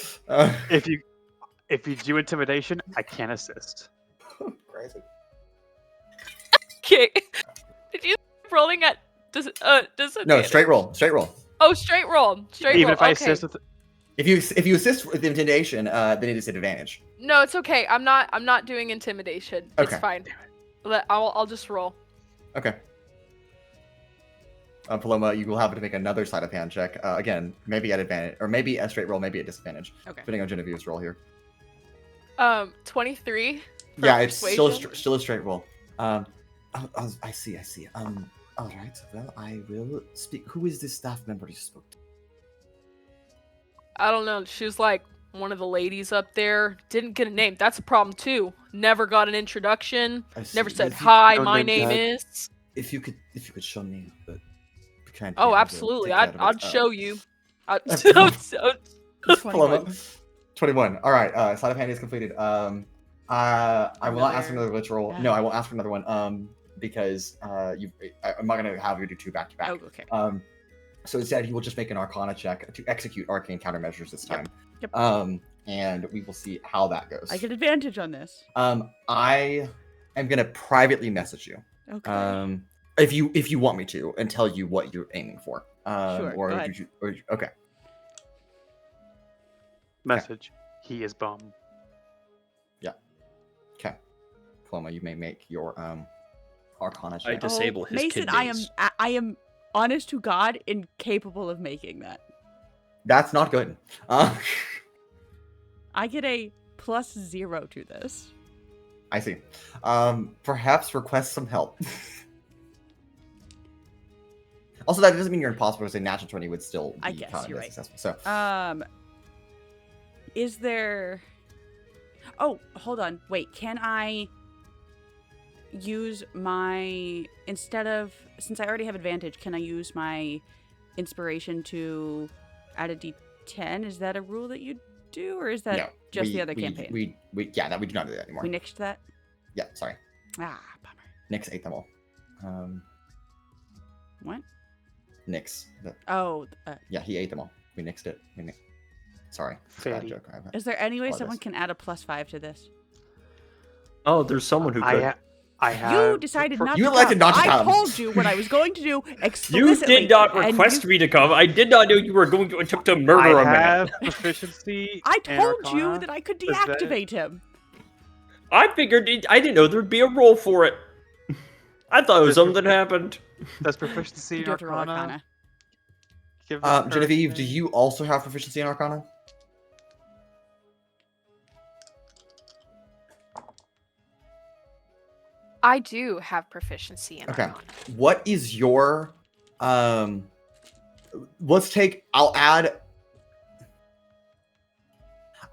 If you do intimidation, I can't assist. Crazy. Okay. Did you rolling at No, straight roll. Straight roll. Oh, straight roll. Even if I okay. assist with If you assist with intimidation, then it is an advantage. No, it's okay. I'm not doing intimidation. Okay. It's fine. I'll just roll. Okay. Paloma, you will have to make another sleight of hand check. Again, maybe at advantage, or maybe a straight roll, maybe at disadvantage. Okay. Depending on Genevieve's roll here. 23. Yeah, it's still persuasion? a straight roll. I see. All right. Well, I will speak. Who is this staff member you spoke to? I don't know. She was like one of the ladies up there. Didn't get a name. That's a problem too. Never got an introduction. I see. Never said If you- hi. no my name name tag. is. If you could show me the kind. Oh, hand, absolutely. take care of I'd it. show you. Paloma, 21. All right. Sleight of hand is completed. I will not ask for another glitch roll. No, I won't ask for another one. Because I'm not gonna have you do two back to back. Oh, okay. So instead, he will just make an Arcana check to execute arcane countermeasures this time. Yep. And we will see how that goes. I get advantage on this. I am gonna privately message you. Okay. If you want me to, and tell you what you're aiming for. Sure, Or go ahead. okay. message. He is bum. Okay. Paloma, you may make your Arcana I check. disable his Mason, kidneys. I am honest to God incapable of making that. That's not good. I get a +0 to this. I see. Perhaps request some help. Also, that doesn't mean you're impossible, because a natural 20 would still be I guess, counted you're as right. successful. So, Is there... Oh, hold on. Wait, can I use my... Instead of... Since I already have advantage, can I use my inspiration to add a d10? Is that a rule that you do, or is that no, just the other campaign? We do not do that anymore. We nixed that? Yeah, sorry. Ah, bummer. Nix ate them all. What? Nix. Oh, Yeah, he ate them all. We nixed it. Sorry. It's a bad Fatty. joke. is there any way Apologize. someone can add a +5 to this? Oh, there's someone who could. I have. You decided not You to elected come. not to I come. told you what I was going to do You explicitly. did not and request you- me to come. I did not know you were going to attempt to murder I a man. have proficiency. I in told you Arcana. that I could Does that- deactivate him. I figured I didn't know there'd be a roll for it. I thought it was something that happened. Does proficiency You in do have to roll Arcana? Arcana. Give that Genevieve, do person- you also have proficiency in Arcana? I do have proficiency in Okay. Arcana. What is your let's take I'll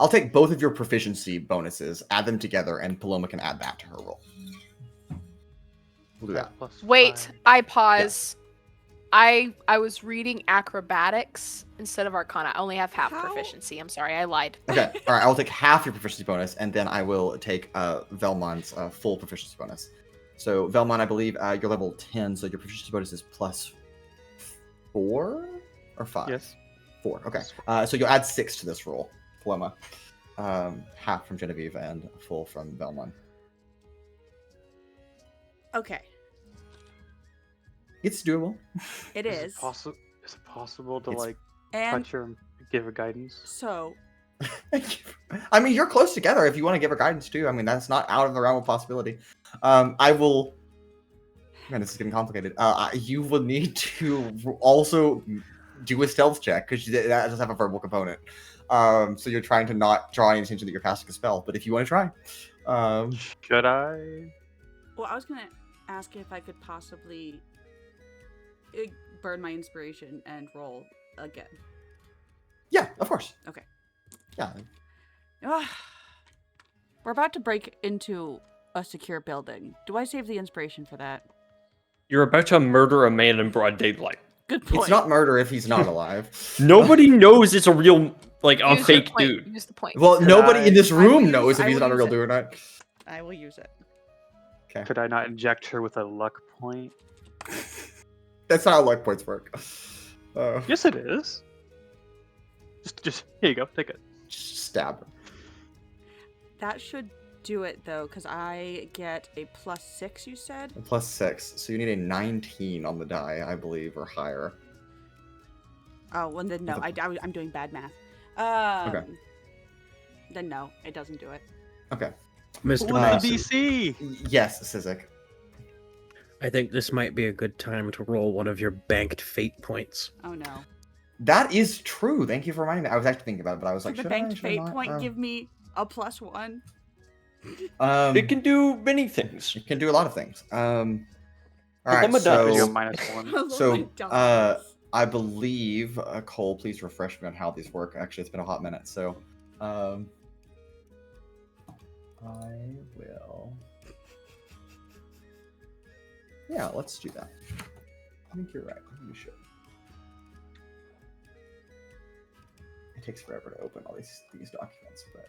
take both of your proficiency bonuses, add them together, and Paloma can add that to her roll. We'll do that. Plus Wait, 5. I pause. I was reading acrobatics instead of Arcana. I only have half How? proficiency. I'm sorry, I lied. Okay. All right. I will take half your proficiency bonus, and then I will take Vellmon's full proficiency bonus. So Vellmon, I believe you're level 10, so your proficiency bonus is +4 or 5. Yes. 4. Okay. So you'll add 6 to this roll, Paloma. Half from Genevieve and full from Vellmon. Okay, It's doable. it is. Is it possible to It's- like And touch her and give her guidance? so, I mean, you're close together. If you want to give her guidance too, I mean, that's not out of the realm of possibility. I will. Man, this is getting complicated. You will need to also do a stealth check because that does have a verbal component. So you're trying to not draw any attention that you're casting a spell. But if you want to try, Should I? well, I was gonna ask if I could possibly burn my inspiration and roll again. yeah, of course. Okay. Yeah, We're about to break into a secure building. Do I save the inspiration for that? You're about to murder a man in broad daylight. Good point. it's not murder if he's not alive. Nobody knows it's a real, like, a Use your fake point. dude. Use the point. Well, Could nobody I- in this I will room use- knows if I he's will not a use real it. dude or not. I will use it. Okay, Could I not inject her with a luck point? that's not how luck points work. Yes, it is. Just here you go. Take it. Just stab her. That should do it though, because I get a +6. You said. A +6, so you need a 19 on the die, I believe, or higher. Oh, well then no. With I'm doing bad math. Okay. Then no, it doesn't do it. Okay. Mr. Well, Mason, DC. Yes, Sizik. I think this might be a good time to roll one of your banked fate points. Oh no. That is true. Thank you for reminding me. I was actually thinking about it, but I was like, Could the should I, banked should I fate not? point give me a +1? It can do many things. It can do a lot of things. All right, Paloma Gives you a so -1. So, I believe Cole, please refresh me on how these work. Actually, it's been a hot minute, so I will. Yeah, let's do that. I think you're right. We should. It takes forever to open all these documents, but.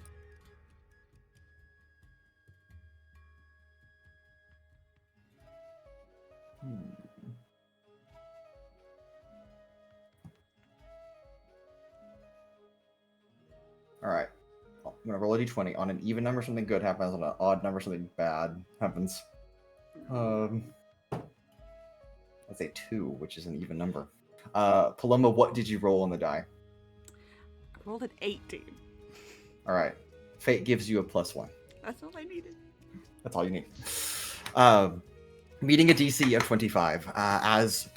All right. I'm gonna roll a d20. On an even number, something good happens. On an odd number, something bad happens. Let's say 2, which is an even number. Paloma, what did you roll on the die? I rolled an 18. All right. Fate gives you a +1. That's all I needed. That's all you need. Meeting a DC of 25. As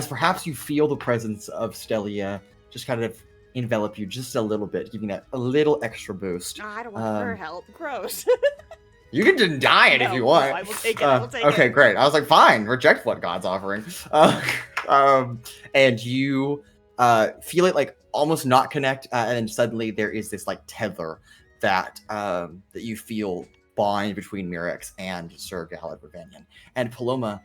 perhaps you feel the presence of Stelia just kind of envelop you just a little bit, giving that a little extra boost. Oh, I don't want her help. Gross. You can deny it if No, you want. no, I will take it. I will take okay, it. great. I was like, fine, reject what God's offering. And you feel it like almost not connect, and then suddenly there is this like tether that that you feel bind between Mirex and Sir Galad Ravanian. And Paloma,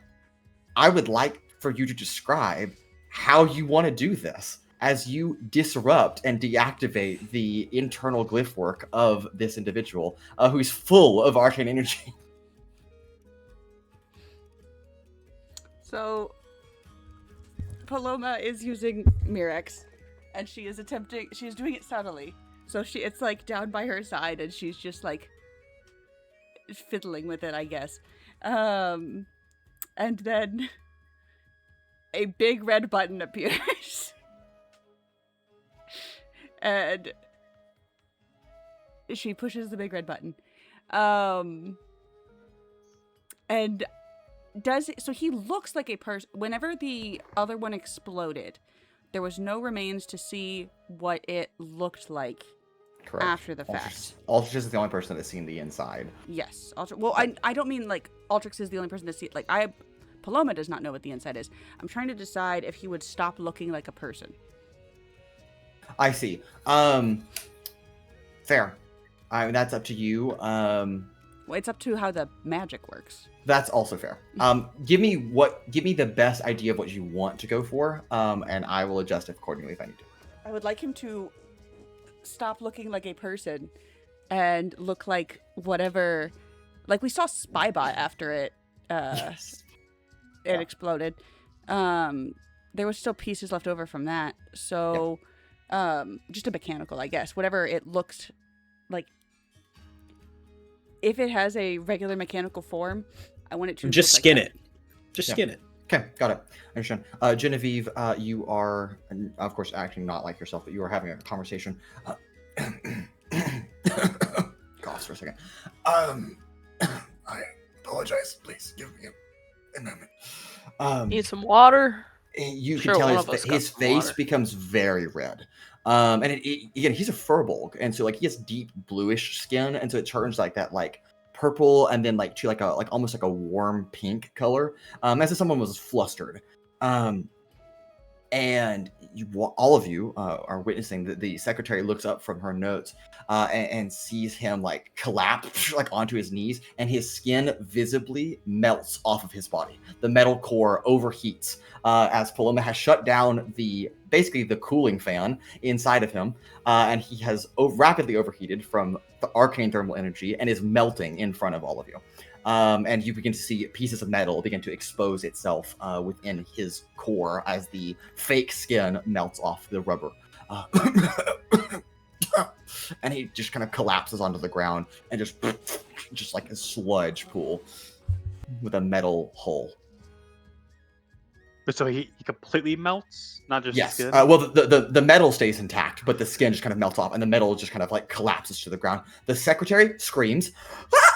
I would like for you to describe how you want to do this as you disrupt and deactivate the internal glyph work of this individual who's full of arcane energy. So, Paloma is using Mirex, and she is doing it subtly. So it's like down by her side, and she's just like fiddling with it, I guess. And then a big red button appears. And she pushes the big red button. And so he looks like a person. Whenever the other one exploded, there was no remains to see what it looked like. Correct. After the fact. Altrix is the only person that's seen the inside. Yes. Well, I don't mean like Altrix is the only person to see. Like Paloma does not know what the inside is. I'm trying to decide if he would stop looking like a person. I see. Fair. I mean, that's up to you. Well, it's up to how the magic works. That's also fair. Give me the best idea of what you want to go for, and I will adjust it accordingly if I need to. I would like him to stop looking like a person and look like whatever. Like we saw Spybot after it. Yes. It exploded. There was still pieces left over from that. So, just a mechanical, I guess. Whatever it looks like. If it has a regular mechanical form, I want it to Just look skin like it. Just skin it. Okay, got it. I understand. Genevieve, you are, of course, acting not like yourself, but you are having a conversation. Coughs for a second. I apologize. Please give me a moment. Need some water? You Sure, can tell one of us got his some face water. becomes very red. And again, he's a furbolg, and so like he has deep bluish skin, and so it turns like that like purple, and then like to like almost like a warm pink color, as if someone was flustered. And all of you are witnessing that the secretary looks up from her notes and sees him like collapse like onto his knees, and his skin visibly melts off of his body. The metal core overheats as Paloma has shut down basically the cooling fan inside of him, and he has rapidly overheated from the arcane thermal energy and is melting in front of all of you. And you begin to see pieces of metal begin to expose itself within his core as the fake skin melts off the rubber. And he just kind of collapses onto the ground and just like a sludge pool with a metal hull. But so he completely melts, not just Yes. skin? Well, the metal stays intact, but the skin just kind of melts off, and the metal just kind of like collapses to the ground. The secretary screams,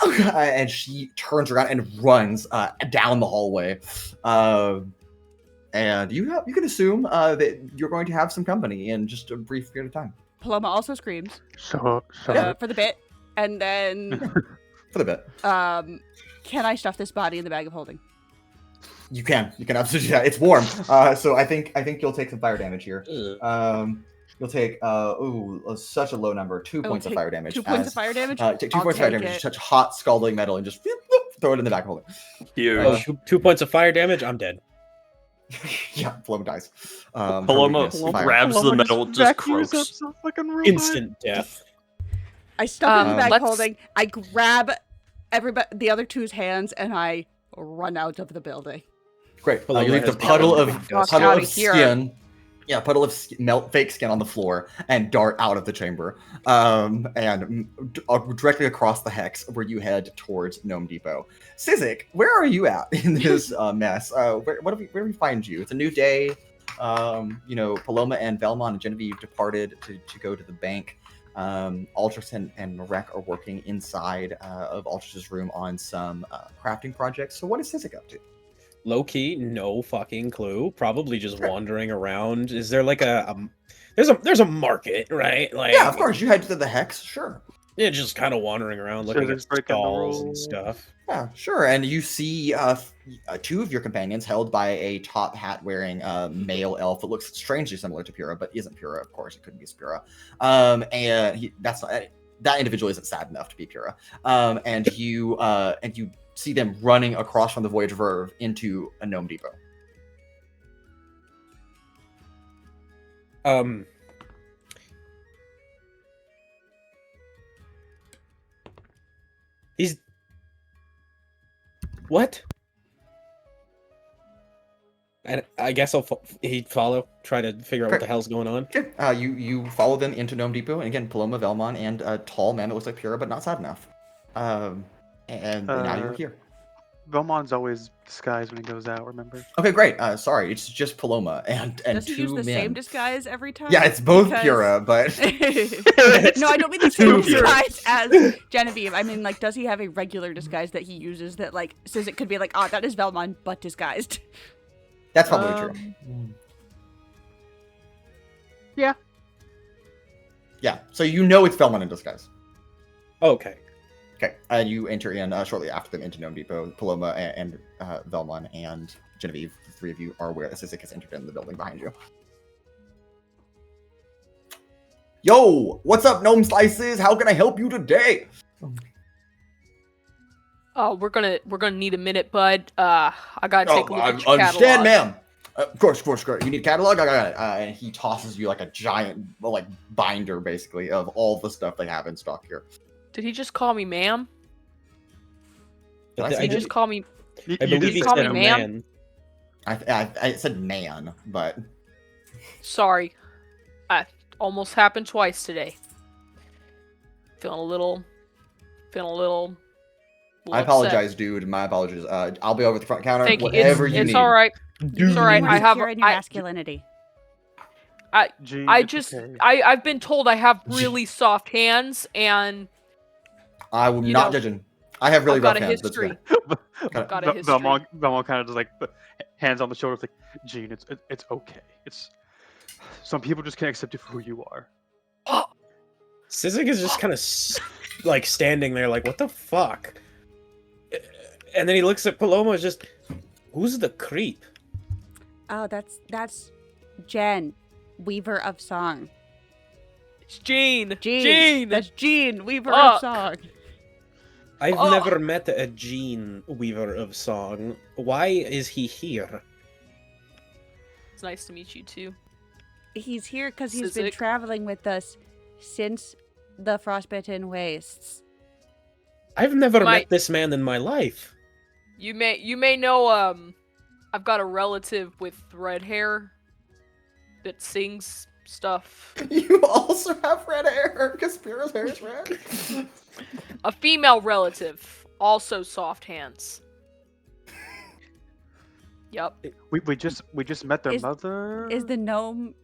and she turns around and runs down the hallway. And you can assume that you're going to have some company in just a brief period of time. Paloma also screams So for the bit, and then For the bit. can I stuff this body in the bag of holding? You can absolutely do that. It's warm. So I think you'll take some fire damage here. You'll take such a low number, 2 points of fire damage. 2 points of fire damage. Take 2 points of fire damage. Just touch hot, scalding metal and just throw it in the back. Hold it. Huge. 2 points of fire damage. I'm dead. Yeah, Paloma dies. Paloma grabs the metal, just croaks. Instant death. I stuff it in the bag let's- holding. I grab the other two's hands, and I run out of the building. Great. Paloma You leave the has puddle nothing of to discuss. Outta here. skin. Yeah, puddle of fake skin on the floor and dart out of the chamber, and directly across the hex where you head towards Gnome Depot. Sizik, where are you at in this mess? Where do we find you? It's a new day. Paloma and Vellmon and Genevieve departed to go to the bank. Altrix and Rek are working inside of Altrix's room on some crafting projects. So what is Sizik up to? Low key, no fucking clue. Probably just wandering around. Is there like there's a market, right? Like, Yeah, of course. You head to the hex, sure. Yeah, just kind of wandering around So looking there's at breaking the stalls and rules. stuff. Yeah, sure. And you see two of your companions held by a top hat wearing male elf that looks strangely similar to Pura, but isn't Pura, of course. It couldn't be Pura. That individual isn't sad enough to be Pura. And you see them running across from the Voyage Verve into a Gnome Depot. He's what? I guess he'd follow, try to figure out what the hell's going on. Okay. You follow them into Gnome Depot, and again, Paloma, Vellmon, and a tall man that looks like Pura, but not sad enough. And now you're here. Vellmon's always disguised when he goes out, remember? Okay, great. Sorry, it's just Paloma and Does he two use the men. same disguise every time? Yeah, it's both Because- Pura, but No, I don't mean the same Two Pura. disguise as Genevieve. I mean, like, does he have a regular disguise that he uses that, like, says it could be like, that is Vellmon, but disguised? that's probably true. Yeah. Yeah, so you know it's Vellmon in disguise. Okay. Okay, and you enter in shortly after them into Gnome Depot. Paloma and Vellmon and Genevieve, the three of you are aware that Sizik has entered in the building behind you. Yo, what's up, Gnome Slices? How can I help you today? Oh, we're gonna need a minute, bud. I gotta take a look at your understand, catalog. ma'am. Of course. You need a catalog? I got it. And he tosses you like a giant, binder, basically, of all the stuff they have in stock here. Did he just call me ma'am? Did I Did say he just call me? I believe he call said me man. I said man, but Sorry, almost happened twice today. Feeling a little I apologize, dude. My apologies. I'll be over at the front counter. Thank you. Whatever you need. It's all right. It's all right. More I have. secure in your masculinity. Gene, I it's just. okay. I've been told I have really soft hands, and I will you not know, judge him. I have really I've got rough a hands. That's history. good. I've got a history. Vellmon kind of just like hands on the shoulder, like, Gene, it's okay. It's some people just can't accept you for who you are. Sizik is just kind of like standing there, like, what the fuck? And then he looks at Paloma, just, who's the creep? Oh, that's Jen, Weaver of Song. It's Gene. Gene. That's Gene, Weaver Fuck. of Song. I've Oh. never met a Gene Weaver of Song. Why is he here? It's nice to meet you too. He's here because he's been Sizik. traveling with us since the Frostbitten Wastes. I've never My- met this man in my life. You may know. I've got a relative with red hair that sings stuff. You also have red hair because Pura's hair is red. A female relative, also soft hands. Yep. We just met their Is- mother. Is the gnome?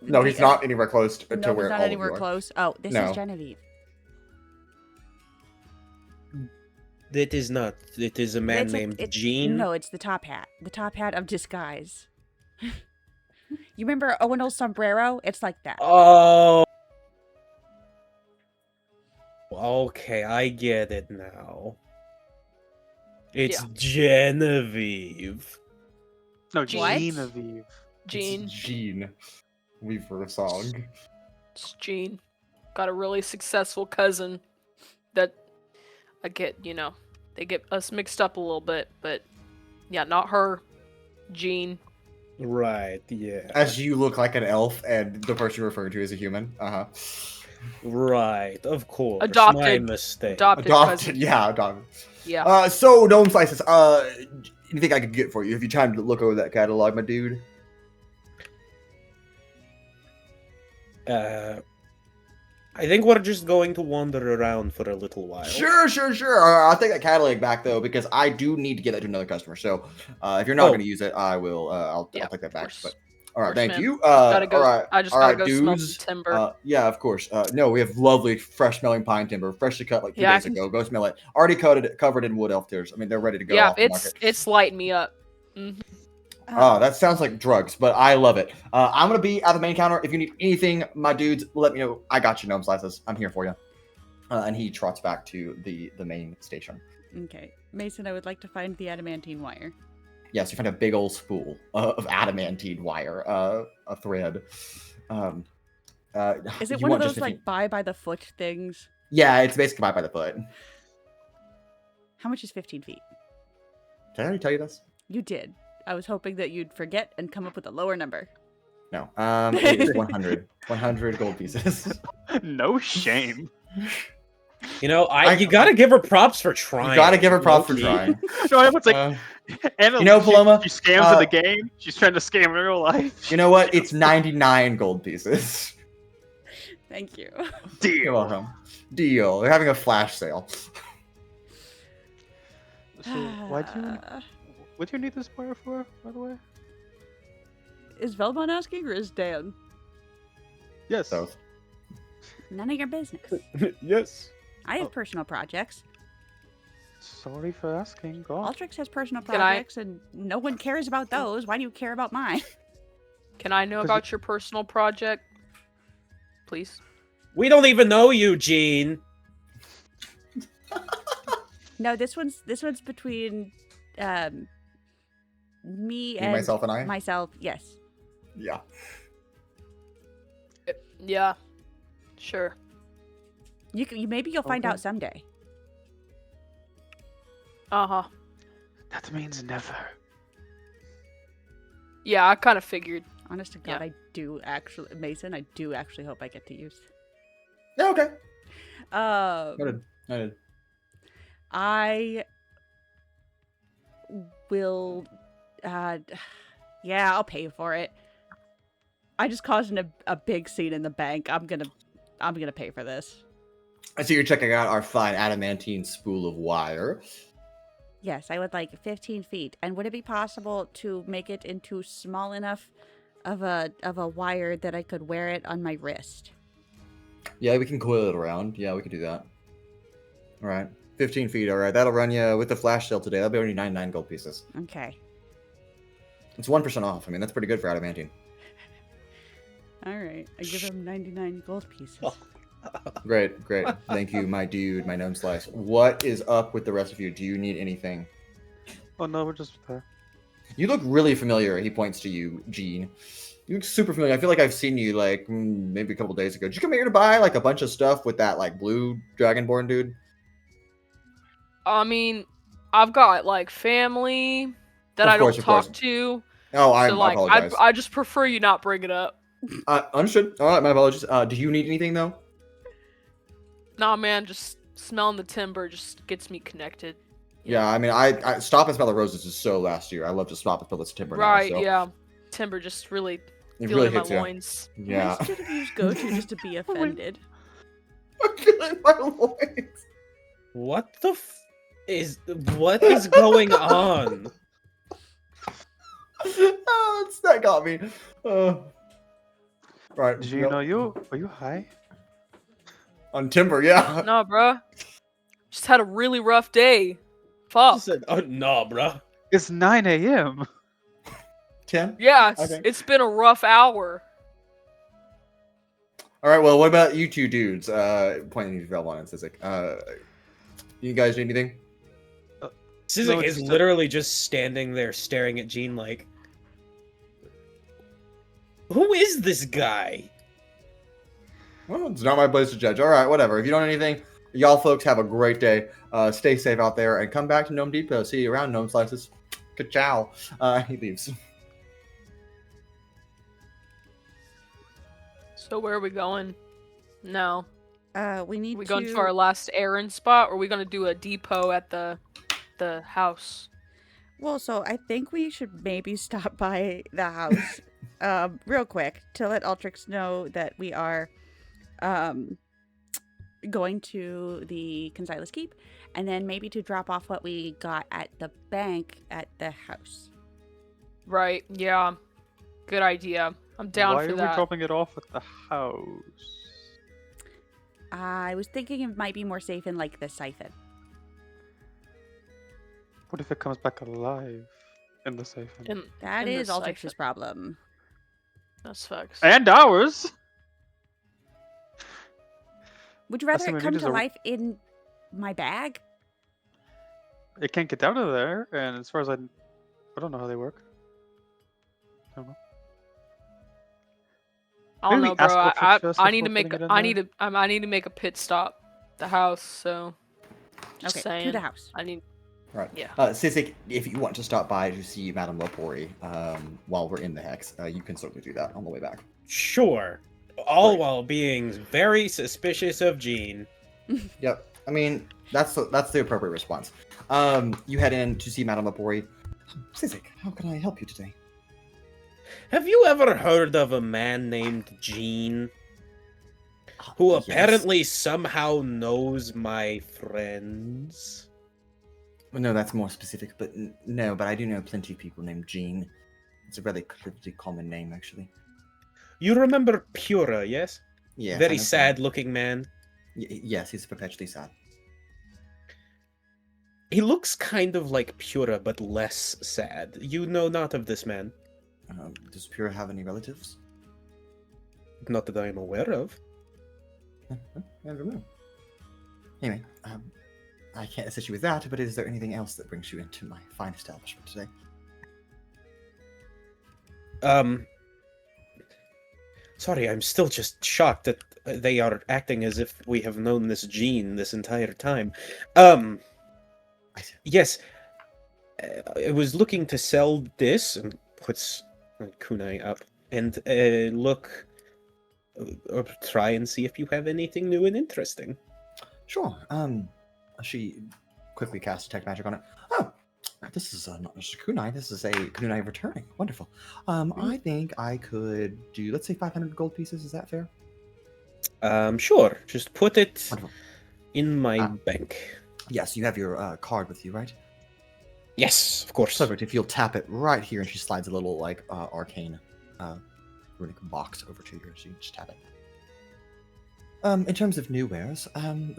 No, he's not anywhere close to No, where he's not all anywhere of you are. close. Oh, this No. is Genevieve. That is not. It is a man It's named it's- Gene. No, it's the top hat. The top hat of disguise. You remember Owens' sombrero? It's like that. Oh. Okay, I get it now. It's Yeah. Genevieve. No, What? Genevieve. Gene. It's Gene. Weaver of Song. It's Gene. Got a really successful cousin that I get, they get us mixed up a little bit, but yeah, not her. Gene. Right, yeah. As you look like an elf, and the person you're referring to is a human. Right, of course. My Adopted. mistake. Adopted Adopted. cousin. Yeah, adopted. Yeah. So, Gnome Slices, anything I could get for you? Have you time to look over that catalog, my dude? I think we're just going to wander around for a little while. Sure. I'll take that catalog back, though, because I do need to get that to another customer. So, if you're not Oh. going to use it, I will, I'll Yeah, take that of back. course. But, all right, Of course, thank man. you. Gotta go. All right, I just all gotta right, go smell dudes. some timber. Yeah, of course. No, we have lovely, fresh-smelling pine timber, freshly cut like 2 Yeah, I days can- ago. Go smell it. Already covered in wood elf tears. I mean, they're ready to go yeah, off the market. it's lighting me up. Mhm. Oh, that sounds like drugs, but I love it. I'm gonna be at the main counter. If you need anything, my dudes, let me know. I got you, Gnome Slices. I'm here for you. And he trots back to the main station. Okay. Mason, I would like to find the adamantine wire. Yes, you find a big old spool of adamantine wire, a thread. Is it you one of want just those, like, by the foot things? Yeah, it's basically by the foot. How much is 15 feet? Did I already tell you this? You did. I was hoping that you'd forget and come up with a lower number. No. It is 100. 100 gold pieces. No shame. You know, you gotta give her props for trying. You gotta give her props for low-key. trying. No, everyone's like, Anna, you know, Paloma, she scams in the game. She's trying to scam in real life. You know what? It's 99 gold pieces. Thank you. You're welcome. Deal. They're having a flash sale. So what do you need this wire for, by the way? Is Vellmon asking or is Dan? Yes. So, None of your business. Yes. I have personal projects. Sorry for asking. Go on. Altrix has personal Can I- projects, and no one cares about those. Why do you care about mine? Can I know 'Cause about your personal project, please? We don't even know you, Gene. No, this one's between me and myself, and I? Myself, yes. Yeah. Yeah. Sure. Maybe you'll find Okay. out someday. Uh-huh. That means never. Yeah, I kind of figured. Honest to God, Yeah. I do actually, Mason. I do actually hope I get to use. Yeah, okay. Um, Noted. I will. Yeah, I'll pay for it. I just caused a big scene in the bank. I'm gonna pay for this. I see you're checking out our fine adamantine spool of wire. Yes, I would like 15 feet. And would it be possible to make it into small enough of a wire that I could wear it on my wrist? Yeah, we can coil it around. Yeah, we can do that. All right. 15 feet. All right. That'll run you with the flash sale today. That'll be only 99 gold pieces. Okay. It's 1% off. I mean, that's pretty good for adamantine. All right. I give him 99 gold pieces. Great. Thank you, my dude, my gnome slice. What is up with the rest of you? Do you need anything? Oh no, we're just there. You look really familiar. He points to you, Gene. You look super familiar. I feel like I've seen you like maybe a couple days ago. Did you come here to buy like a bunch of stuff with that like blue dragonborn dude? I mean, I've got like family that Of I course, don't of course. talk to. Oh, I So like, apologize. I just prefer you not bring it up. Understood. All right, my apologies. Do you need anything though? Nah, man, just smelling the timber just gets me connected. Yeah, I mean, I Stop and Smell the Roses is so last year. I love to stop and smell this timber. Right, now, so yeah. Timber just really It feeling really in my hits you. loins. Yeah. Where's Genevieve's go-to just to be offended? I'm feeling my loins. What the what is going on? Oh, that got me. Right. Did you know are you high? On timber? Yeah. Nah, bruh. Just had a really rough day. Fuck. She said, "Oh no, bruh." It's 9 a.m. 10. Yeah, Okay. it's been a rough hour. All right. Well, what about you two dudes? Pointing to Vellmon and Sizik. You guys need anything? Sizik No, is it's literally just standing there staring at Jean like, who is this guy? Well, it's not my place to judge. All right, whatever. If you don't need anything, y'all folks have a great day. Stay safe out there and come back to Gnome Depot. See you around, Gnome Slices. Ka-chow. He leaves. So where are we going? No. We need We to... going to our last errand spot, or are we gonna do a depot at the house? Well, so I think we should maybe stop by the house real quick to let Altrix know that we are going to the Consilas Keep, and then maybe to drop off what we got at the bank at the house. Right, yeah. Good idea. I'm down Why for are that. we dropping it off at the house? I was thinking it might be more safe in, like, the siphon. What if it comes back alive in the siphon? That in the is Altrix's siphon. problem. That's facts. And ours! Would you Last rather thing it we come need is to a- life in my bag? It can't get out of there, and as far as I don't know how they work. I don't know. I don't Maybe know, bro. ask Altrix first I need to before make putting it in I there? need to make a pit stop at the house. So just Okay, saying. to the house. I need. Right. Yeah. Sizik, if you want to stop by to see Madame Lepori while we're in the Hex, you can certainly do that on the way back. Sure. All Right. while being very suspicious of Jean. Yep. I mean, that's the appropriate response. You head in to see Madame Lepori. Sizik, how can I help you today? Have you ever heard of a man named Jean? Who Yes. apparently somehow knows my friends? Well, no, that's more specific, but no, but I do know plenty of people named Jean. It's a relatively common name, actually. You remember Pura, yes? Yeah. Very sad-looking man. Yes, he's perpetually sad. He looks kind of like Pura, but less sad. You know not of this man. Does Pura have any relatives? Not that I am aware of. I don't know. Anyway, I can't assist you with that, but is there anything else that brings you into my fine establishment today? Sorry, I'm still just shocked that they are acting as if we have known this Jean this entire time. Yes, I was looking to sell this, and puts kunai up, and look, or try and see if you have anything new and interesting. Sure. She quickly casts Detect Magic on it. Oh, this is not just a kunai. This is a kunai returning. Wonderful. I think I could do, let's say, 500 gold pieces. Is that fair? Sure. Just put it Wonderful. in my Ah. bank. Yes, you have your card with you, right? Yes, of course. Perfect. If you'll tap it right here, and she slides a little like arcane runic box over to you, so you just tap it. In terms of new wares,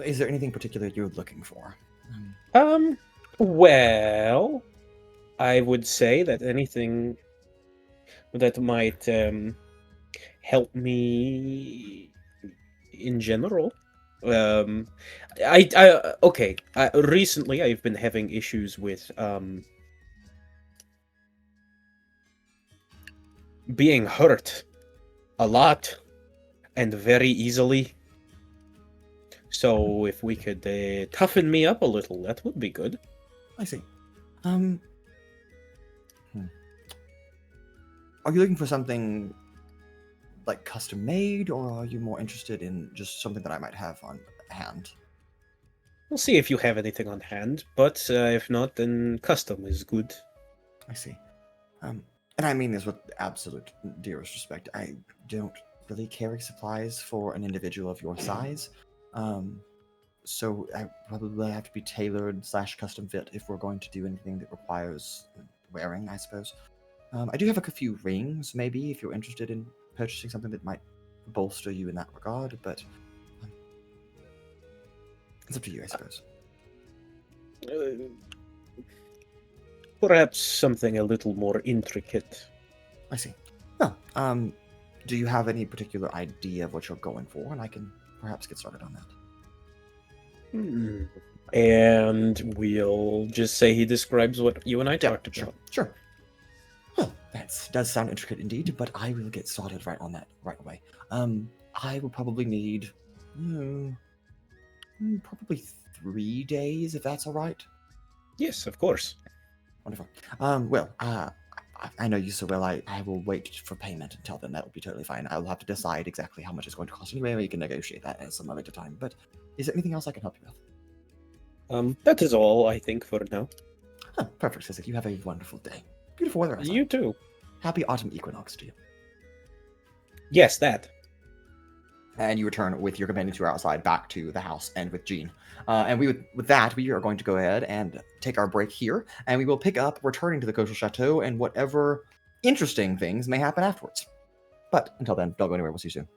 is there anything particular you're looking for? Well, I would say that anything that might help me in general. Recently I've been having issues with being hurt a lot and very easily. So if we could toughen me up a little, that would be good. I see. Are you looking for something like custom made, or are you more interested in just something that I might have on hand? We'll see if you have anything on hand, but if not, then custom is good. I see. And I mean this with absolute dearest respect. I don't really carry supplies for an individual of your size. So I probably have to be tailored / custom fit if we're going to do anything that requires wearing, I suppose. I do have a few rings, maybe, if you're interested in purchasing something that might bolster you in that regard, but it's up to you, I suppose. Perhaps something a little more intricate. I see. Well, do you have any particular idea of what you're going for? And I can perhaps get started on that. And we'll just say he describes what you and I talked about. Sure. Well, that does sound intricate indeed, but I will get started right on that right away. I will probably need probably 3 days, if that's all right. Yes, of course. Wonderful. I know you so well. I will wait for payment until then. That'll be totally fine. I'll have to decide exactly how much it's going to cost anyway. We can negotiate that at some later time. But is there anything else I can help you with? That is all, I think, for now. Oh, perfect, Sizik. You have a wonderful day. Beautiful weather outside. You too. Happy autumn equinox to you. Yes, that. And you return with your companions who are outside back to the house and with Jean. And with that, we are going to go ahead and take our break here, and we will pick up returning to the coastal chateau and whatever interesting things may happen afterwards. But until then, don't go anywhere. We'll see you soon.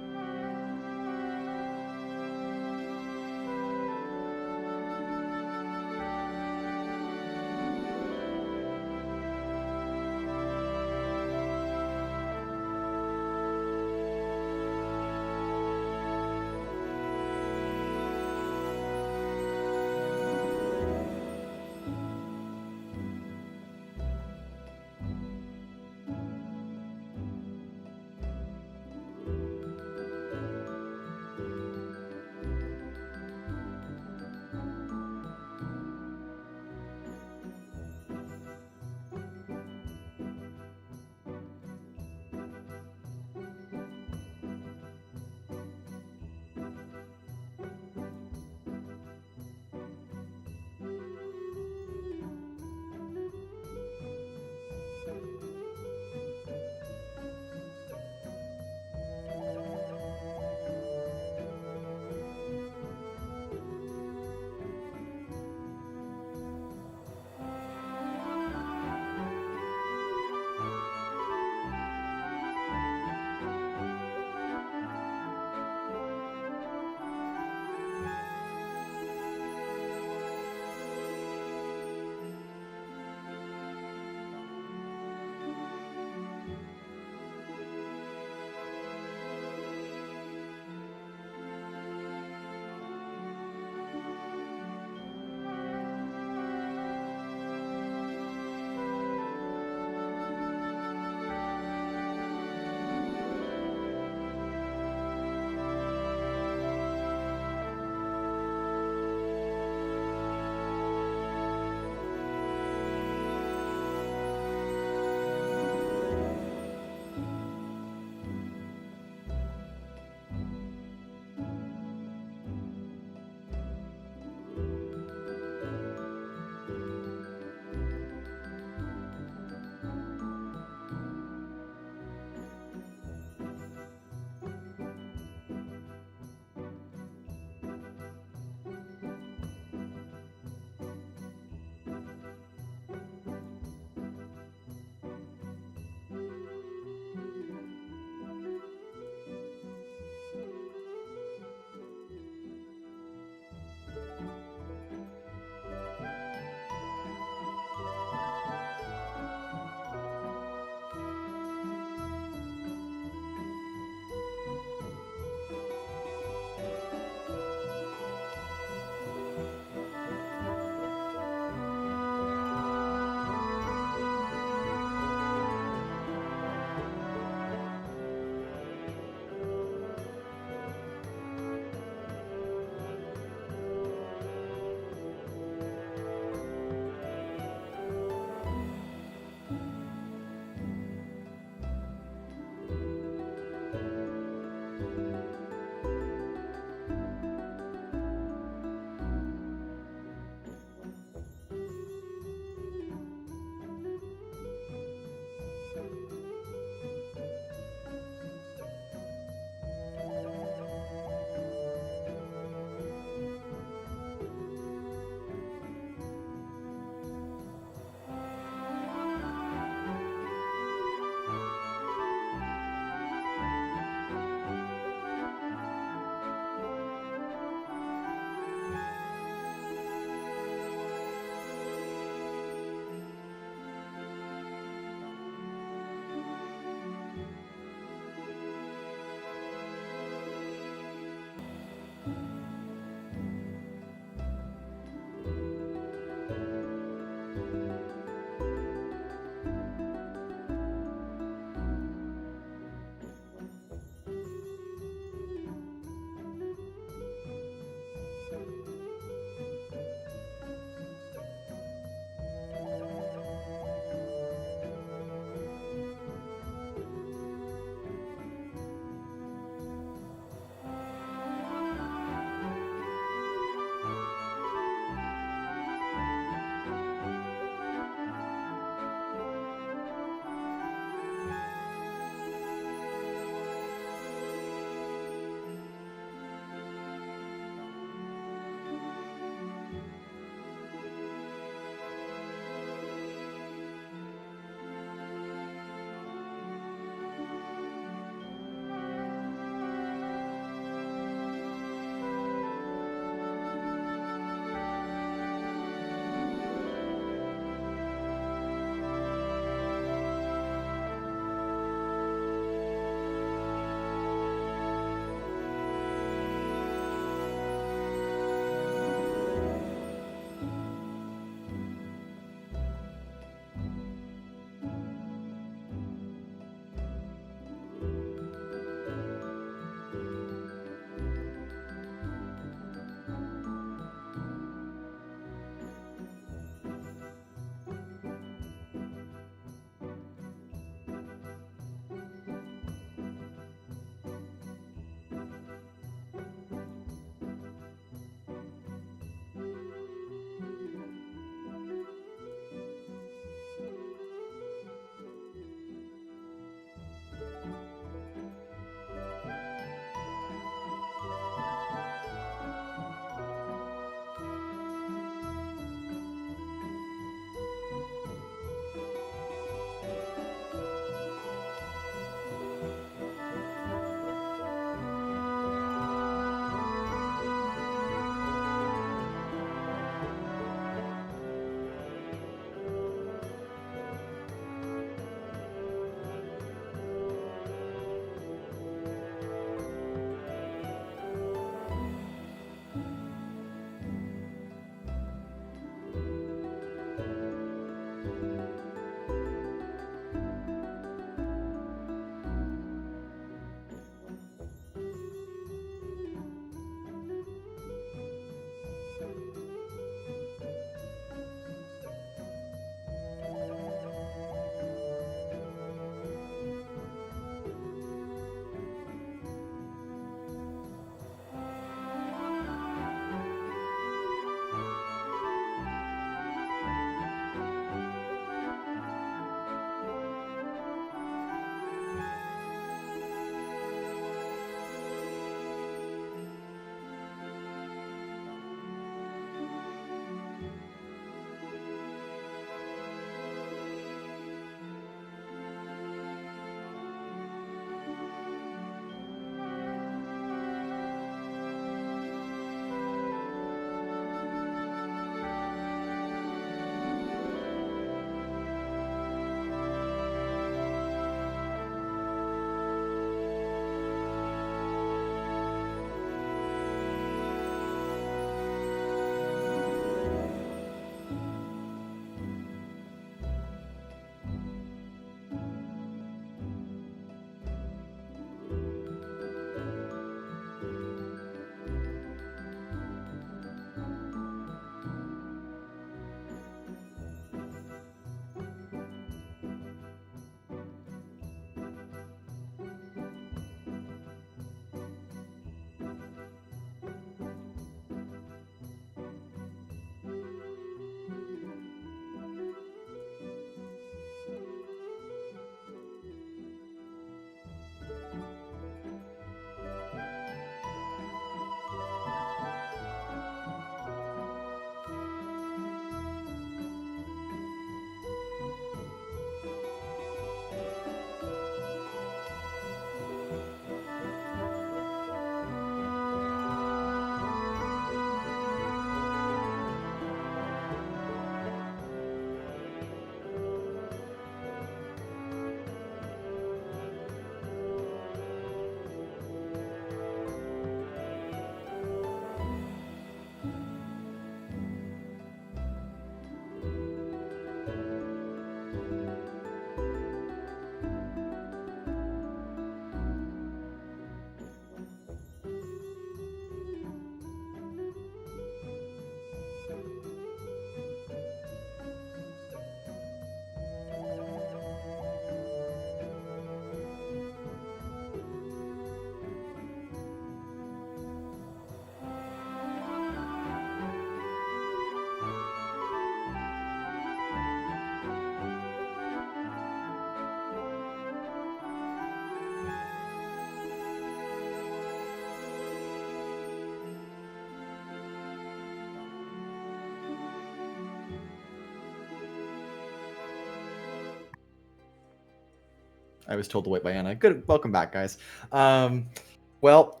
I was told to wait by Anna. Good, welcome back, guys. Well,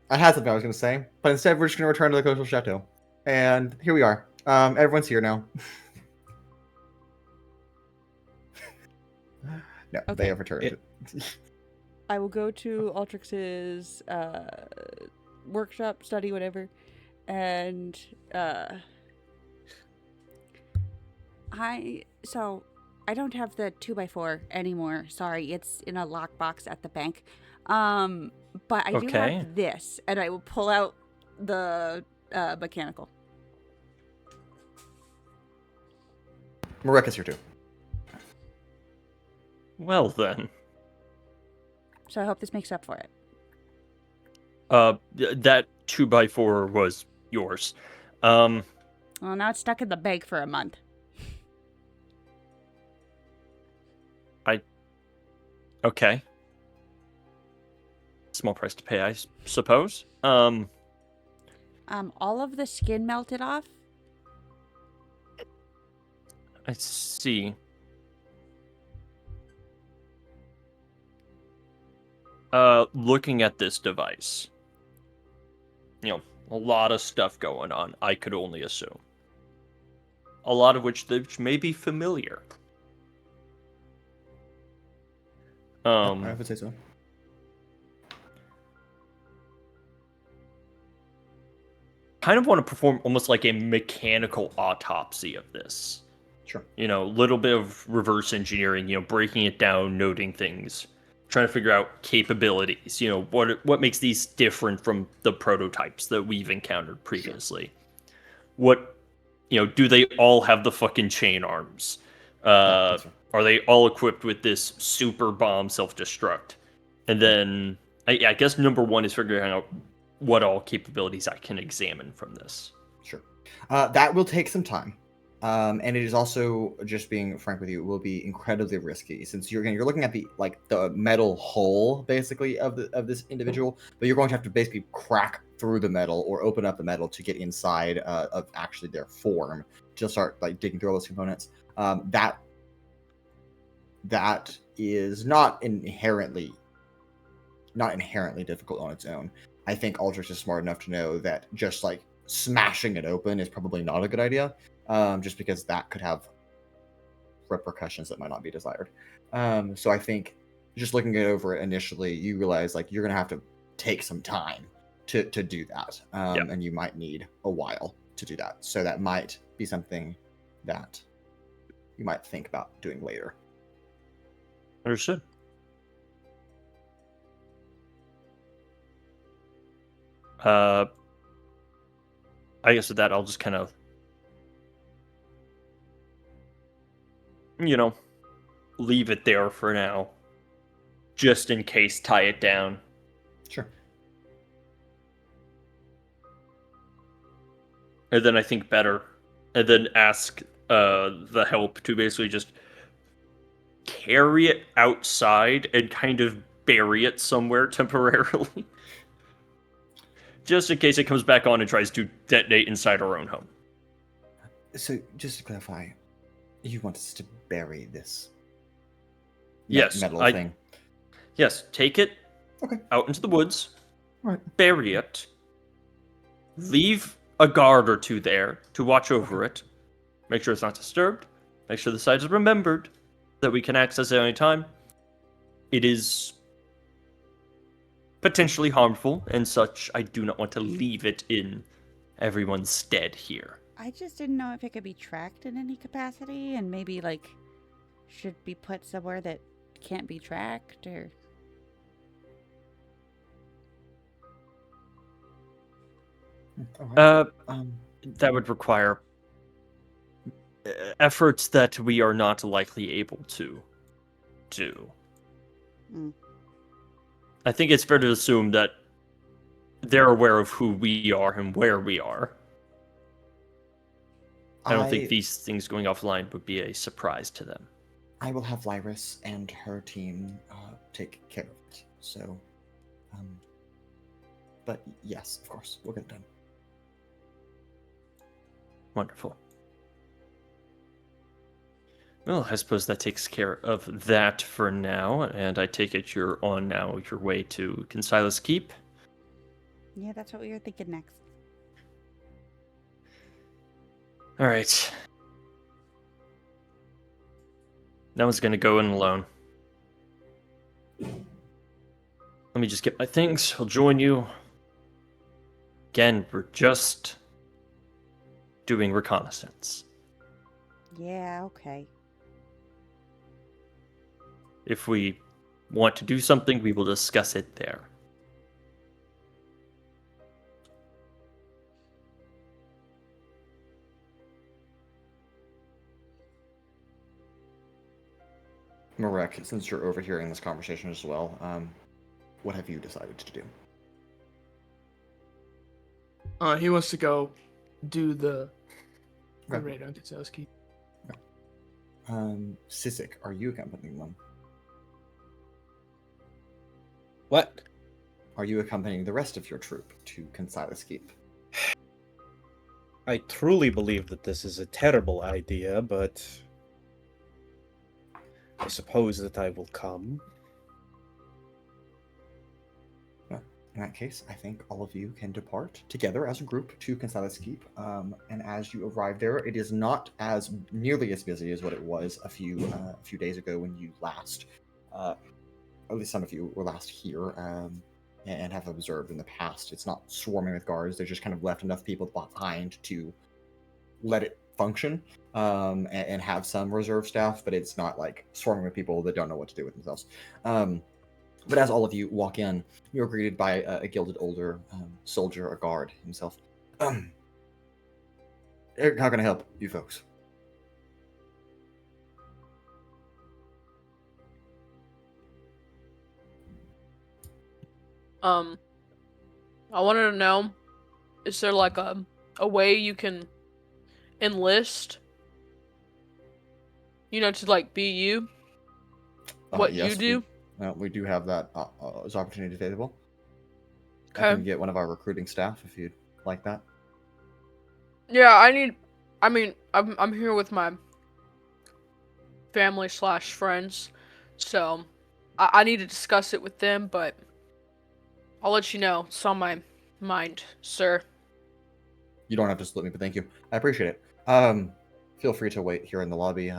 I had something I was going to say, but instead we're just going to return to the coastal chateau, and here we are. Everyone's here now. No, Okay. they have returned. I will go to Altrix's workshop, study, whatever, and I don't have the 2x4 anymore. Sorry, it's in a lockbox at the bank. But I do Okay. have this, and I will pull out the mechanical. Mareka's here too. Well then. So I hope this makes up for it. That 2x4 was yours. Well, now it's stuck in the bank for a month. Okay. Small price to pay, I suppose. All of the skin melted off. I see. Looking at this device, a lot of stuff going on, I could only assume. A lot of which may be familiar. I would say so. Kind of want to perform almost like a mechanical autopsy of this. Sure. A little bit of reverse engineering, breaking it down, noting things, trying to figure out capabilities, what makes these different from the prototypes that we've encountered previously. Sure. What, do they all have the fucking chain arms? Are they all equipped with this super bomb self-destruct? And then, I guess number one is figuring out what all capabilities I can examine from this. Sure. That will take some time. And it is also, just being frank with you, will be incredibly risky, since you're looking at the metal hull basically of this individual, but you're going to have to basically crack through the metal or open up the metal to get inside of actually their form to start digging through all those components. That is not inherently difficult on its own. I think Altrix is smart enough to know that just smashing it open is probably not a good idea. Just because that could have repercussions that might not be desired. So I think just looking it over initially, you realize you're going to have to take some time to do that. And you might need a while to do that. So that might be something that you might think about doing later. Understood. I guess with that, I'll just kind of leave it there for now. Just in case, tie it down. Sure. And then I think better. And then ask the help to basically just carry it outside and kind of bury it somewhere temporarily. Just in case it comes back on and tries to detonate inside our own home. So, just to clarify, you want us to bury this metal thing? Yes, take it out into the woods, bury it, leave a guard or two there to watch over it, make sure it's not disturbed, make sure the site is remembered, that we can access it at any time. It is potentially harmful and such. I do not want to leave it in everyone's stead here. I just didn't know if it could be tracked in any capacity, and maybe should be put somewhere that can't be tracked, or that would require efforts that we are not likely able to do. I think it's fair to assume that they're aware of who we are and where we are. I don't think these things going offline would be a surprise to them. I will have Lyris and her team take care of it. So, but yes, of course, we'll get it done. Wonderful. Well, I suppose that takes care of that for now, and I take it you're on now your way to Consilas Keep. Yeah, that's what we were thinking next. All right. No one's gonna go in alone. Let me just get my things. I'll join you. Again, we're just doing reconnaissance. Yeah, okay. If we want to do something, we will discuss it there. Marek, since you're overhearing this conversation as well, what have you decided to do? He wants to go do the Okay. raid on Kitzelski. Sizik, are you accompanying them? What? Are you accompanying the rest of your troop to Consilas Keep? I truly believe that this is a terrible idea, but I suppose that I will come. In that case, I think all of you can depart together as a group to Consilas Keep. And as you arrive there, it is not as nearly as busy as what it was a few days ago when you last, at least some of you were last here and have observed in the past. It's not swarming with guards. They just kind of left enough people behind to let it function and have some reserve staff, but it's not like swarming with people that don't know what to do with themselves. But as all of you walk in, you're greeted by a gilded older soldier, a guard himself. How can I help you folks? I wanted to know, is there like a way you can enlist? To like be you? What Yes, you do? We do have that as opportunity available. I Okay. can get one of our recruiting staff if you'd like that. Yeah, I'm here with my family / friends, so I need to discuss it with them, but I'll let you know. It's on my mind, sir. You don't have to split me, but thank you. I appreciate it. Feel free to wait here in the lobby.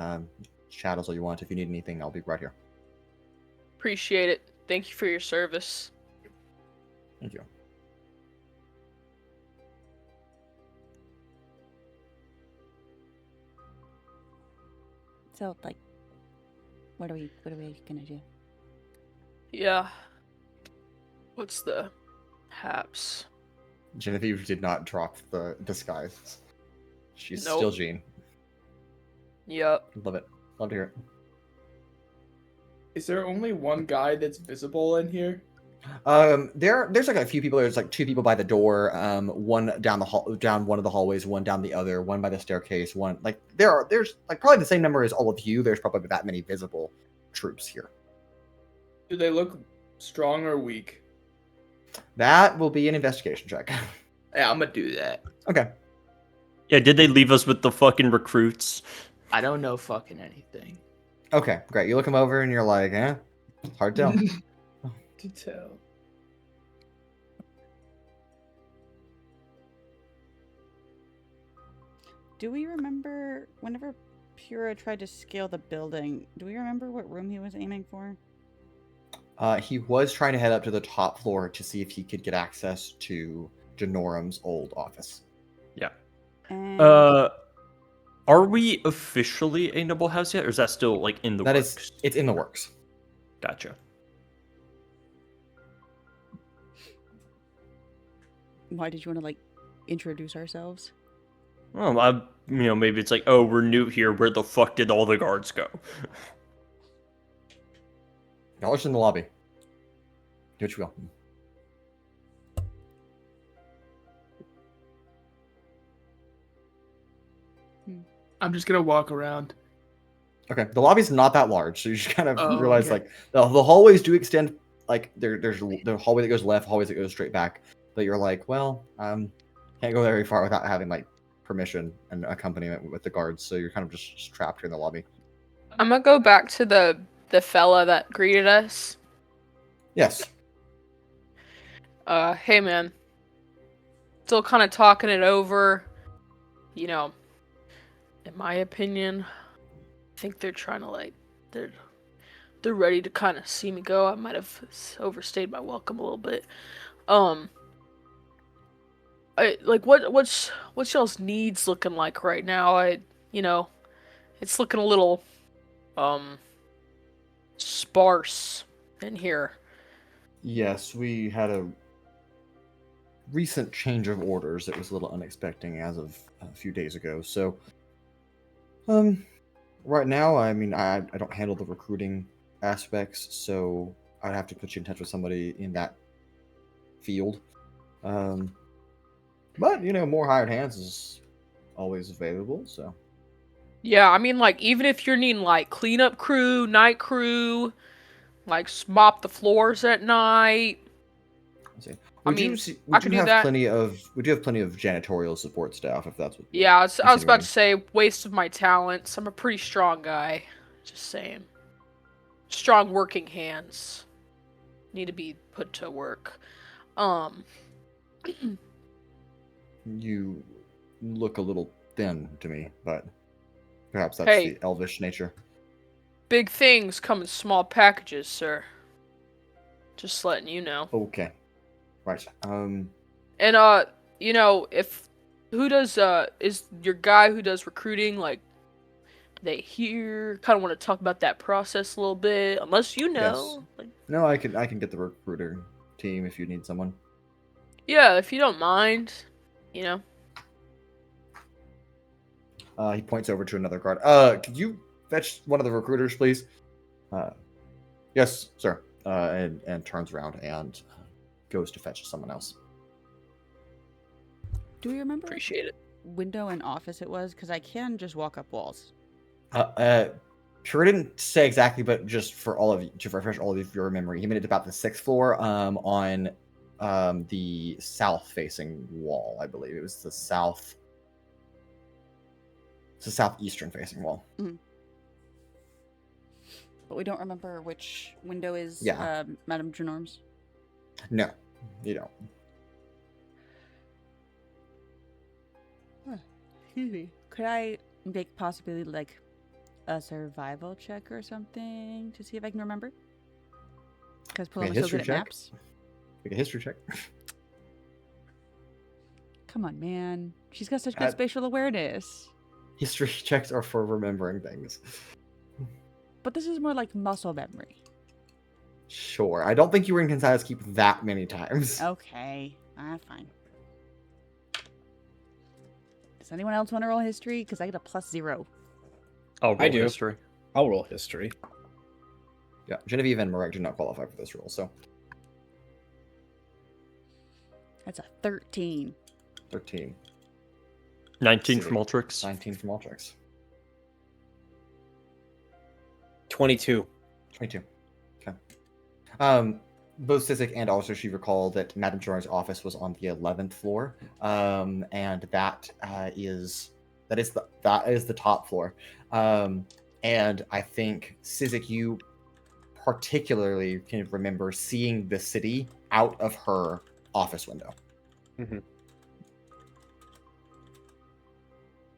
Chat as all you want. If you need anything, I'll be right here. Appreciate it. Thank you for your service. Thank you. So, like, what are we gonna do? Yeah. What's the haps? Genevieve did not drop the disguise. She's Nope. still Jean. Yup. Love it. Love to hear it. Is there only one guy that's visible in here? There's like a few people. There's like two people by the door. One down the hall, down one of the hallways, one down the other, one by the staircase, one like there's like probably the same number as all of you. There's probably that many visible troops here. Do they look strong or weak? That will be an investigation check. Yeah, I'm gonna do that. Okay. Yeah, did they leave us with the fucking recruits? I don't know fucking anything. Okay, great. You look them over and you're like, hard to tell. To tell. Do we remember whenever Pura tried to scale the building? Do we remember what room he was aiming for? He was trying to head up to the top floor to see if he could get access to Janorum's old office. Yeah. And Are we officially a noble house yet, or is that still like in the works? It's in the works. Gotcha. why did you want to like introduce ourselves? Well, maybe it's like, oh, we're new here. Where the fuck did all the guards go? Acknowledged in the lobby. Do what you will. I'm just gonna walk around. Okay, the lobby's not that large, so you just kind of realize okay. like the hallways do extend. Like there's the hallway that goes left, hallways that goes straight back. But you're like, well, can't go very far without having like permission and accompaniment with the guards. So you're kind of just trapped here in the lobby. I'm gonna go back to the fella that greeted us. Yes. Hey man. Still kind of talking it over. You know, in my opinion, I think they're trying to like they're ready to kind of see me go. I might have overstayed my welcome a little bit. What's y'all's needs looking like right now? It's looking a little sparse in here. Yes, we had a recent change of orders that was a little unexpected as of a few days ago. So, right now, I mean, I don't handle the recruiting aspects, so I'd have to put you in touch with somebody in that field. But more hired hands is always available. So Yeah, I mean, like, even if you're needing, like, cleanup crew, night crew, like, mop the floors at night. let's see. I We mean, do I could do have that. plenty of janitorial support staff, if that's what. Yeah, I was about insinuating. to say, waste of my talents. I'm a pretty strong guy. Just saying. Strong working hands. Need to be put to work. You look a little thin to me, but perhaps that's Hey. the elvish nature. Big things come in small packages, sir. Just letting you know. Okay. Right. And if is your guy who does recruiting, like, they here kind of want to talk about that process a little bit, unless you know. Yes. No, I can get the recruiter team if you need someone. Yeah, if you don't mind, He points over to another guard. Could you fetch one of the recruiters, please? Yes, sir. And turns around and goes to fetch someone else. Do we remember appreciate it. which window and office it was? Because I can just walk up walls. Pura didn't say exactly, but just for all of you, to refresh all of your memory, he made it about the 6th floor on the south-facing wall, I believe. It was the southeastern-facing wall. Mm-hmm. But we don't remember which window is Madame Genorm's? No, you don't. Excuse me. Could I make possibly like a survival check or something to see if I can remember? Because Paloma's so good at maps. Make a history check. Come on, man. She's got such good spatial awareness. History checks are for remembering things. But this is more like muscle memory. Sure. I don't think you were in Kansas keep that many times. Okay. Fine. Does anyone else want to roll history? Because I get a +0. I'll roll I do. history. I'll roll history. Yeah, Genevieve and Marek do not qualify for this roll, so. That's a 13. 13. 19 from Altrix. 19 from Altrix. 22. 22. Okay. Both Sizik and also she recall that Madame Genorm's office was on the 11th floor, and that is the top floor. And I think Sizik, you particularly can remember seeing the city out of her office window. Mm-hmm.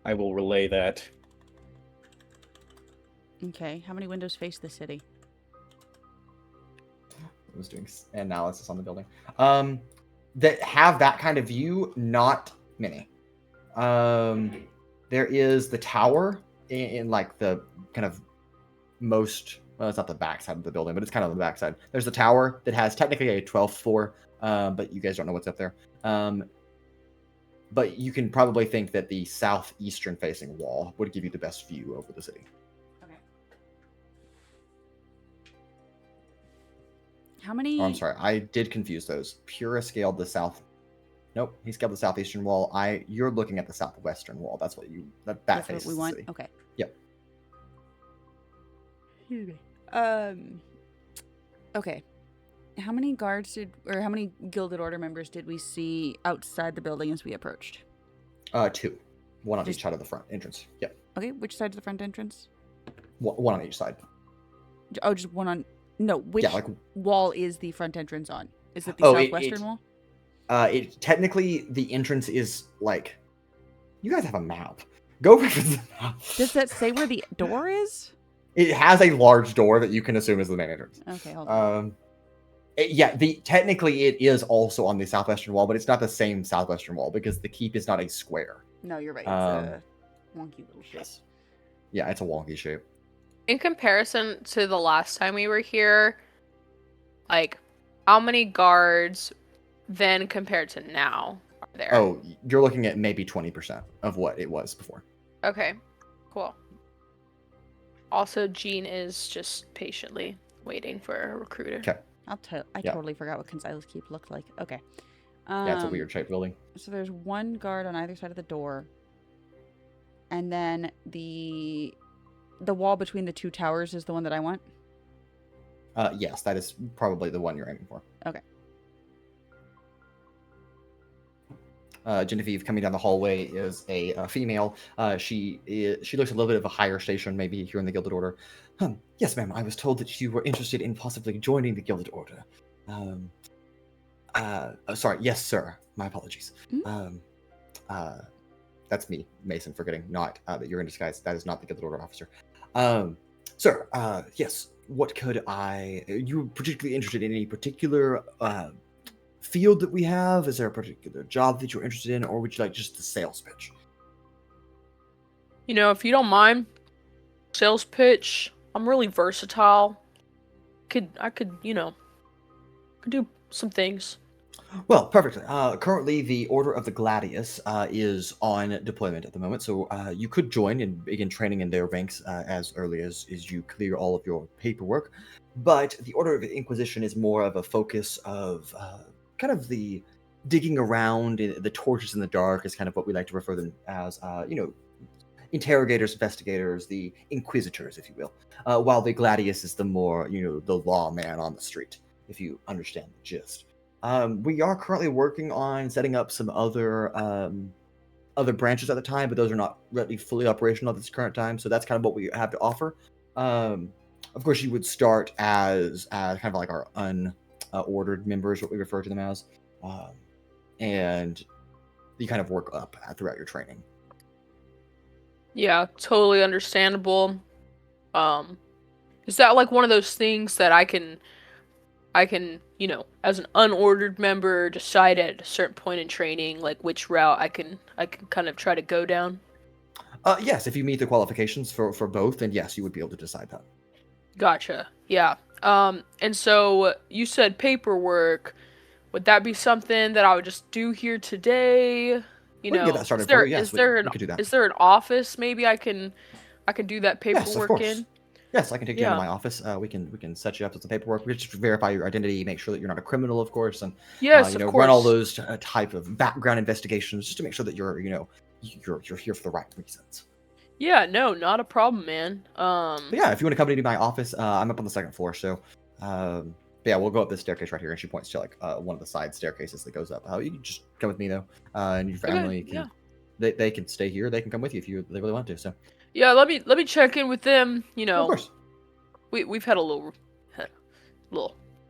I will relay that. Okay, how many windows face the city? I was doing analysis on the building. That have that kind of view, not many. There is the tower in like the kind of most, well, it's not the backside of the building, but it's kind of the backside. There's the tower that has technically a 12th floor, but you guys don't know what's up there. But you can probably think that the southeastern facing wall would give you the best view over the city. Okay. How many? Oh, I'm sorry, I did confuse those. Pura scaled the south. Nope, he scaled the southeastern wall. You're looking at the southwestern wall. That's what you that faces what we the want. city. Okay. Yep. Okay. How many guards how many Gilded Order members did we see outside the building as we approached? 2. One on Just- each side of the front entrance. Yep. Okay, which side's the front entrance? One on each side. Oh, just one on. No, which Yeah, like wall is the front entrance on? Is it the southwestern wall? It technically the entrance is like. You guys have a map. Go reference the map. Does that say where the door is? It has a large door that you can assume is the main entrance. Okay, hold on. Technically it is also on the southwestern wall, but it's not the same southwestern wall because the keep is not a square. No, you're right. It's a wonky little shape. Yes. Yeah, it's a wonky shape. In comparison to the last time we were here, like, how many guards then compared to now are there? Oh, you're looking at maybe 20% of what it was before. Okay, cool. Also, Jean is just patiently waiting for a recruiter. Okay. I totally forgot what Consila's Keep looked like. Okay. Yeah, it's a weird shaped building. So there's one guard on either side of the door. And then the wall between the two towers is the one that I want? Yes, that is probably the one you're aiming for. Okay. Genevieve coming down the hallway is a female. She looks a little bit of a higher station, maybe here in the Gilded Order. Yes, ma'am. I was told that you were interested in possibly joining the Gilded Order. Sorry. Yes, sir. My apologies. Mm-hmm. That's me, Mason, forgetting not that you're in disguise. That is not the Gilded Order officer. Sir. Yes. What could I? Are you particularly interested in any particular field that we have? Is there a particular job that you're interested in, or would you like just the sales pitch? You know, if you don't mind, sales pitch. I'm really versatile. I could do some things. Well, perfectly. Currently, the Order of the Gladius is on deployment at the moment, so you could join and begin training in their ranks as early as you clear all of your paperwork. But the Order of the Inquisition is more of a focus of kind of the digging around, the torches in the dark is kind of what we like to refer them as, interrogators, investigators, the inquisitors, if you will. While the Gladius is the more, the lawman on the street, if you understand the gist. We are currently working on setting up some other branches at the time, but those are not really fully operational at this current time. So that's kind of what we have to offer. Of course, you would start as kind of like our unordered members, what we refer to them as, and you kind of work up throughout your training. Yeah, totally understandable. Is that like one of those things that I can, as an unordered member, decide at a certain point in training, like which route I can kind of try to go down? Yes, if you meet the qualifications for both, then yes, you would be able to decide that. Gotcha. Yeah. And so you said paperwork. Would that be something that I would just do here today? We can get that started for you. Yes, we could do that. Is there an office maybe I can do that paperwork yes, of course. in? Yes, I can take you into my office. We can set you up with some paperwork. We just verify your identity, make sure that you're not a criminal, of course, and yes, of course. Run all those type of background investigations just to make sure that you're here for the right reasons. Yeah, no, not a problem, man. But yeah, if you want to come into my office, I'm up on the second floor, so yeah, we'll go up this staircase right here, and she points to like one of the side staircases that goes up. You can just come with me though, and your family can. They can stay here. They can come with you if they really want to. So. Yeah, let me check in with them. Of course. We've had a little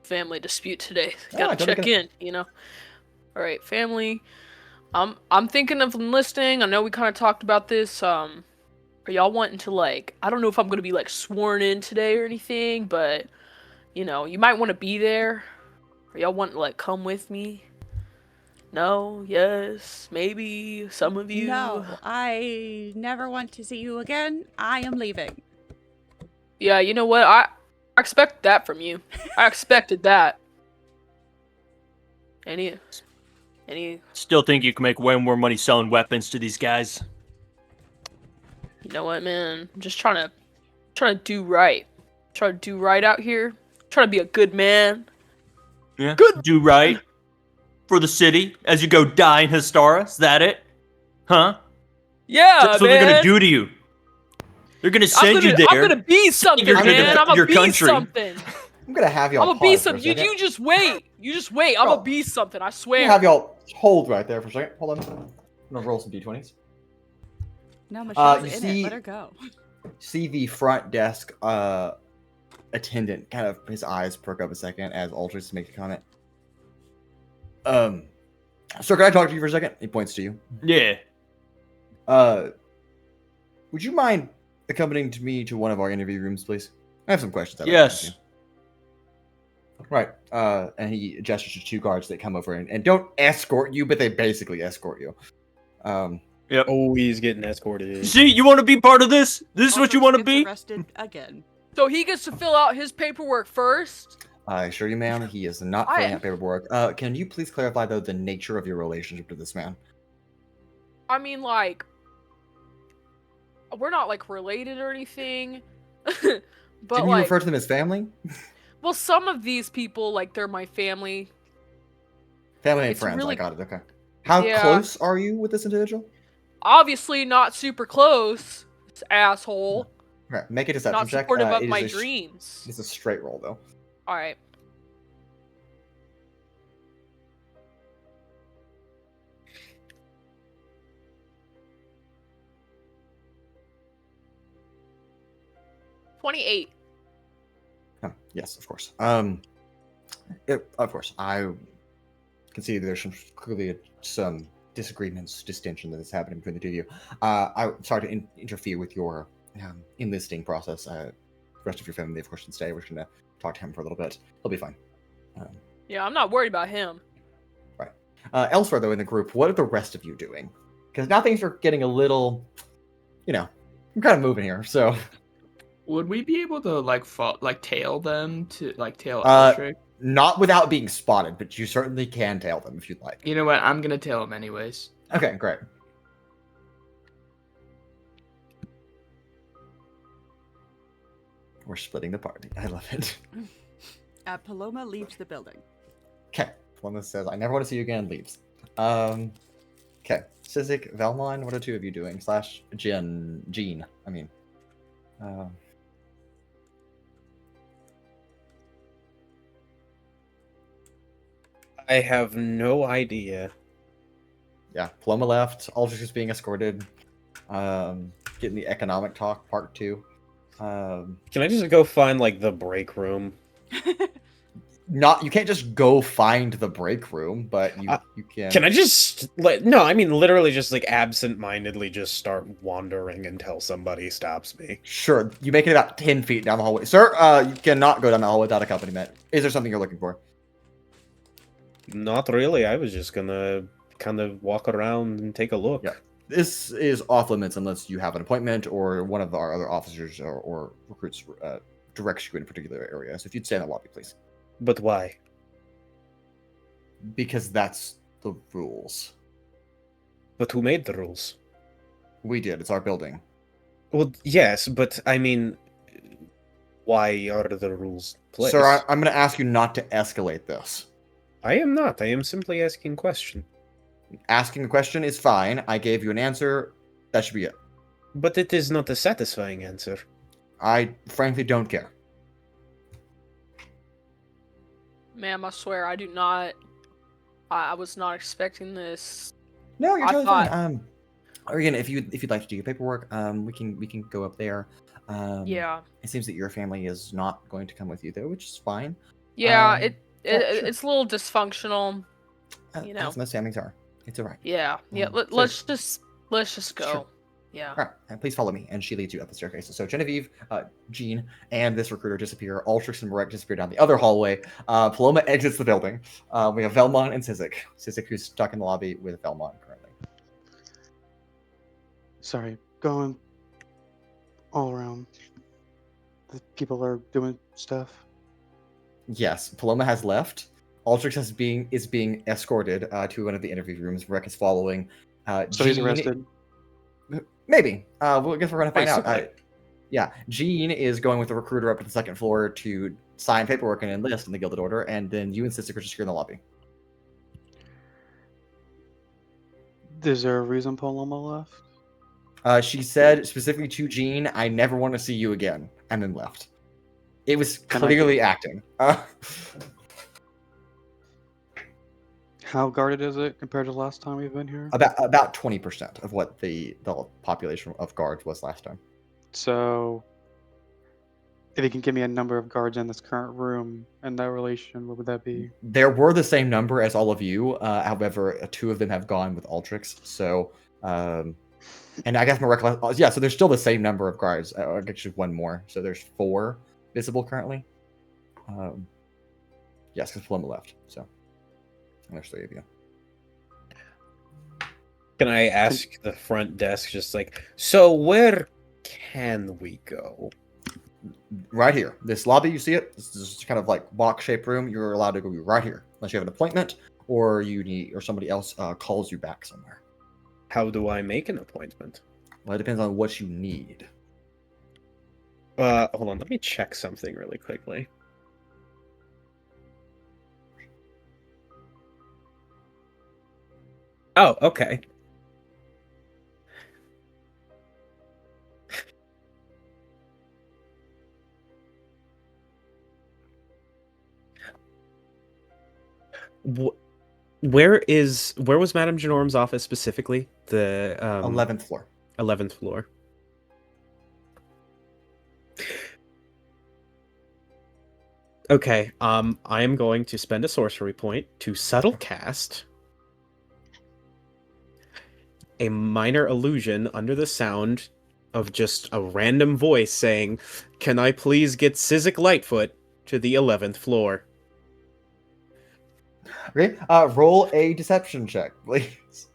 family dispute today. Gotta check in. All right, family. I'm thinking of enlisting. I know we kind of talked about this. Are y'all wanting to I don't know if I'm gonna be sworn in today or anything, but you might want to be there. Or y'all want to come with me? No, yes, maybe, some of you. No, I never want to see you again. I am leaving. Yeah, you know what? I expect that from you. I expected that. Any? Still think you can make way more money selling weapons to these guys. You know what, man? I'm just trying to do right. Try to do right out here. Trying to be a good man. Yeah. Good. Do right. For the city as you go die in Histara? Is that it? Huh? Yeah, That's what they're gonna do to you. They're gonna send you there. I'm gonna be something, man. I'm gonna be something. I'm gonna have y'all. I'm gonna be something. You just wait. I'm gonna be something. I swear. I'm gonna have y'all hold right there for a second. Hold on. I'm gonna roll some d20s. No, Michelle's in it. Let her go. see the front desk attendant kind of his eyes perk up a second as Altrix makes a comment. Sir, can I talk to you for a second? He points to you. Yeah. Would you mind accompanying me to one of our interview rooms, please? I have some questions. I'd like to ask Yes. you. Right. And he gestures to two guards that come over and don't escort you, but they basically escort you. Yep. Always getting escorted. See, you want to be part of this? This is what you want to Gets be? arrested again. So he gets to fill out his paperwork first. I assure you, ma'am, he is not filling out paperwork. Can you please clarify, though, the nature of your relationship to this man? I mean, like, we're not like related or anything. But Didn't you refer to them as family? well, some of these people, like, they're my family. Family and It's friends. really- I got it. Okay. How Yeah. close are you with this individual? Obviously, not super close. This asshole. Okay, make a deception Not check. supportive of It is my a dreams. It's a straight roll, though. All right. $28. Yes, of course. Of course, I can see there's clearly some disagreements, distension that is happening between the two of you. I'm sorry to interfere with your enlisting process. The rest of your family, of course, can stay. We're just going to talk to him for a little bit. He'll be fine. Yeah, I'm not worried about him. Right. Elsewhere, though, in the group, what are the rest of you doing? Because now things are getting a little, I'm kind of moving here, so... Would we be able to tail them to tail Uh, Altrix? Not without being spotted, but you certainly can tail them if you'd like. You know what? I'm gonna tail them anyways. Okay, great. We're splitting the party. I love it. Paloma leaves the building. Okay. One that says, I never want to see you again, leaves. Okay. Sizik, Vellmon, what are two of you doing? / Jean. I mean. I have no idea. Yeah, Paloma left. Altrix is being escorted. Getting the economic talk, part 2. Can I just go find like the break room? You can't just go find the break room, but you can. Can I just no? I mean, literally, just like absent-mindedly, just start wandering until somebody stops me. Sure, you make it about 10 feet down the hallway. Sir, you cannot go down the hallway without accompaniment. Is there something you're looking for? Not really. I was just gonna kind of walk around and take a look. Yeah. This is off limits unless you have an appointment or one of our other officers or recruits directs you in a particular area. So if you'd stay in the lobby, please. But why? Because that's the rules. But who made the rules? We did. It's our building. Well, yes, but I mean, why are the rules placed? Sir, I'm going to ask you not to escalate this. I am not. I am simply asking a question. Asking a question is fine. I gave you an answer. That should be it. But it is not a satisfying answer. I frankly don't care. Ma'am, I swear, I do not. I was not expecting this. No, you're I totally thought- fine. Or again, if you'd like to do your paperwork, we can go up there. Yeah. It seems that your family is not going to come with you though, which is fine. Yeah, Sure. it's a little dysfunctional. You know. As most families are. It's alright. Yeah. Yeah. So- Let's just go. Sure. Yeah. All right, and please follow me. And she leads you up the staircase. So Genevieve, Jean, and this recruiter disappear. Altrix and Marek disappear down the other hallway. Paloma exits the building. We have Vellmon and Sizik. Sizik, who's stuck in the lobby with Vellmon currently. Sorry, going all around. The people are doing stuff. Yes, Paloma has left. Altrix is being escorted to one of the interview rooms. Marek is following. So he's Jean- arrested. Maybe. Well, I guess we're going to find out. Basically. Yeah, Jean is going with the recruiter up to the second floor to sign paperwork and enlist in the Gilded Order, and then you and Sizik are just here in the lobby. Is there a reason Paloma left? She said specifically to Jean, I never want to see you again, and then left. It was Can I clearly acting. How guarded is it compared to last time we've been here? About 20% of what the population of guards was last time. So, if you can give me a number of guards in this current room and that relation, what would that be? There were the same number as all of you. However, 2 of them have gone with Altrix. So, and I guess my recollection. Yeah, so there's still the same number of guards. Actually, 1 more. So there's 4 visible currently. Yes, because Paloma left. So, and there's 3 of you. Can I ask the front desk, just like, so where can we go? Right here. This lobby, you see it? This is kind of like box-shaped room. You're allowed to go right here, unless you have an appointment or or somebody else calls you back somewhere. How do I make an appointment? Well, it depends on what you need. Hold on, let me check something really quickly. Oh, okay. Where was Madame Genorm's office specifically? The 11th floor. 11th floor. Okay, I am going to spend a sorcery point to subtle cast a minor illusion under the sound of just a random voice saying, "Can I please get Sizik Lightfoot to the 11th floor?" Okay, roll a deception check, please.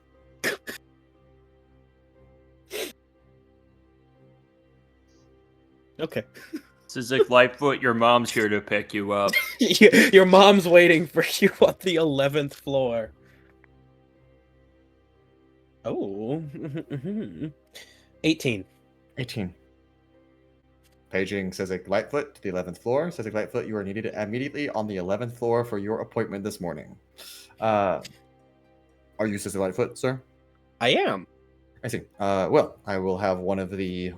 Okay. Sizik Lightfoot, your mom's here to pick you up. Your mom's waiting for you on the 11th floor. Oh. 18. 18. Paging Sizik Lightfoot to the 11th floor. Sizik Lightfoot, you are needed immediately on the 11th floor for your appointment this morning. Are you Sizik Lightfoot, sir? I am. I see. Well, I will have one of these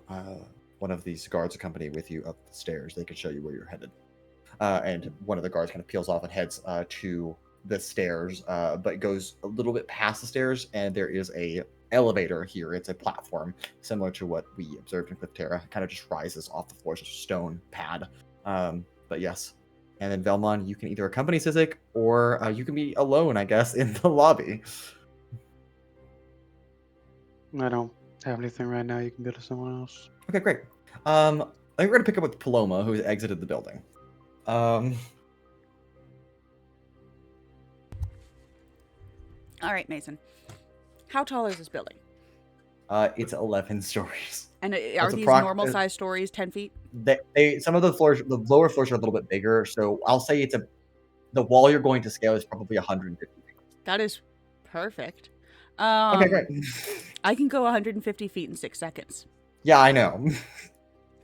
guards accompany with you up the stairs. They can show you where you're headed. And one of the guards kind of peels off and heads to the stairs, but goes a little bit past the stairs, and there is a elevator here. It's a platform similar to what we observed in Cliff Terra. It kind of just rises off the floor. It's a stone pad. But yes. And then Vellmon, you can either accompany Sizik or you can be alone, I guess, in the lobby. I don't have anything right now. You can go to someone else. Okay, great. I think we're going to pick up with Paloma, who's exited the building. All right, Mason. How tall is this building? It's 11 stories. And are It's these normal-sized stories, 10 feet? Some of the floors, the lower floors are a little bit bigger, so I'll say the wall you're going to scale is probably 150 feet. That is perfect. Okay, great. I can go 150 feet in 6 seconds. Yeah, I know.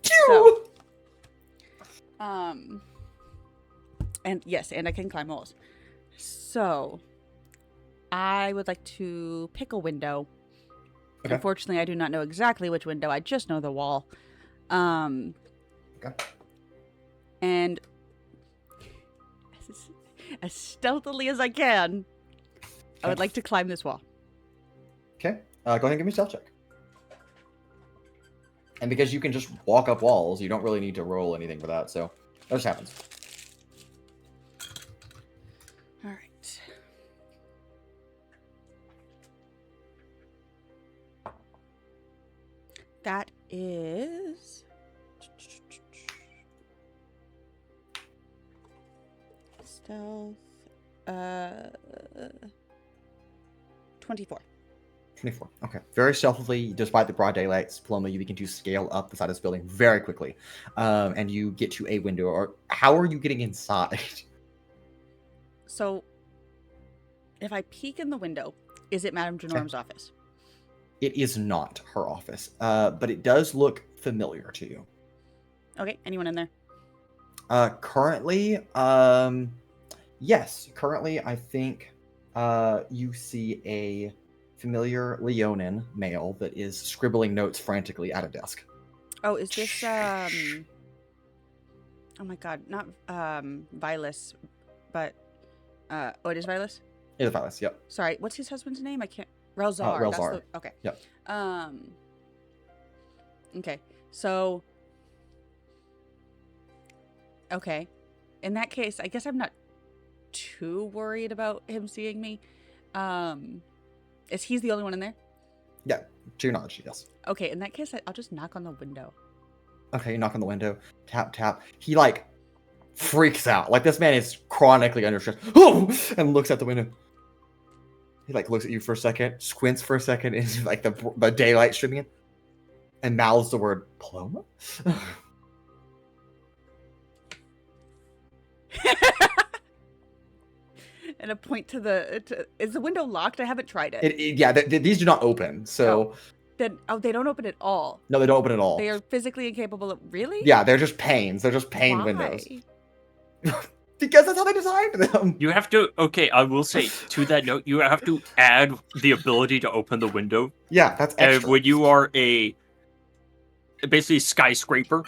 So, and yes, and I can climb walls. So, I would like to pick a window. Okay. Unfortunately, I do not know exactly which window. I just know the wall. Okay. And as stealthily as I can, I would like to climb this wall. Okay. Go ahead and give me a stealth check. And because you can just walk up walls, you don't really need to roll anything for that, so that just happens. All right. That is... Stealth... 24. 24. Okay. Very stealthily, despite the broad daylight, Paloma, you begin to scale up the side of this building very quickly. And you get to a window. Or how are you getting inside? So, if I peek in the window, is it Madame Genorm's office? It is not her office, but it does look familiar to you. Okay. Anyone in there? Currently, yes. Currently, I think you see a familiar Leonin male that is scribbling notes frantically at a desk. Oh, is this oh my god, not Vilas, but oh, it is Vilas? It is Vilas, yep. Sorry, what's his husband's name? I can't... Relzar. Relzar. Okay. Yep. Okay. So, okay. In that case, I guess I'm not too worried about him seeing me. Is he's the only one in there? Yeah, to your knowledge, yes. Okay, in that case, I'll just knock on the window. Okay, you knock on the window, tap, tap. He, like, freaks out. Like, this man is chronically under stress. Oh! And looks out the window. He, like, looks at you for a second, squints for a second, into, like, the daylight streaming in, and mouths the word, Paloma? And a point to the... is the window locked? I haven't tried it. Yeah, these do not open, so... They don't open at all. No, they don't open at all. They are physically incapable of... Really? Yeah, they're just panes. They're just pane Why? windows. Because that's how they designed them. You have to. Okay, I will say to that note, you have to add the ability to open the window. Yeah, that's extra. When you are basically skyscraper.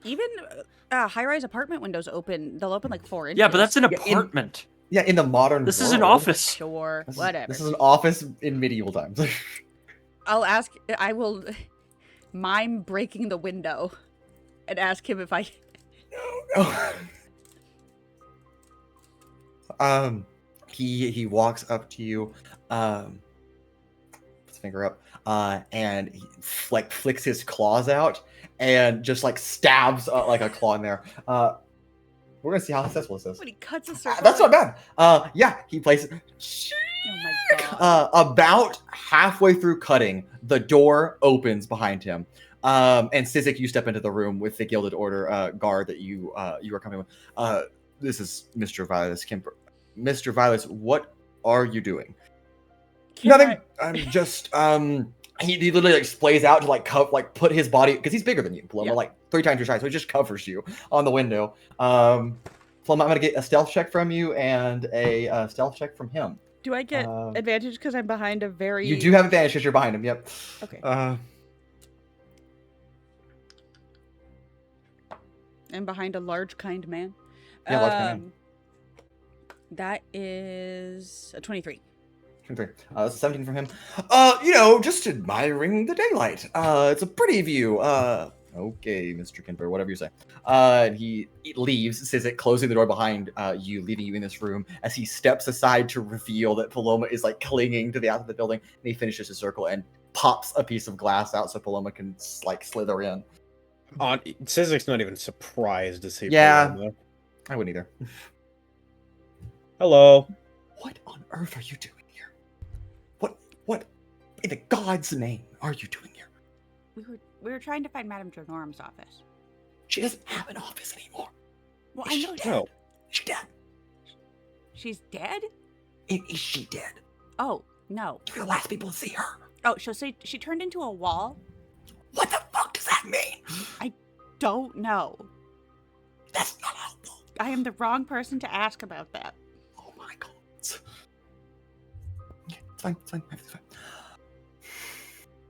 Even high-rise apartment windows open. They'll open like 4 inches. Yeah, but that's an apartment. In the modern This world, is an office. Sure, whatever. This is an office in medieval times. I will mime breaking the window and ask him if I... No. He walks up to you, puts his finger up, and he flicks his claws out and just like stabs like a claw in there. We're gonna see how successful this is. When he cuts a circle. That's not bad. Yeah, he places. Oh my god. About halfway through cutting, the door opens behind him. And Sizik, you step into the room with the Gilded Order guard that you are coming with. This is Mr. Vilas Kimper. Mr. Vilas, what are you doing? Nothing. I'm just he literally like splays out to like put his body, because he's bigger than you, Paloma, like 3 times your size, so he just covers you on the window. Paloma, I'm gonna get a stealth check from you and a stealth check from him. Do I get advantage because I'm behind a very... You do have advantage because you're behind him, yep. Okay. And behind a large, kind man. Yeah, large, kind man. That is a 23. 23. That's a 17 from him. Just admiring the daylight. It's a pretty view. Okay, Mr. Kimper, whatever you say. And he leaves, Sizik closing the door behind you, leaving you in this room as he steps aside to reveal that Paloma is like clinging to the outside of the building, and he finishes his circle and pops a piece of glass out so Paloma can like slither in. Sizik's not even surprised to see Paloma. I wouldn't either. Hello. What on earth are you doing here? What in the God's name are you doing here? We were trying to find Madame Jornorum's office. She doesn't have an office anymore. Well, I know that. She's dead. She's dead? Is she dead? Oh, no. You're the last people to see her. Oh, so she turned into a wall? What the fuck does that mean? I don't know. That's not helpful. I am the wrong person to ask about that. Oh my god. It's fine.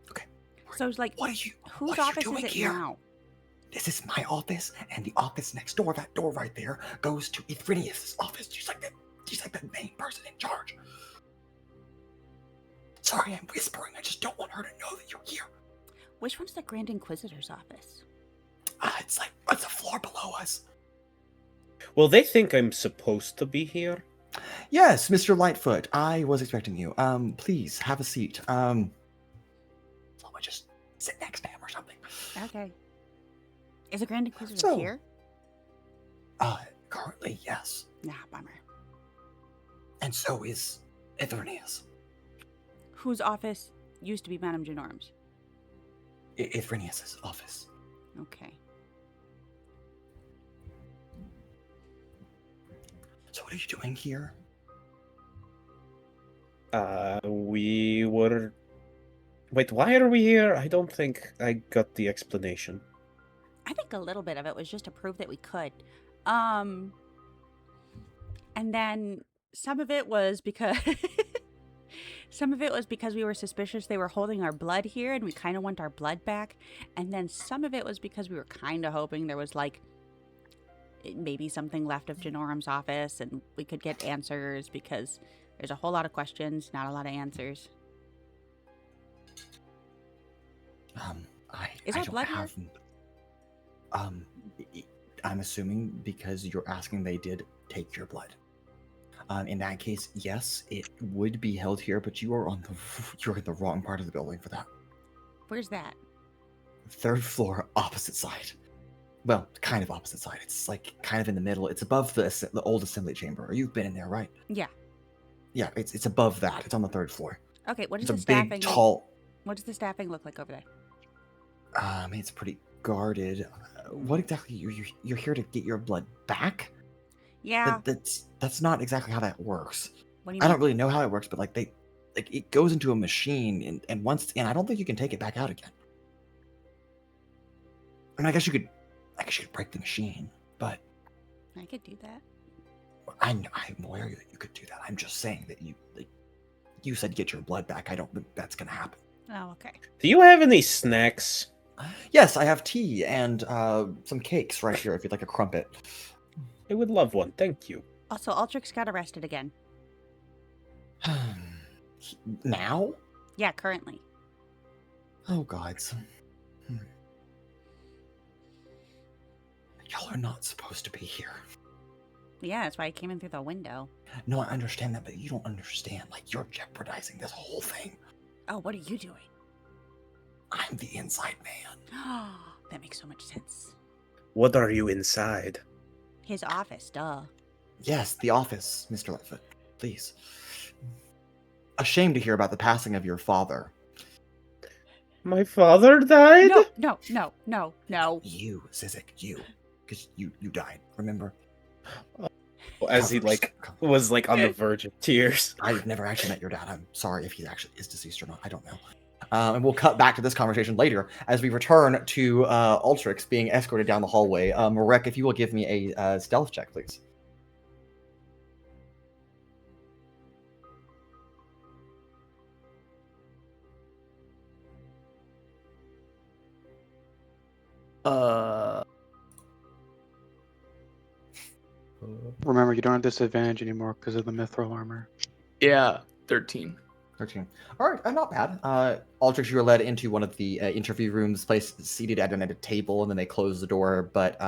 Okay. So it's like, whose office is it here? now? This is my office, and the office next door, that door right there, goes to Ithridius' office. She's like the main person in charge. Sorry, I'm whispering. I just don't want her to know that you're here. Which one's the Grand Inquisitor's office? It's a floor below us. Well, they think I'm supposed to be here. Yes, Mr. Lightfoot. I was expecting you. Please have a seat. Someone just sit next to him or something. Okay. Is the Grand Inquisitor here? Currently, yes. Nah, bummer. And so is Ithridius. Whose office used to be Madame Jornorum's? Ithridius' office. Okay. So what are you doing here? We were... Wait, why are we here? I don't think I got the explanation. I think a little bit of it was just to prove that we could. And then some of it was because... Some of it was because we were suspicious they were holding our blood here and we kind of want our blood back. And then some of it was because we were kind of hoping there was like maybe something left of Jornorum's office and we could get answers, because there's a whole lot of questions, not a lot of answers. Is I there don't blood here? have. I'm assuming because you're asking they did take your blood. In that case, yes, it would be held here, but you're in the wrong part of the building for that. Where's that? 3rd floor, opposite side. Well, kind of opposite side. It's like kind of in the middle. It's above the old assembly chamber. You've been in there, right? Yeah. Yeah, it's above that. It's on the 3rd floor. Okay, what is It's the a staffing? big, tall. What does the staffing look like over there? It's pretty guarded. What exactly? You're here to get your blood back? Yeah. That's not exactly how that works. What do you I mean? don't really know how it works, but like it goes into a machine, and once it's in, I don't think you can take it back out again. I mean, I guess you could break the machine, but I could do that. I'm aware that you could do that. I'm just saying that you said get your blood back. I don't think that's gonna happen. Oh, okay. Do you have any snacks? Yes, I have tea and some cakes right here if you'd like a crumpet. I would love one, thank you. Also, Altrix got arrested again. Now? Yeah, currently. Oh, gods. Y'all are not supposed to be here. Yeah, that's why I came in through the window. No, I understand that, but you don't understand. Like, you're jeopardizing this whole thing. Oh, what are you doing? I'm the inside man. That makes so much sense. What are you inside? His office, duh. Yes, the office, Mr. Lightfoot. Please. Ashamed to hear about the passing of your father. My father died? No. You, Sizik, you. Because you died, remember? As he was on the verge of tears. I've never actually met your dad. I'm sorry if he actually is deceased or not. I don't know. And we'll cut back to this conversation later as we return to Altrix being escorted down the hallway. Marek, if you will give me a stealth check, please. Remember, you don't have disadvantage anymore because of the mithril armor. Yeah, 13. 13. All right, not bad. Altrix, you were led into one of the interview rooms, placed seated at a table, and then they close the door. But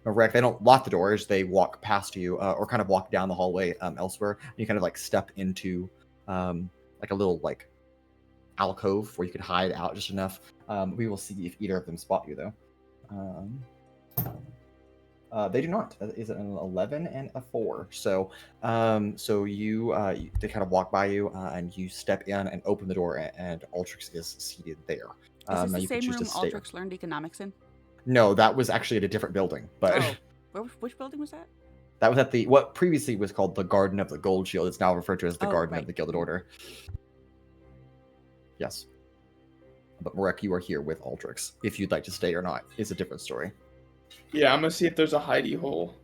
Marek, they don't lock the doors. They walk past you, or kind of walk down the hallway elsewhere. And you kind of like step into like a little like alcove where you could hide out just enough. We will see if either of them spot you, though. They do not. Is it an 11 and a 4? So, they kind of walk by you, and you step in and open the door, and Altrix is seated there. Is now this you the can same choose room to stay. Altrix learned economics in? No, that was actually at a different building. But Which building was that? that was at what previously was called the Garden of the Gold Shield. It's now referred to as the Garden right. of the Gilded Order. Yes. But Marek, you are here with Altrix. If you'd like to stay or not is a different story. Yeah, I'm gonna see if there's a hidey hole.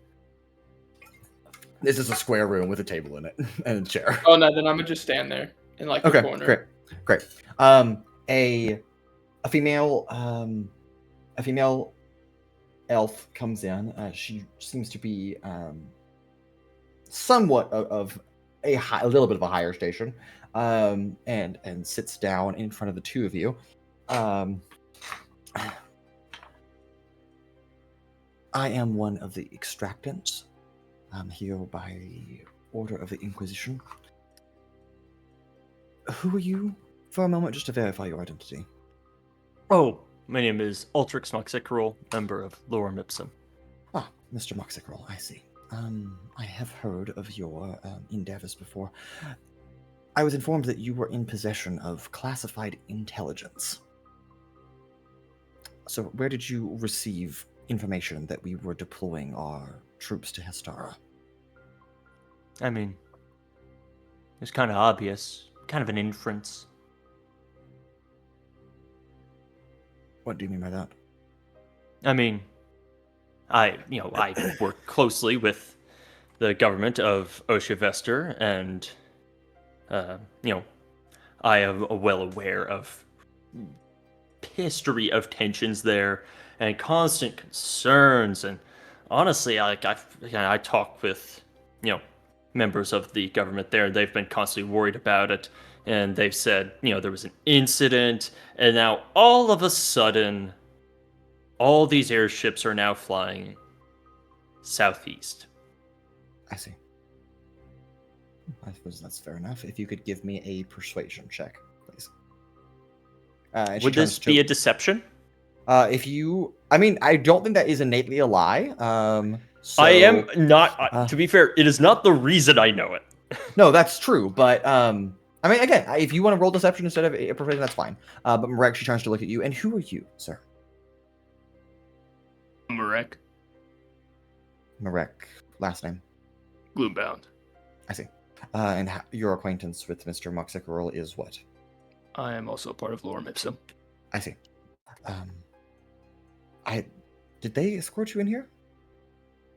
This is a square room with a table in it and a chair. Oh no, then I'm gonna just stand there in like the corner. Great. A female elf comes in. She seems to be somewhat of a little bit of a higher station, and sits down in front of the two of you. I am one of the extractants. I'm here by order of the Inquisition. Who are you? For a moment, just to verify your identity. Oh, my name is Altrix Moxicorol, member of Lorem Ipsum. Ah, Mr. Moxicorol, I see. I have heard of your endeavors before. I was informed that you were in possession of classified intelligence. So where did you receive information that we were deploying our troops to Hestara? I mean, it's kind of obvious, kind of an inference. What do you mean by that? I mean, I work closely with the government of Oshivester, and I am well aware of history of tensions there and constant concerns. And honestly, I talk with members of the government there. They've been constantly worried about it, and they've said, there was an incident, and now all of a sudden, all these airships are now flying southeast. I see. I suppose that's fair enough. If you could give me a persuasion check, please. Would this be a deception? I don't think that is innately a lie. I am not. To be fair, it is not the reason I know it. No, that's true. But again, if you want to roll deception instead of a persuasion, that's fine. But Marek, she turns to look at you. And who are you, sir? Marek. Marek. Last name. Gloombound. I see. And your acquaintance with Mr. Moxicorol is what? I am also a part of Lorem Ipsum. I see. Did they escort you in here?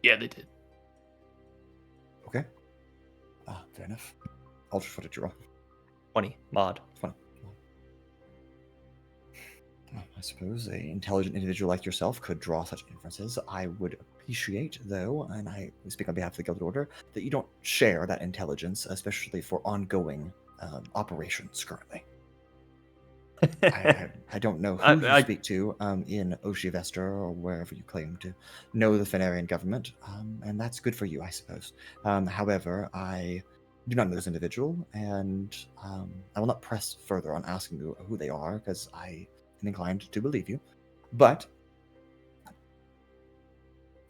Yeah, they did. Okay. Fair enough. Altrix, what did you roll? 20 mod. 20. Well, I suppose an intelligent individual like yourself could draw such inferences. I would appreciate, though, and I speak on behalf of the Gilded Order, that you don't share that intelligence, especially for ongoing operations currently. I don't know who you speak to in Oshivester or wherever you claim to know the Fenarian government, and that's good for you, I suppose. However, I do not know this individual, and I will not press further on asking you who they are, because I am inclined to believe you. But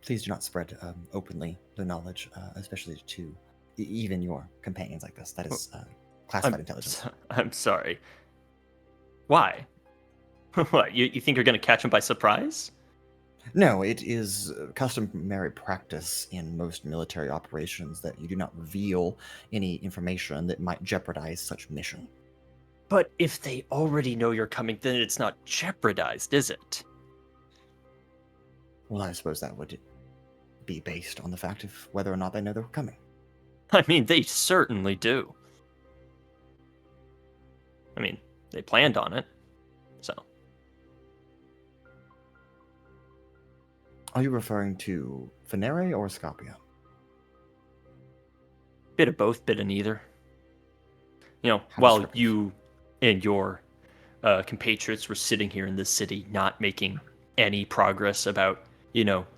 please do not spread openly the knowledge, especially to even your companions like this. That is classified intelligence. I'm sorry. Why? What, you think you're going to catch him by surprise? No, it is customary practice in most military operations that you do not reveal any information that might jeopardize such mission. But if they already know you're coming, then it's not jeopardized, is it? Well, I suppose that would be based on the fact of whether or not they know they're coming. I mean, they certainly do. I mean, they planned on it, so. Are you referring to Provonere or Scopia? Bit of both, bit of neither. How while descriptive. you and your compatriots were sitting here in this city not making any progress about,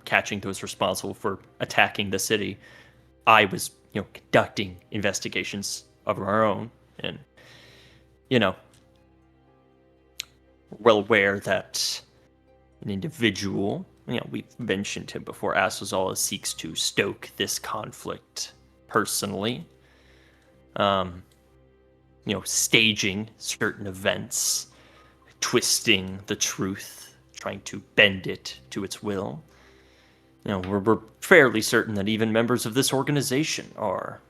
catching those responsible for attacking the city, I was, conducting investigations of our own, and, well aware that an individual, we've mentioned him before, Aswazala seeks to stoke this conflict personally, staging certain events, twisting the truth, trying to bend it to its will. We're fairly certain that even members of this organization are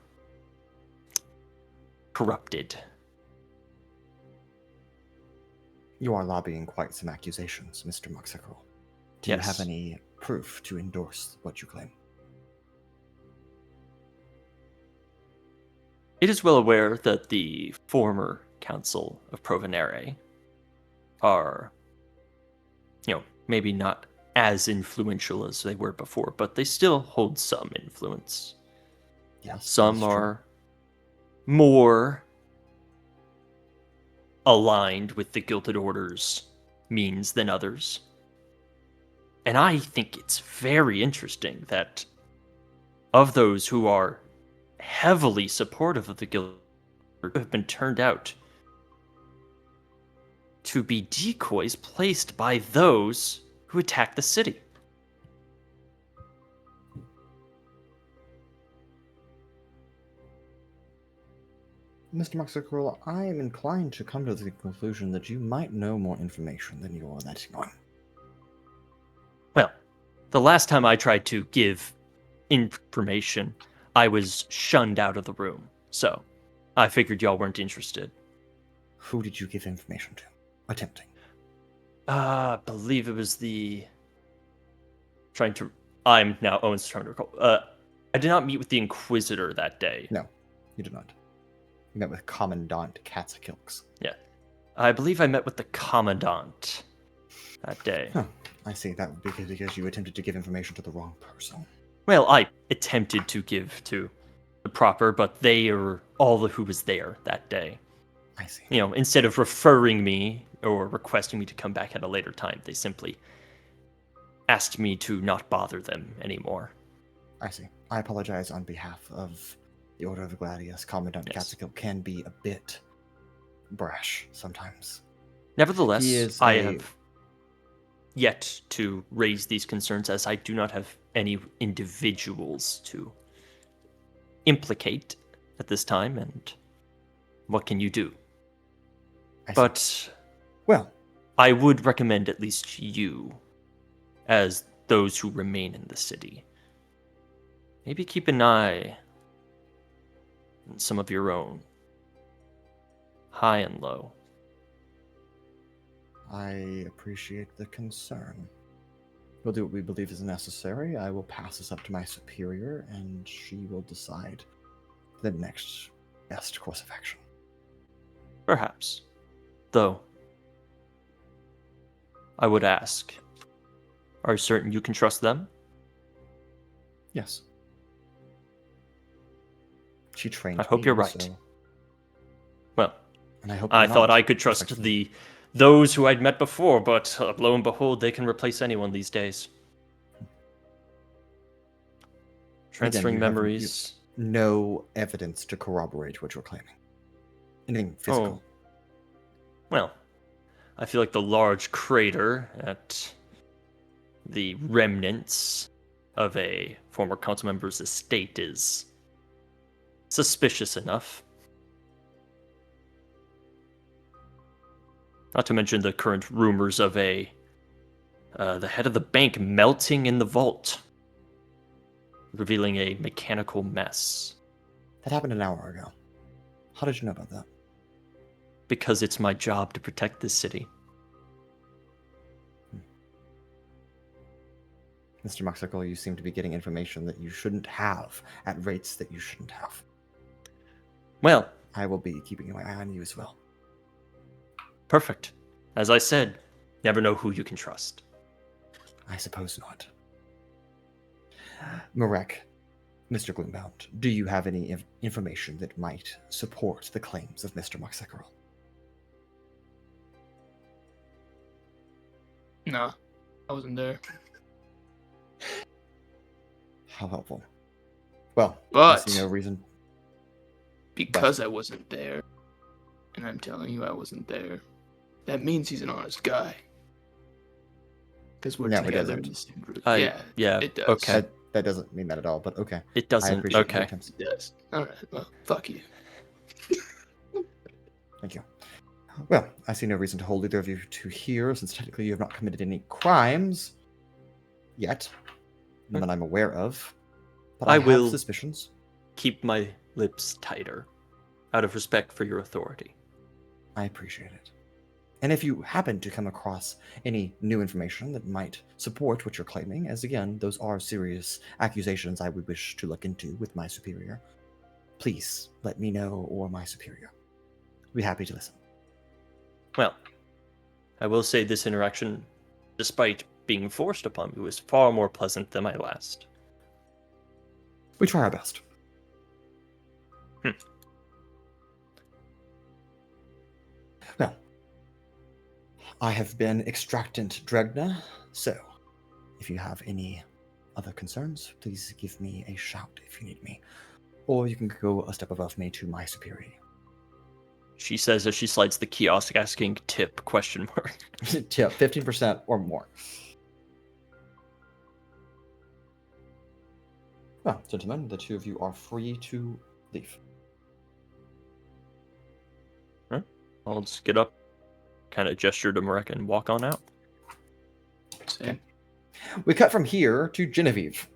corrupted. You are lobbying quite some accusations, Mr. Moxicorol. Do you have any proof to endorse what you claim? It is well aware that the former Council of Provonere are, maybe not as influential as they were before, but they still hold some influence. Yes. Some are more aligned with the Gilded Order's means than others. And I think it's very interesting that of those who are heavily supportive of the Gilded Order have been turned out to be decoys placed by those who attack the city. Mr. Moxicorol, I am inclined to come to the conclusion that you might know more information than you are letting on. Well, the last time I tried to give information, I was shunned out of the room, so I figured y'all weren't interested. Who did you give information to? Attempting. I believe it was I'm now Owens trying to recall. I did not meet with the Inquisitor that day. No, you did not. You met with Commandant Katzakilks. Yeah. I believe I met with the Commandant that day. Huh. I see. That would be because you attempted to give information to the wrong person. Well, I attempted to give to the proper, but they are all who was there that day. I see. Instead of referring me or requesting me to come back at a later time, they simply asked me to not bother them anymore. I see. I apologize on behalf of the Order of Gladius. Commandant Catskill can be a bit brash sometimes. Nevertheless, I have yet to raise these concerns, as I do not have any individuals to implicate at this time, and what can you do? But, well, I would recommend at least you, as those who remain in the city, maybe keep an eye on some of your own, high and low. I appreciate the concern. We'll do what we believe is necessary. I will pass this up to my superior, and she will decide the next best course of action. Perhaps. Though, I would ask, are you certain you can trust them? Yes. She trained I hope me, you're right. so- Well, And I hope I you're thought not, I could trust respectively. those who I'd met before, but lo and behold, they can replace anyone these days. Transferring you have memories. No evidence to corroborate what you're claiming. Anything physical. Well, I feel like the large crater at the remnants of a former council member's estate is suspicious enough. Not to mention the current rumors of the head of the bank melting in the vault, revealing a mechanical mess. That happened an hour ago. How did you know about that? Because it's my job to protect this city. Mr. Moxicorol, you seem to be getting information that you shouldn't have at rates that you shouldn't have. Well, I will be keeping my eye on you as well. perfect. As I said, never know who you can trust. I suppose not. Marek, Mr. Gloombound, do you have any information that might support the claims of Mr. Moxicorol? Nah, I wasn't there. How helpful. Well, I But see no reason. because I wasn't there, and I'm telling you I wasn't there, that means he's an honest guy. Because we're No, it together in doesn't. the same group. Yeah, it does. okay. That doesn't mean that at all, but okay. It I doesn't. appreciate Okay. your attempts. It does. Alright, well, fuck you. Thank you. Well, I see no reason to hold either of you to here, since technically you have not committed any crimes yet, none that I'm aware of. But I will have suspicions. Keep my lips tighter, out of respect for your authority. I appreciate it. And if you happen to come across any new information that might support what you're claiming, as again, those are serious accusations I would wish to look into with my superior, please let me know or my superior. I'd be happy to listen. Well, I will say this interaction, despite being forced upon me, was far more pleasant than my last. We try our best. Well, I have been extractant Dregna, so if you have any other concerns, please give me a shout if you need me. Or you can go a step above me to my superior. She says as she slides the kiosk asking tip question mark. Tip, 15% or more. Well, gentlemen, the two of you are free to leave. I'll just get up, kind of gesture to Marek and walk on out. Same. We cut from here to Genevieve.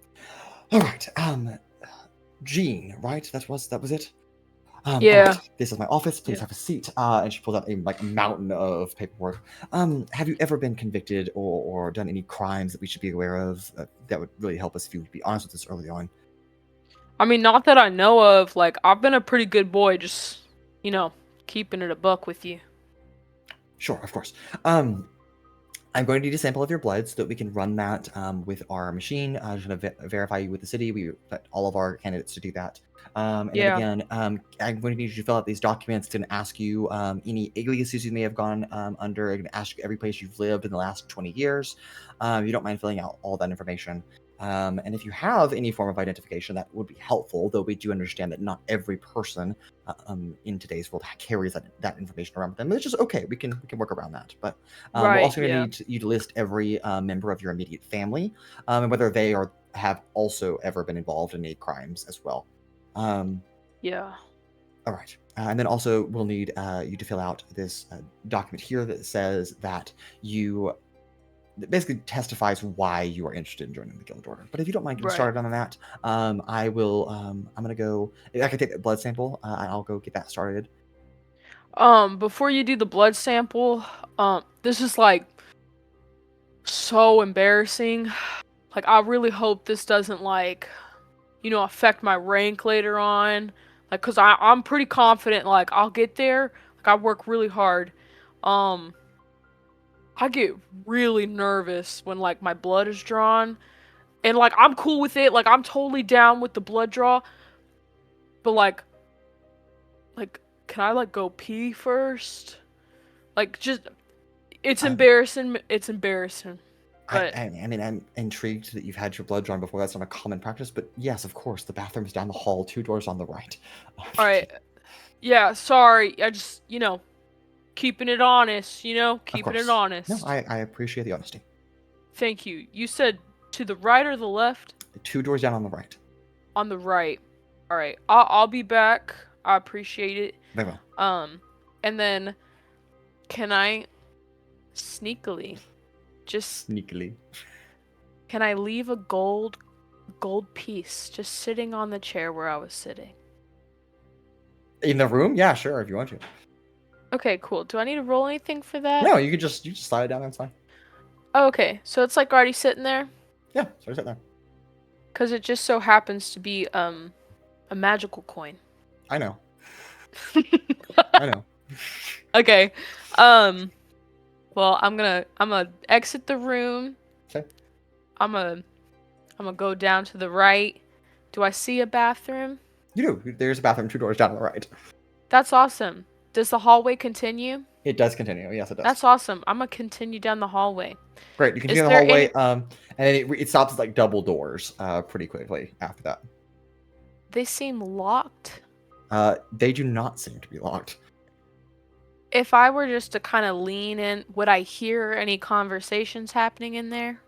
All right, Jean, right? That was it. Yeah. All right, this is my office. Please Yeah. have a seat. And she pulls out a mountain of paperwork. Have you ever been convicted or done any crimes that we should be aware of? That would really help us if you would be honest with us early on. I mean, not that I know of. Like, I've been a pretty good boy, just, keeping it a buck with you. Sure, of course. I'm going to need a sample of your blood so that we can run that with our machine. I'm just going to verify you with the city. We put all of our candidates to do that. And then again, I'm going to need you to fill out these documents and ask you any aliases you may have gone under. I'm going to ask you every place you've lived in the last 20 years. You don't mind filling out all that information. And if you have any form of identification, that would be helpful, though we do understand that not every person in today's world carries that information around with them. It's just okay. We can work around that. But we're also going to need you to list every member of your immediate family and whether they have also ever been involved in any crimes as well. Yeah. All right. And then also we'll need you to fill out this document here that says that that basically testifies why you are interested in joining the Guild Order. But if you don't mind getting started on that, I will. I'm gonna go. I can take the blood sample. I'll go get that started. Before you do the blood sample, this is like so embarrassing. Like, I really hope this doesn't affect my rank later on. Like, cause I'm pretty confident. Like, I'll get there. Like, I work really hard. I get really nervous when, like, my blood is drawn. And, like, I'm cool with it. Like, I'm totally down with the blood draw. But, like, can I, like, go pee first? Like, just, it's embarrassing. It's embarrassing. But I mean, I'm intrigued that you've had your blood drawn before. That's not a common practice. But yes, of course, the bathroom's down the hall, 2 doors on the right. All right. Yeah, sorry. I just, keeping it honest, keeping it honest. No, I appreciate the honesty. Thank you. You said to the right or the left? 2 doors down on the right. On the right. All right. I'll be back. I appreciate it. Very well. And then can I sneakily can I leave a gold piece just sitting on the chair where I was sitting? In the room? Yeah, sure, if you want to. Okay, cool. Do I need to roll anything for that? No, you just slide it down. That's fine. Oh, okay, so it's like already sitting there. Yeah, so it's sitting there. Because it just so happens to be a magical coin. I know. I know. Okay. Well, I'm gonna exit the room. Okay. I'm gonna go down to the right. Do I see a bathroom? You do. There's a bathroom 2 doors down on the right. That's awesome. Does the hallway continue? It does continue. Yes, it does. That's awesome. I'm gonna continue down the hallway. Great. You continue the hallway, and then it stops at like double doors pretty quickly after that. They seem locked. They do not seem to be locked. If I were just to kind of lean in, would I hear any conversations happening in there?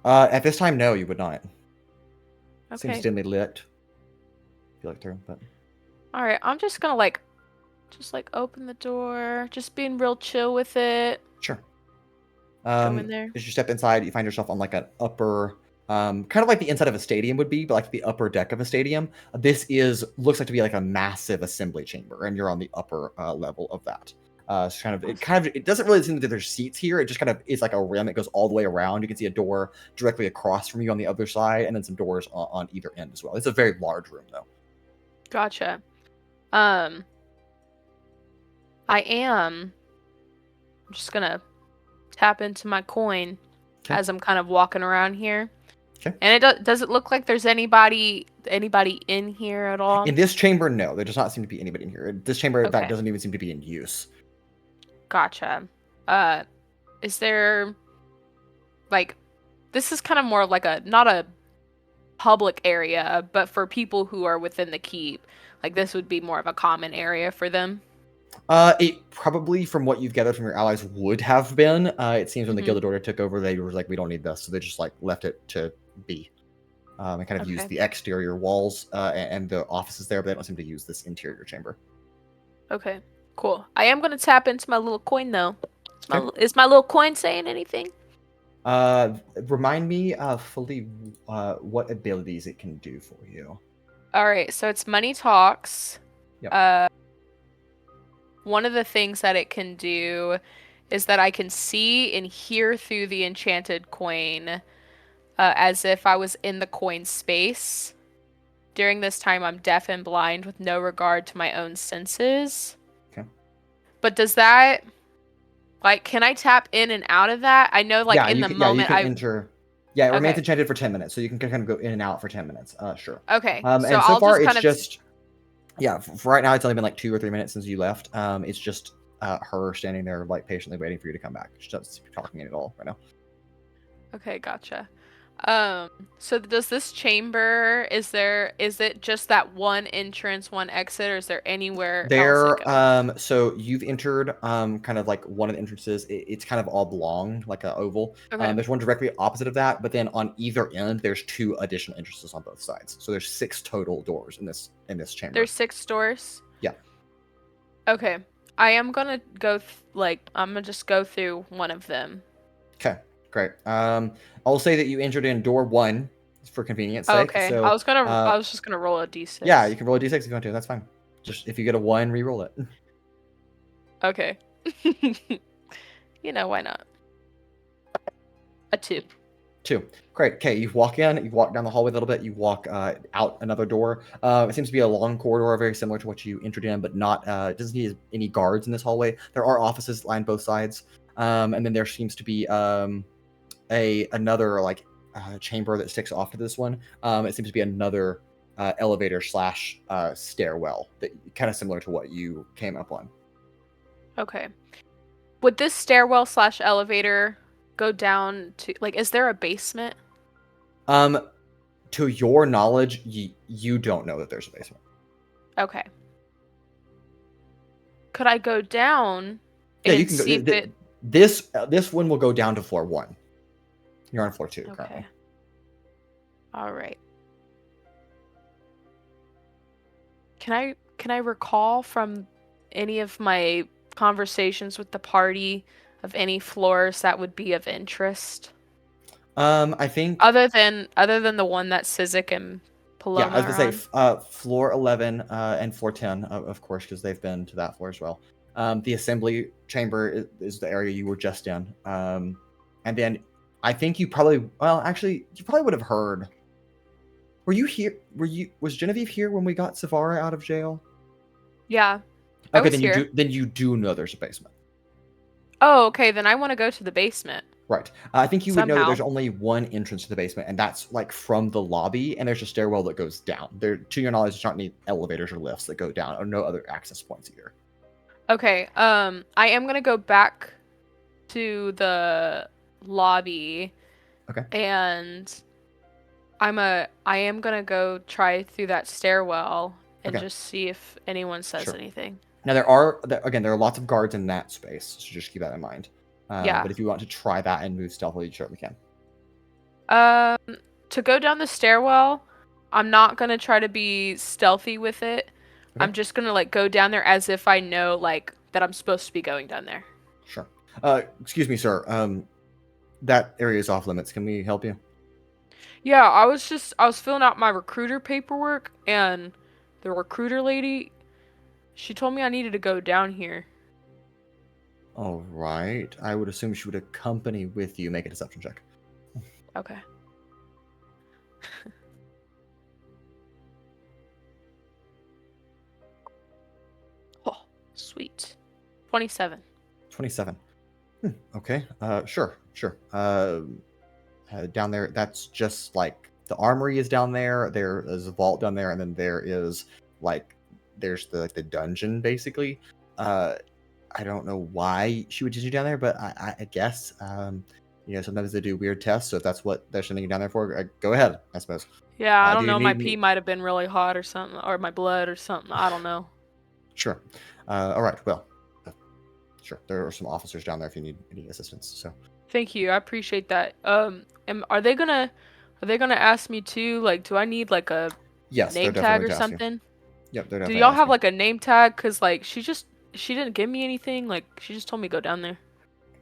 At this time, no, you would not. Okay. Seems dimly lit. If you look through, but. All right, I'm just gonna open the door, just being real chill with it. Sure. Go in there. As you step inside, you find yourself on like an upper, kind of like the inside of a stadium would be, but like the upper deck of a stadium. This looks like to be like a massive assembly chamber, and you're on the upper level of that. So it doesn't really seem that there's seats here. It just kind of is like a rim. It goes all the way around. You can see a door directly across from you on the other side, and then some doors on either end as well. It's a very large room, though. Gotcha. I'm just gonna tap into my coin as I'm kind of walking around here. Okay. And does it look like there's anybody in here at all? In this chamber, no. There does not seem to be anybody in here. This chamber, in fact, doesn't even seem to be in use. Gotcha. Is there this is kind of more like not a public area, but for people who are within the keep, like this would be more of a common area for them? It probably, from what you've gathered from your allies, would have been. It seems when the Gilded Order took over, they were like, we don't need this, so they just like left it to be. And kind of used the exterior walls and the offices there, but they don't seem to use this interior chamber. Okay, cool. I am going to tap into my little coin, though. Is my little coin saying anything? Remind me fully what abilities it can do for you. All right, so it's Money Talks. Yep. One of the things that it can do is that I can see and hear through the enchanted coin as if I was in the coin space. During this time, I'm deaf and blind with no regard to my own senses. Okay. But does that Like, can I tap in and out of that? I know, like, yeah, in you the can, moment, yeah, you can enter. Yeah, it remains Okay. enchanted for 10 minutes, so you can kind of go in and out for 10 minutes. Sure. Okay, And so so I'll far, just kind it's of just, yeah, for right now, it's only been like 2 or 3 minutes since you left. It's just her standing there, like, patiently waiting for you to come back. She doesn't seem to be talking at all right now. Okay, gotcha. So does this chamber, is it just that one entrance, one exit, or is there anywhere else it goes? So you've entered kind of like one of the entrances. It's kind of oblong, like an oval. Okay. There's one directly opposite of that, but then on either end there's 2 additional entrances on both sides. So there's 6 total doors in this chamber. There's 6 doors? Yeah. Okay. I am gonna go, I'm gonna just go through one of them. Okay, great. I'll say that you entered in door 1 for convenience sake. Okay. So, I was just gonna roll a d6. yeah, you can roll a d6 if you want to. That's fine. Just if you get a 1, re-roll it. Okay. Why not? A 2. 2. Great. Okay, you walk in, you walk down the hallway a little bit, you walk out another door. It seems to be a long corridor, very similar to what you entered in, but not, it doesn't need any guards in this hallway. There are offices lined both sides. And then there seems to be another like chamber that sticks off to this one. It seems to be another elevator / stairwell that kind of similar to what you came up on. Okay. Would this stairwell / elevator go down to, like, is there a basement? To your knowledge, you don't know that there's a basement. Okay. Could I go down Yeah, and you can go. see if it... This one will go down to floor 1. You're on floor 2 Okay. currently. All right. Can I recall from any of my conversations with the party of any floors that would be of interest? I think Other than the one that Sizik and Paloma yeah, I was are gonna on? say floor 11 and floor 10, of course, because they've been to that floor as well. The assembly chamber is the area you were just in, and then I think you probably would have heard. Were you here? Was Genevieve here when we got Savara out of jail? Yeah. I Okay, was here. Then you do know there's a basement. Oh, okay. Then I want to go to the basement. Right. I think you would know that Somehow. there's only one entrance to the basement, and that's like from the lobby, and there's a stairwell that goes down. There, to your knowledge, there's not any elevators or lifts that go down, or no other access points either. Okay. I am gonna go back to the lobby. Okay. And I am gonna go try through that stairwell and Okay. just see if anyone says Sure. anything. Now there are lots of guards in that space, so just keep that in mind. Yeah. But if you want to try that and move stealthily, you certainly can. To go down the stairwell, I'm not gonna try to be stealthy with it. Okay. I'm just gonna go down there as if I know that I'm supposed to be going down there. Sure. Excuse me, sir. That area is off limits. Can we help you? Yeah, I was filling out my recruiter paperwork, and the recruiter lady, she told me I needed to go down here. All right. I would assume she would accompany with you. Make a deception check. Okay. Oh, sweet. 27. 27. Okay. Sure. Down there, that's just like the armory is down there. There is a vault down there, and then there's the dungeon basically. I don't know why she would send you down there, but I guess sometimes they do weird tests. So if that's what they're sending you down there for, go ahead. I suppose. Yeah, I don't do you know. My need pee me- might have been really hot or something, or my blood or something. I don't know. Sure. All right. Well, sure. There are some officers down there if you need any assistance. So. Thank you. I appreciate that. Are they gonna ask me too? Like, do I need a Yes, name they're tag definitely or going to ask you. something? Yep, they're Do definitely y'all gonna have ask a name tag? Cause she didn't give me anything. She just told me to go down there.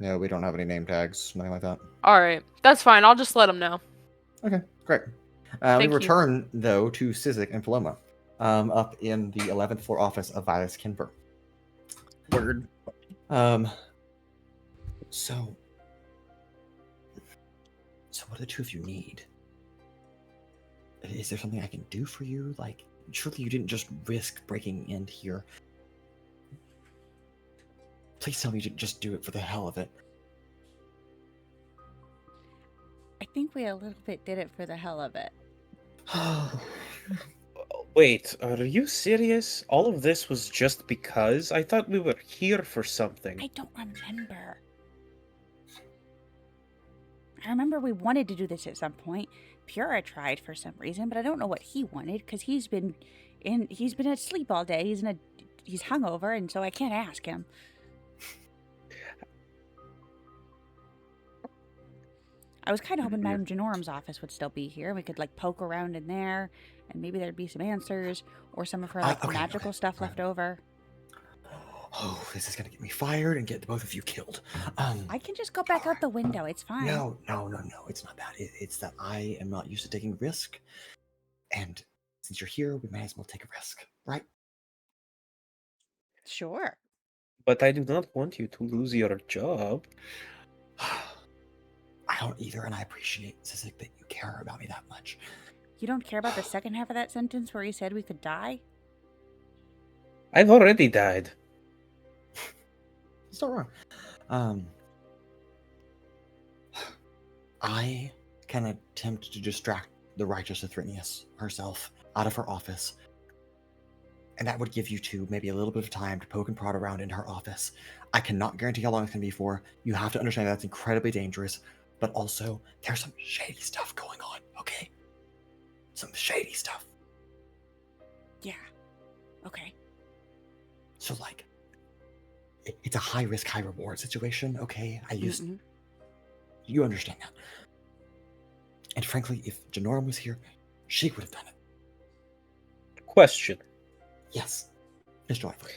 you. No, we don't have any name tags, nothing like that. All right, that's fine. I'll just let them know. Okay, great. We Thank you. return though to Sizik and Paloma, up in the 11th floor office of Vidas Kinver. Word. So what do the two of you need? Is there something I can do for you? Surely you didn't just risk breaking in here. Please tell me to just do it for the hell of it. I think we a little bit did it for the hell of it. Wait, are you serious? All of this was just because? I thought we were here for something. I don't remember. I remember we wanted to do this at some point. Pura tried for some reason, but I don't know what he wanted because he's been asleep all day. He's hungover, and so I can't ask him. I was kind of hoping Madame Janorum's office would still be here. We could like poke around in there, and maybe there'd be some answers or some of her magical stuff left over. Oh, this is gonna get me fired and get both of you killed. I can just go back out the window. It's fine. No. It's not that. It's that I am not used to taking risk, and since you're here, we may as well take a risk, right? Sure. But I do not want you to lose your job. I don't either, and I appreciate, Sizik, that you care about me that much. You don't care about the second half of that sentence where he said we could die? I've already died. It's not wrong. I can attempt to distract the righteous Athrinius herself out of her office. And that would give you two maybe a little bit of time to poke and prod around in her office. I cannot guarantee how long it's going to be for. You have to understand that's incredibly dangerous. But also, there's some shady stuff going on, okay? Some shady stuff. Yeah. Okay. So, like, it's a high-risk, high-reward situation, okay? You understand that. And frankly, if Janorum was here, she would have done it. Question. Yes. Mr. Lightfoot.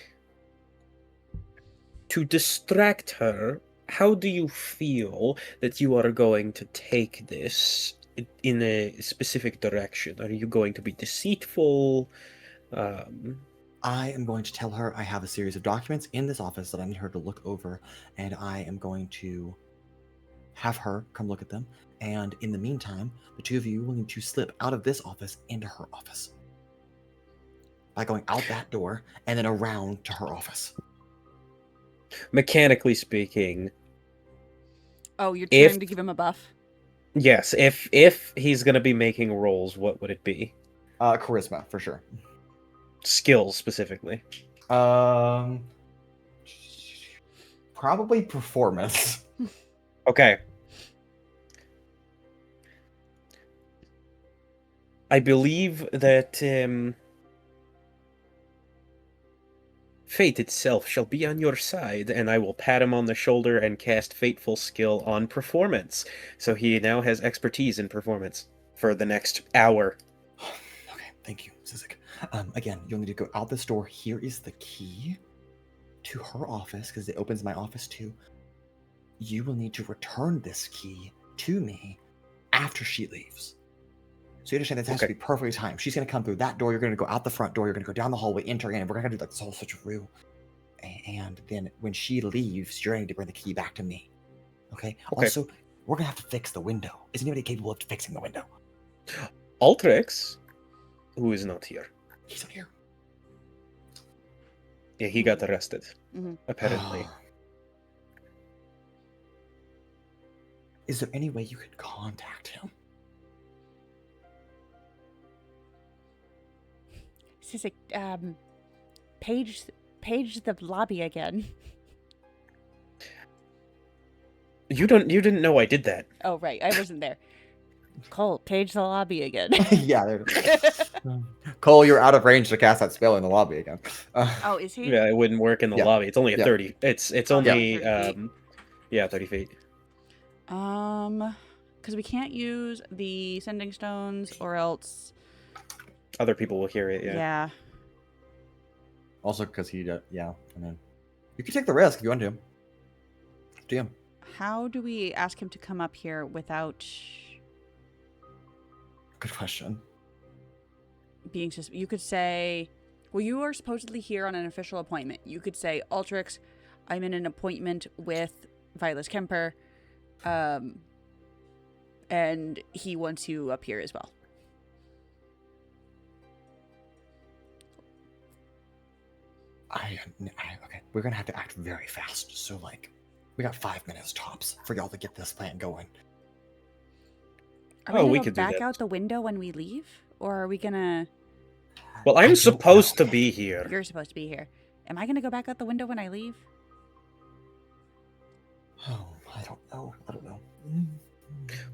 To distract her, how do you feel that you are going to take this in a specific direction? Are you going to be deceitful? I am going to tell her I have a series of documents in this office that I need her to look over, and I am going to have her come look at them. And in the meantime, the two of you will need to slip out of this office into her office by going out that door and then around to her office. Mechanically speaking. Oh, you're trying to give him a buff? Yes, if he's going to be making rolls, what would it be? Charisma, for sure. Skills, specifically. Probably performance. Okay. I believe that fate itself shall be on your side, and I will pat him on the shoulder and cast Fateful skill on performance. So he now has expertise in performance for the next hour. Okay, thank you, Sizik. Again, you'll need to go out this door. Here is the key to her office, because it opens my office too. You will need to return this key to me after she leaves. So you understand this has to be perfectly timed. She's going to come through that door. You're going to go out the front door. You're going to go down the hallway, enter in. We're going to do like this whole switcheroo. And then when she leaves, you're going to need to bring the key back to me. Okay? Also, we're going to have to fix the window. Is anybody capable of fixing the window? Altrix, who is not here. He's not here. Yeah, he got arrested, apparently. Is there any way you could contact him? Sizik, page the lobby again. You didn't know I did that. Oh right, I wasn't there. Cole, page the lobby again. Yeah, there it is. Cole, you're out of range to cast that spell in the lobby again. Oh, is he? Yeah, it wouldn't work in the lobby. It's only a 30. It's only 30 feet. 30 feet. Because we can't use the sending stones, or else other people will hear it. Yeah. Also, because he, and then you can take the risk if you want to. DM. How do we ask him to come up here without? Good question. Being you could say, well, you are supposedly here on an official appointment. You could say, Altrix, I'm in an appointment with Vilas Kemper, and he wants you up here as well. Okay, we're gonna have to act very fast. So like, we got 5 minutes tops for y'all to get this plan going. Are we gonna we go could do back that. out the window when we leave, or are we gonna? Well, I I'm don't supposed know. to be here. You're supposed to be here. Am I gonna go back out the window when I leave? Oh, I don't know.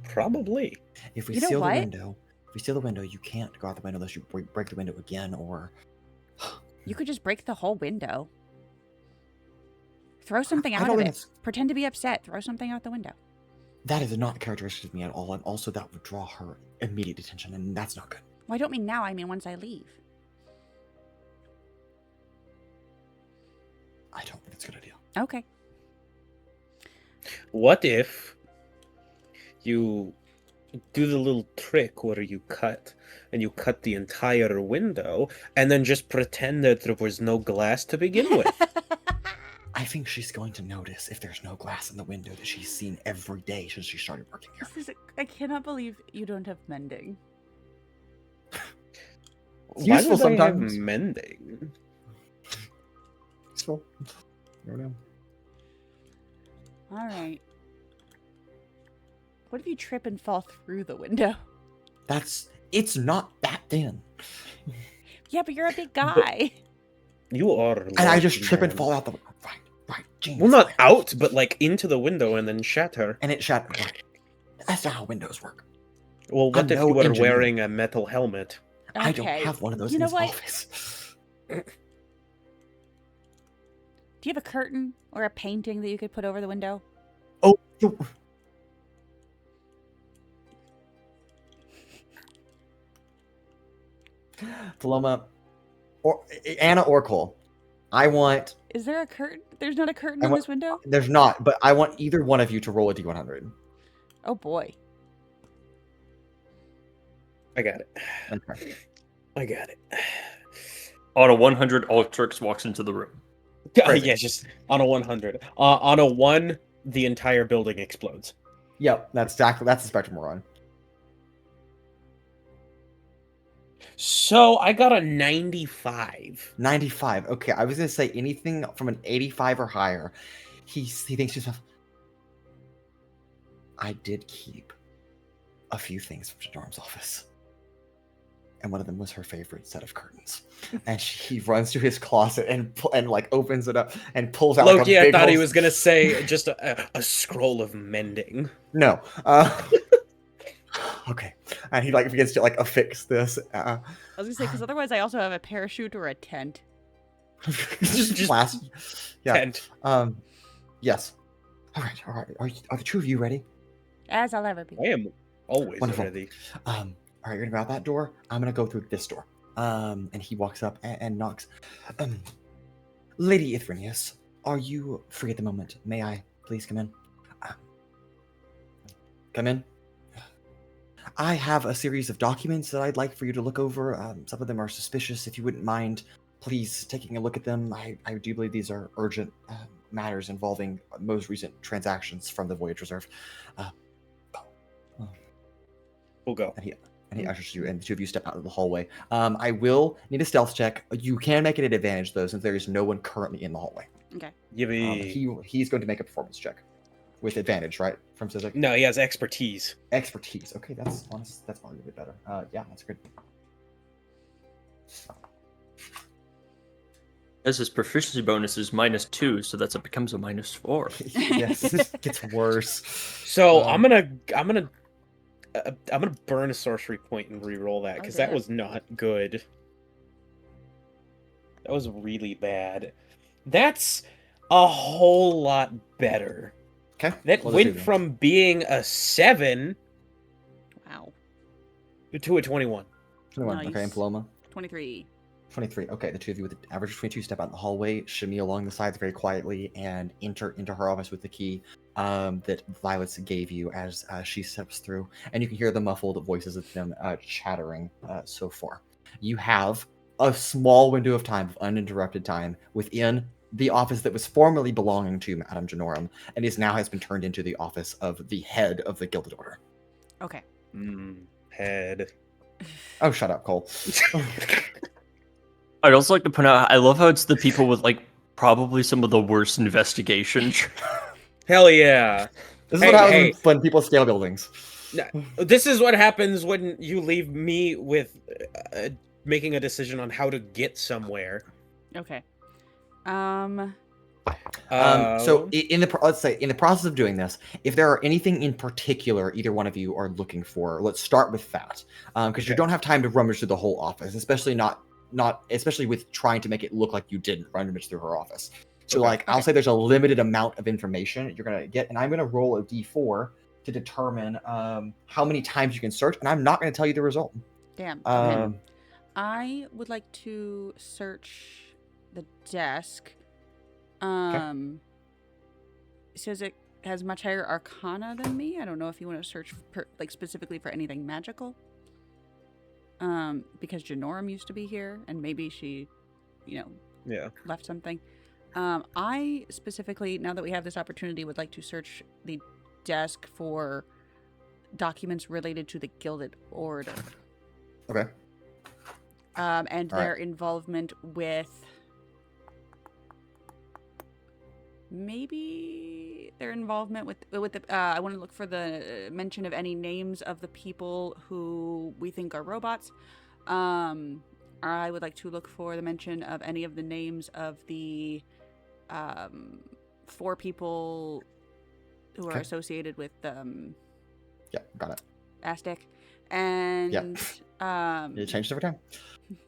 Probably. If we You know seal what? the window, you can't go out the window unless you break the window again, or You could just break the whole window. Throw something I out don't of think it. it's- Pretend to be upset. Throw something out the window. that is not characteristic of me at all, and also that would draw her immediate attention, and that's not good. Well, I don't mean now. I mean once I leave. I don't think it's a good idea. Okay. What if you do the little trick where you cut the entire window and then just pretend that there was no glass to begin with? I think she's going to notice if there's no glass in the window that she's seen every day since she started working here. I cannot believe you don't have mending. It's Why useful would I have sometimes. mending? Useful. I don't know. All right. What if you trip and fall through the window? It's not that thin. Yeah, but you're a big guy. You are. And I just lucky, trip and man. fall out the right. Genius. Well, not out, but like into the window and then shatter. And it shattered. Right. That's not how windows work. Well, what I'm if no you were engineer. wearing a metal helmet? I don't Okay. have one of those You in know this what? office. Do you have a curtain or a painting that you could put over the window? Oh, Paloma, or Anna or Cole. I want. Is there a curtain? There's not a curtain I in want- this window? There's not, but I want either one of you to roll a d100. Oh boy. I got it. Okay. I got it. On a 100, Altrix walks into the room. Crazy. Yeah, just on a 100. On a 1, the entire building explodes. Yep, that's the spectrum we're on. So I got a 95. 95. Okay, I was gonna say anything from an 85 or higher. He thinks to himself, I did keep a few things from Norm's office. And one of them was her favorite set of curtains. And he runs to his closet and like opens it up and pulls out. Loki, like a I big thought he old- was gonna say just a scroll of mending. No. Okay. And he like begins to like affix this. I was gonna say, because otherwise I also have a parachute or a tent. just blast. Yeah. Tent. Yes. All right. Are the two of you ready? As I'll ever be. I am always Wonderful. ready. All right, you're gonna go out that door. I'm gonna go through this door. And he walks up and knocks. Lady Ithrinius, are you free at the moment? May I please come in? Come in. I have a series of documents that I'd like for you to look over. Some of them are suspicious. If you wouldn't mind, please taking a look at them. I do believe these are urgent matters involving most recent transactions from the Voyage Reserve. We'll go. And he ushers you, and the two of you step out of the hallway. I will need a stealth check. You can make it an advantage, though, since there is no one currently in the hallway. Okay. Give me. He's going to make a performance check with advantage, right? From Sizik? No, he has expertise. Expertise. Okay, that's honest. That's probably a bit better. Yeah, that's good. As his proficiency bonus is -2, so it becomes a -4. Yes, it gets worse. So Um, I'm gonna burn a sorcery point and re-roll that because that Okay. was not good. That was really bad. That's a whole lot better. Okay. That well, went from being a 7 Wow. to a 21. 21. Okay, and Nice. Paloma? 23. 23. Okay, the two of you with the average of 22 step out in the hallway, shimmy along the sides very quietly, and enter into her office with the key that Violet gave you as she steps through. And you can hear the muffled voices of them chattering so far. You have a small window of time, of uninterrupted time, within the office that was formerly belonging to Madame Janorum, and now has been turned into the office of the head of the Gilded Order. Head. Oh, shut up, Cole. I'd also like to point out, I love how it's the people with like probably some of the worst investigation. Hell yeah. This is Hey, what happens hey. when people scale buildings. This is what happens when you leave me with making a decision on how to get somewhere. Okay. So in the let's say in the process of doing this, if there are anything in particular either one of you are looking for, let's start with that, because you don't have time to rummage through the whole office, especially not especially with trying to make it look like you didn't rummage through her office. So I'll say there's a limited amount of information you're gonna get, and I'm gonna roll a d4 to determine how many times you can search, and I'm not gonna tell you the result. Damn. Okay. I would like to search the desk. Says it has much higher arcana than me. I don't know if you want to search specifically for anything magical. Because Janorum used to be here, and maybe she, left something. I specifically, now that we have this opportunity, would like to search the desk for documents related to the Gilded Order. Okay. And their involvement with maybe their involvement with the I want to look for the mention of any names of the people who we think are robots. I would like to look for the mention of any of the names of the 4 people who are associated with yeah, got it. Aztec. And it changed every time.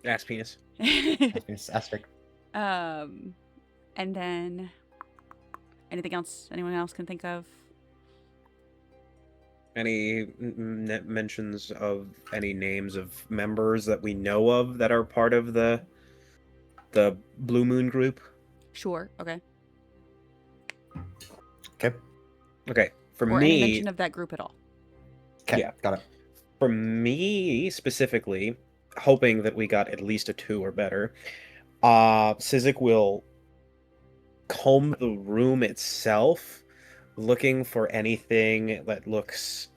Ass penis. Aztec. And then anything else anyone else can think of? Any mentions of any names of members that we know of that are part of the Blue Moon group? Sure. Okay. Okay. For or me, any mention of that group at all. Okay. Yeah. Got it. For me specifically, hoping that we got at least a 2 or better, Sizik will comb the room itself, looking for anything that looks,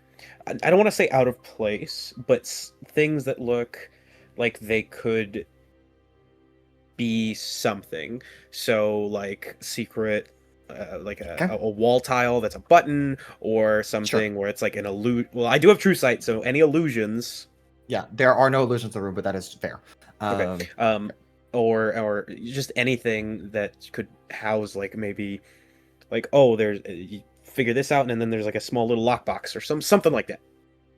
I don't want to say out of place, but things that look like they could be something. So like secret, like a wall tile that's a button, or something where it's like an illusion. Well, I do have true sight, so any illusions. Yeah, there are no illusions in the room, but that is fair. Okay. Or just anything that could house, like maybe, like, oh, there's you figure this out, and then there's like a small little lockbox or something like that.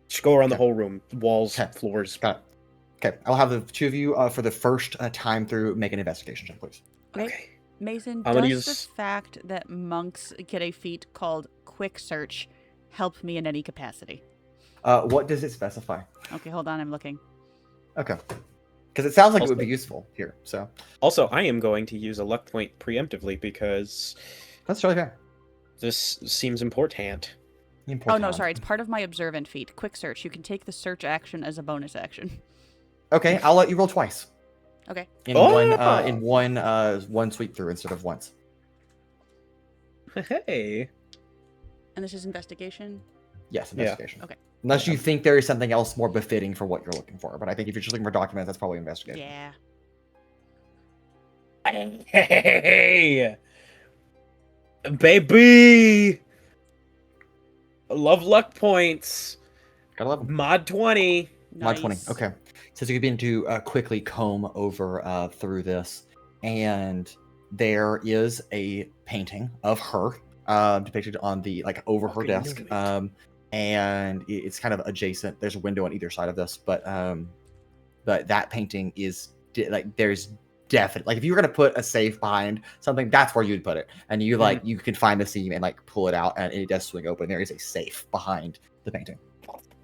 Just go around the whole room, walls, floors. Got it. Okay, I'll have the 2 of you for the first time through make an investigation check, please. Okay. Mason, I'm does gonna use the fact that monks get a feat called Quick Search help me in any capacity? What does it specify? Okay, hold on, I'm looking. Okay. Because it sounds like Also- it would be useful here, so. Also, I am going to use a luck point preemptively because That's totally fair. this seems important. Oh, no, sorry. It's part of my observant feat. Quick Search. You can take the search action as a bonus action. Okay, I'll let you roll twice. Okay. In one sweep through instead of once. Hey. And this is investigation? Yes, investigation. Okay. Unless you think there is something else more befitting for what you're looking for. But I think if you're just looking for documents, that's probably investigation. Yeah. Hey, baby! Love luck points. Gotta love them. Mod 20. Mod 20. Okay. So you begin to quickly comb over through this, and there is a painting of her depicted on the over her desk, and it's kind of adjacent. There's a window on either side of this, but that painting is there's definitely if you were gonna put a safe behind something, that's where you'd put it, and you you can find the seam and pull it out, and it does swing open. There is a safe behind the painting.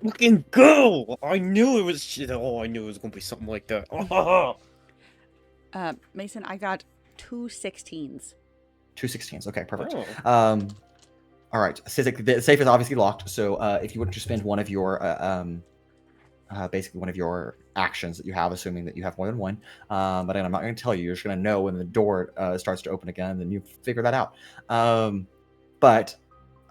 Fucking go! I knew it was shit. Oh, I knew it was gonna be something like that. Mason, I got 2 16s. 2 16s. Okay, perfect. Oh. All right. Sizik, the safe is obviously locked, so if you want to spend one of your basically one of your actions that you have, assuming that you have more than one, but I'm not going to tell you. You're just going to know when the door starts to open again, and then you figure that out. But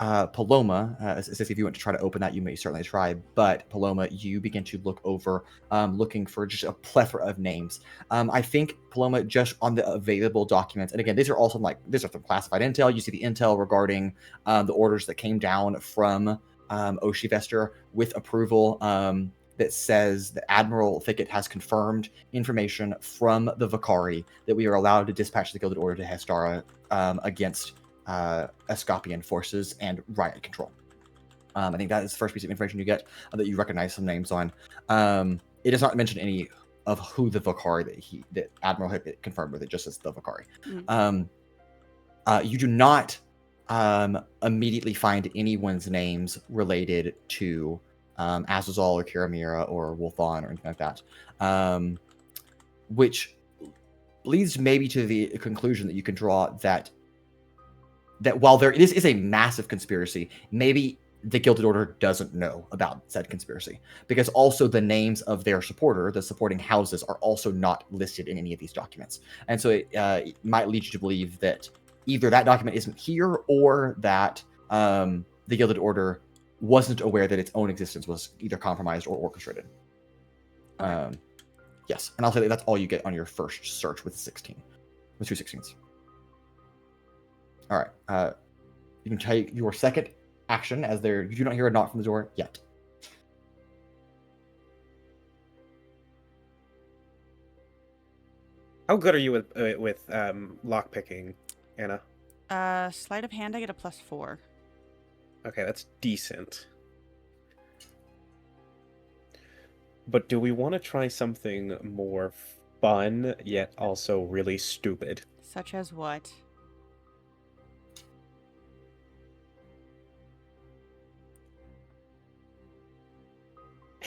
Paloma, if you want to try to open that, you may certainly try. But Paloma, you begin to look over, looking for just a plethora of names. I think Paloma, just on the available documents, and again, these are also these are some classified intel. You see the intel regarding the orders that came down from Oshivester with approval. That says that Admiral Thicket has confirmed information from the Vakari that we are allowed to dispatch the Gilded Order to Hestara against Escopian forces and riot control. I think that is the first piece of information you get that you recognize some names on. It does not mention any of who the Vakari that Admiral had confirmed with. It just says the Vakari. You do not immediately find anyone's names related to Azazal or Kiramira or Wolfon or anything like that, which leads maybe to the conclusion that you can draw that while this is a massive conspiracy, maybe the Gilded Order doesn't know about said conspiracy, because also the names of their the supporting houses, are also not listed in any of these documents, and so it might lead you to believe that either that document isn't here or that the Gilded Order wasn't aware that its own existence was either compromised or orchestrated. Yes, and I'll say that's all you get on your first search with 2 16s. All right, you can take your second action as you do not hear a knock from the door yet. How good are you with lockpicking, Anna? Sleight of hand, I get a +4. Okay, that's decent. But do we want to try something more fun, yet also really stupid? Such as what?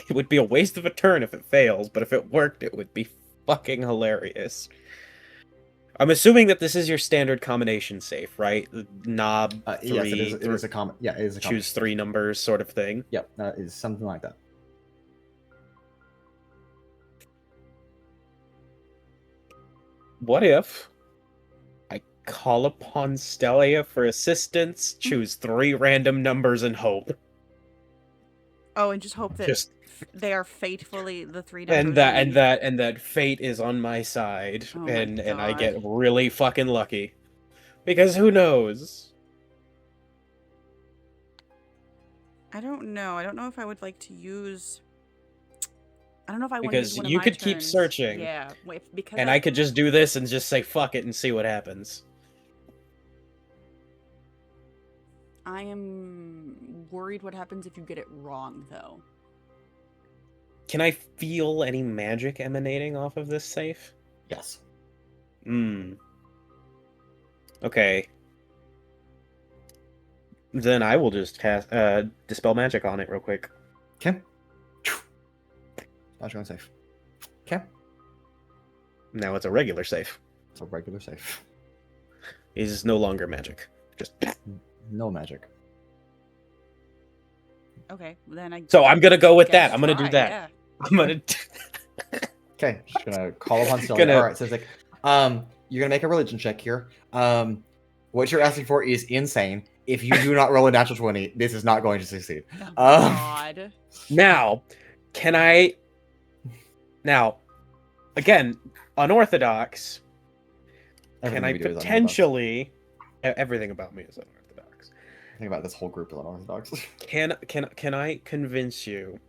It would be a waste of a turn if it fails, but if it worked, it would be fucking hilarious. I'm assuming that this is your standard combination safe, right? Knob 3. Yes, it is a common. Yeah, it is a common. Choose 3 numbers, sort of thing. Yep, that is something like that. What if I call upon Stelia for assistance, choose 3 random numbers, and hope? Oh, and just hope that they are fatefully the 3 numbers. And that fate is on my side, and I get really fucking lucky, because who knows? I don't know. I don't know if I would like to use. I don't know if I want because to use one you of my could keep turns. searching. Yeah, because I could just do this and just say fuck it and see what happens. I am worried what happens if you get it wrong, though. Can I feel any magic emanating off of this safe? Yes. Okay. Then I will just cast Dispel Magic on it real quick. Okay. Magic on safe. Okay. Now it's a regular safe. It's a regular safe. It is no longer magic. Just no magic. Okay, then So I'm gonna go with that. I'm try, gonna do that. yeah. I'm gonna. Okay, just gonna call upon Celia. All right, so it's like, you're gonna make a religion check here. What you're asking for is insane. If you do not roll a natural 20, this is not going to succeed. Oh, God. Now, can I? Now, again, unorthodox. Everything can I we do is potentially? Everything about me is unorthodox. Think about this whole group is unorthodox. Can I convince you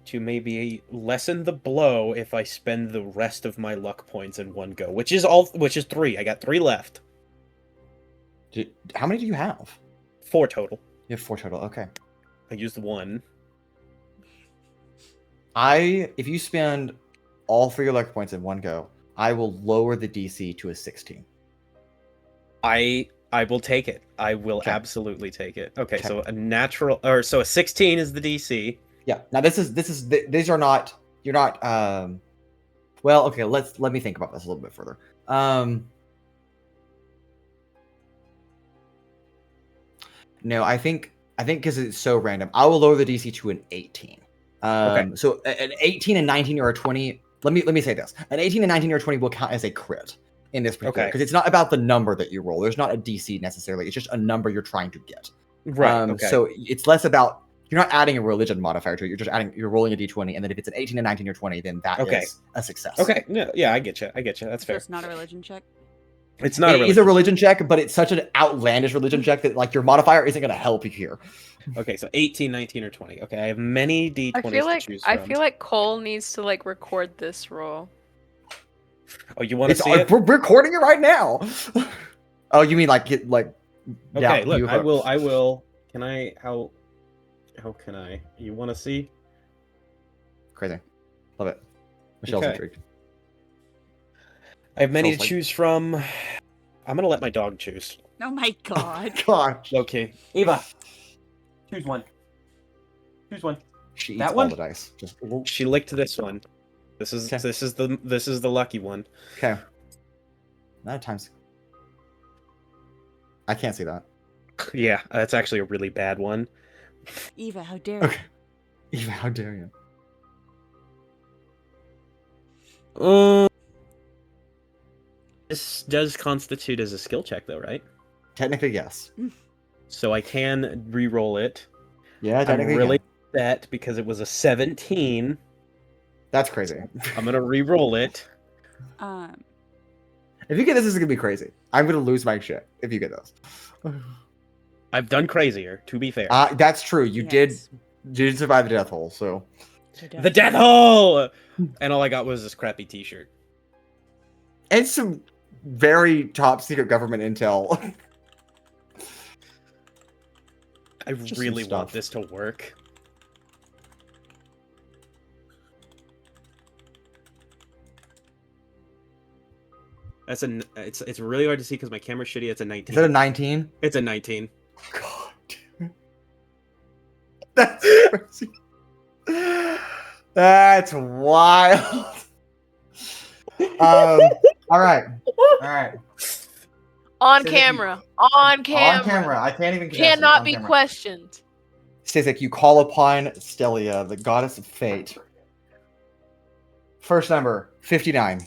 to maybe lessen the blow if I spend the rest of my luck points in one go, which is 3. I got 3 left. How many do you have? 4 total. You have 4 total. Okay. I used 1. If you spend all 3 of your luck points in one go, I will lower the DC to a 16. I will take it. I will absolutely take it. Okay, so a 16 is the DC. Yeah. Now these are not. You're not. Well, okay. Let me think about this a little bit further. No, I think because it's so random, I will lower the DC to an 18. Okay. So an 18 and 19 or a 20. Let me say this: an 18 and 19 or 20 will count as a crit in this particular, because it's not about the number that you roll. There's not a DC necessarily. It's just a number you're trying to get. Right. Okay. So it's less about you're not adding a religion modifier to it. You're rolling a d20, and then if it's an 18, a 19, or 20, then that is a success. Okay. Yeah, I get you. That's So fair. it's not a religion check? It's not. It is a religion check, but it's such an outlandish religion check that like your modifier isn't going to help you here. Okay, so 18, 19, or 20. Okay, I have many d20s to choose from. I feel like Cole needs to like record this roll. Oh, you want to see it? We're recording it right now. Oh, you mean like Okay, yeah, look, I will. Can I? How can I? You want to see? Crazy, love it. Michelle's Okay. intrigued. I have many to Sounds like- choose from. I'm gonna let my dog choose. Oh my god. God, Okay, Eva, choose one. Choose one. she eats That all one? the dice. Just She licked this one. This is Okay. this is the lucky one. okay. Not at times. I can't see that. Yeah, that's actually a really bad one. Eva, how dare you? Okay. Eva, how dare you? This does constitute as a skill check, though, right? Technically, yes. So I can re-roll it. Yeah, I'm technically. really yeah. upset because it was a 17. That's crazy. I'm gonna re-roll it. If you get this is gonna be crazy. I'm gonna lose my shit if you get this. I've done crazier, to be fair. That's true. You Yes. did survive the death hole, so The death hole! And all I got was this crappy t-shirt. and some very top secret government intel. I Just some really want stuff. this to work. It's really hard to see because my camera's shitty. It's a 19. Is that a 19? It's a 19. God. That's crazy. That's wild. All right. On Sizik, camera. On camera. On camera. I can't even. Cannot be questioned. Sizik, you call upon Stelia, the goddess of fate. First number, 59.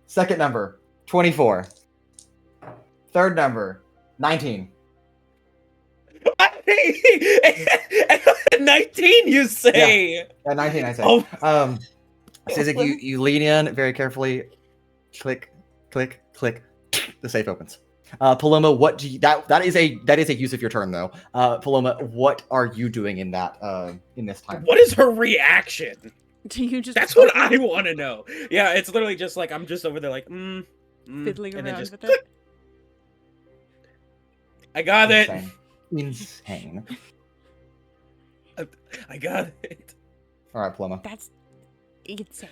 Second number, 24. Third number, 19. 19, you say? Yeah, 19, I say. Oh. Sizik, you lean in very carefully. Click, click, click. The safe opens. Paloma, what do you, that is a use of your turn though. Paloma, what are you doing in that in this time? What is her reaction? Do you just That's what I want to know. Yeah, it's literally just like I'm just over there like fiddling and then around just with it? I got it. Insane. I got it. All right, Paloma. That's insane.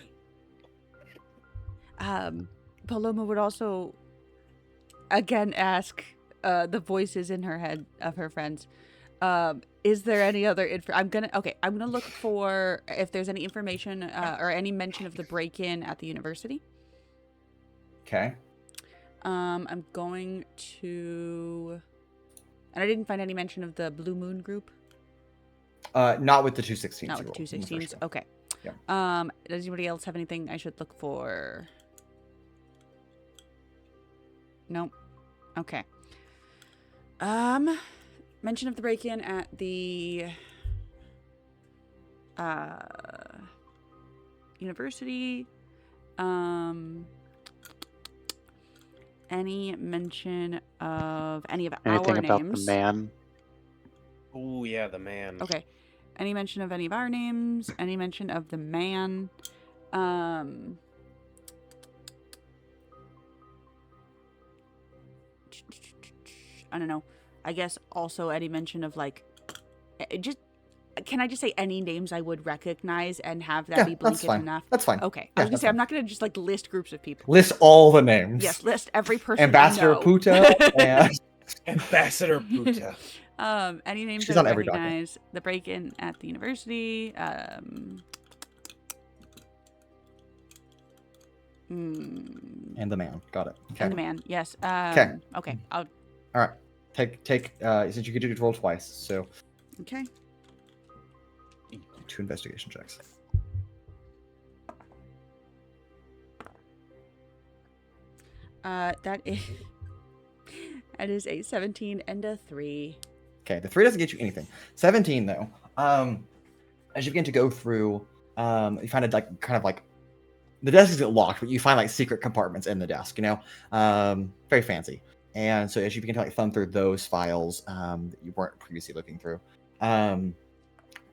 Paloma would also again ask the voices in her head of her friends. Is there any other I'm gonna look for if there's any information or any mention of the break-in at the university. Okay. I'm going to, and I didn't find any mention of the Blue Moon group. Not with the 216s. Not with the 216s. Okay. Yeah. Does anybody else have anything I should look for? Nope. Okay. Mention of the break-in at the university. Any mention of any of Anything our about names? the man? Oh yeah, the man. Okay. Any mention of any of our names? Any mention of the man? I don't know. I guess also any mention of like, just can I just say any names I would recognize and have that be that's blanket fine. enough? That's fine. Okay. Yeah, I was gonna that's say I'm fine. not gonna just like list groups of people. List all the names. Yes, list every person. Ambassador I know. Puta and Ambassador Puta. Any names She's I on would every document. recognize. The break-in at the university. and the man. Got it. Okay. And the man. Yes. Okay. Okay. I'll. All right. Take. Since you could do it roll twice, so Okay. 2 investigation checks. That is It is a 17 and a 3. Okay, the 3 doesn't get you anything. 17 though. As you begin to go through, you find it like kind of like the desk isn't locked, but you find like secret compartments in the desk. Very fancy. And so as you begin to like thumb through those files that you weren't previously looking through,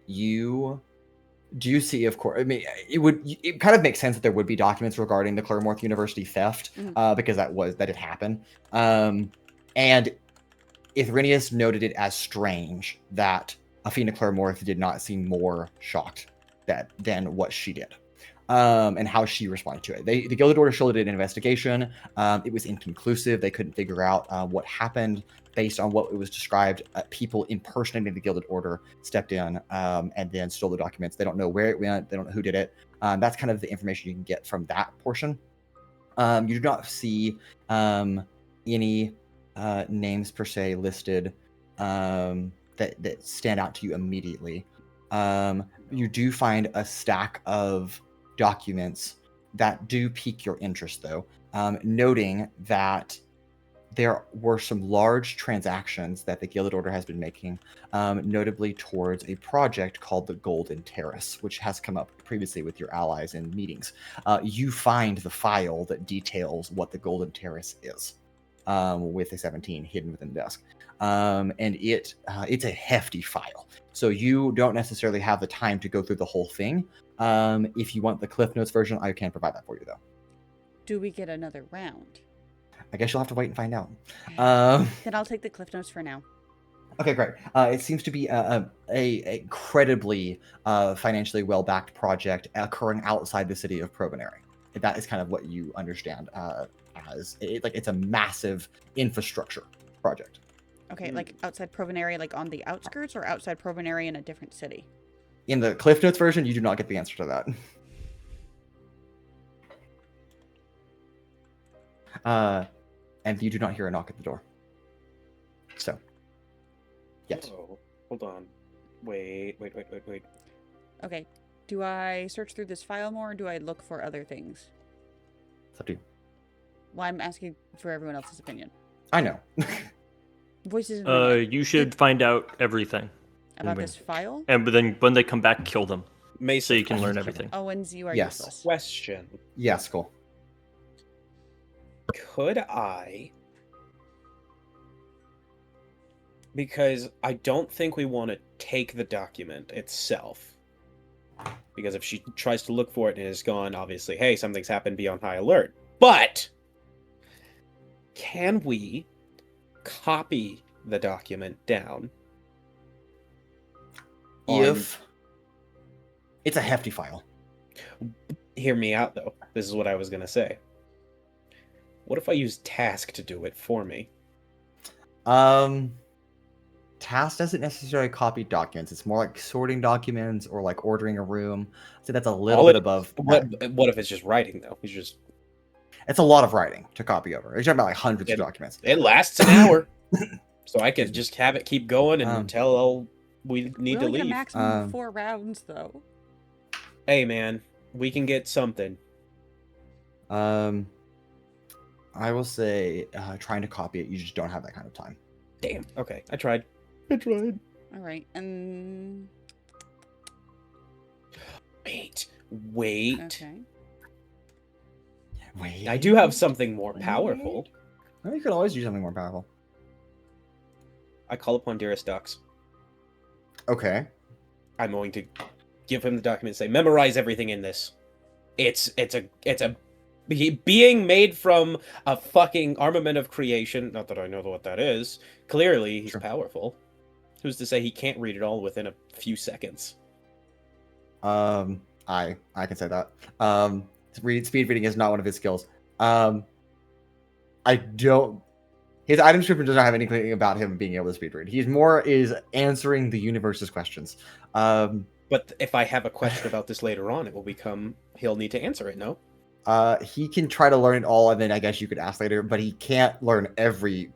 you do see, of course. I mean, it kind of makes sense that there would be documents regarding the Claremorth University theft because that did happen. And Ithrinius noted it as strange that Athena Claremorth did not seem more shocked than what she did, and how she responded to it. The Gilded Order shouldered an investigation. It was inconclusive. They couldn't figure out what happened based on what it was described. People impersonating the Gilded Order stepped in and then stole the documents. They don't know where it went. They don't know who did it. That's kind of the information you can get from that portion. You do not see any names per se listed that stand out to you immediately. You do find a stack of documents that do pique your interest, though, noting that there were some large transactions that the Gilded Order has been making, notably towards a project called the Golden Terrace, which has come up previously with your allies in meetings. You find the file that details what the Golden Terrace is, with a 17 hidden within the desk. And it's a hefty file. So you don't necessarily have the time to go through the whole thing. If you want the Cliff Notes version, I can provide that for you, though. Do we get another round? I guess you'll have to wait and find out. Then I'll take the Cliff Notes for now. Okay, great. It seems to be a incredibly financially well-backed project occurring outside the city of Provonere. That is kind of what you understand as it's a massive infrastructure project. Okay, like outside Provonere, like on the outskirts, or outside Provonere in a different city? In the Cliff Notes version, you do not get the answer to that. And you do not hear a knock at the door. So, yes. Oh, hold on. Wait. Okay, do I search through this file more, or do I look for other things? It's up to you. Well, I'm asking for everyone else's opinion. I know. Voices in my head. You should find out everything. About this file? But then when they come back, kill them. Mason, So you can learn everything. Owens, you are Yes. useless. question. Yes, cool. Could I? Because I don't think we want to take the document itself. Because if she tries to look for it and it's gone, obviously, hey, something's happened, be on high alert. But can we copy the document down? If it's a hefty file. Hear me out, though. This is what I was going to say. What if I use Task to do it for me? Task doesn't necessarily copy documents. It's more like sorting documents or like ordering a room. So that's a little bit above. What if it's just writing, though? He's just... It's a lot of writing to copy over. You're talking about like hundreds of documents. It lasts an hour. So I could just have it keep going until we need to Get a leave. maximum of 4 rounds, though. Hey, man. We can get something. I will say trying to copy it, you just don't have that kind of time. Damn. Okay. I tried. All right. And... Wait. Okay. Wait. I do have something more powerful. Well, you could always do something more powerful. I call upon Dearest Dux. Okay. I'm going to give him the document and say, memorize everything in this. It's a being made from a fucking armament of creation. Not that I know what that is. Clearly, he's powerful. Who's to say he can't read it all within a few seconds? I can say that. Speed reading is not one of his skills. I don't. His item description does not have anything about him being able to speed read. He's more is answering the universe's questions. But if I have a question about this later on, it will become he'll need to answer it. No. He can try to learn it all, and then I guess you could ask later. But he can't learn every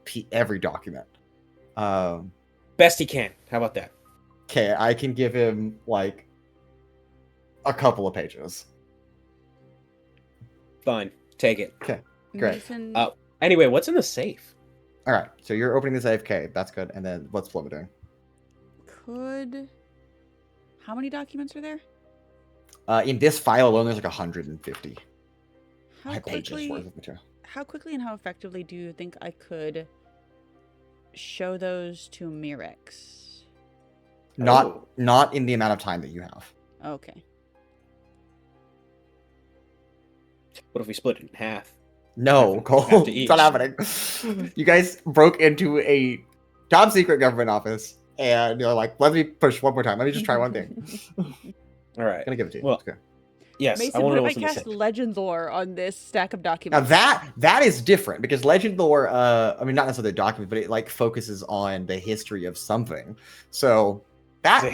document. Best he can. How about that? Okay, I can give him like a couple of pages. Fine, take it. Okay, great. Anyway, what's in the safe? All right, so you're opening this AFK. That's good. And then what's Paloma doing? How many documents are there? In this file alone, there's like 150 How pages worth quickly? of material. How quickly and how effectively do you think I could show those to Mirex? Not in the amount of time that you have. Okay. What if we split it in half? No, Cole, Half to it's each. not happening. You guys broke into a top secret government office, and you're like, let me push one more time. Let me just try one thing. All right. I'm gonna give it to you. Well, It's good. yes, Mason, I want what to if know I what's in the cast safe. legend lore on this stack of Now documents? that is different because legend lore, I mean, not necessarily a document, but it like focuses on the history of something. So The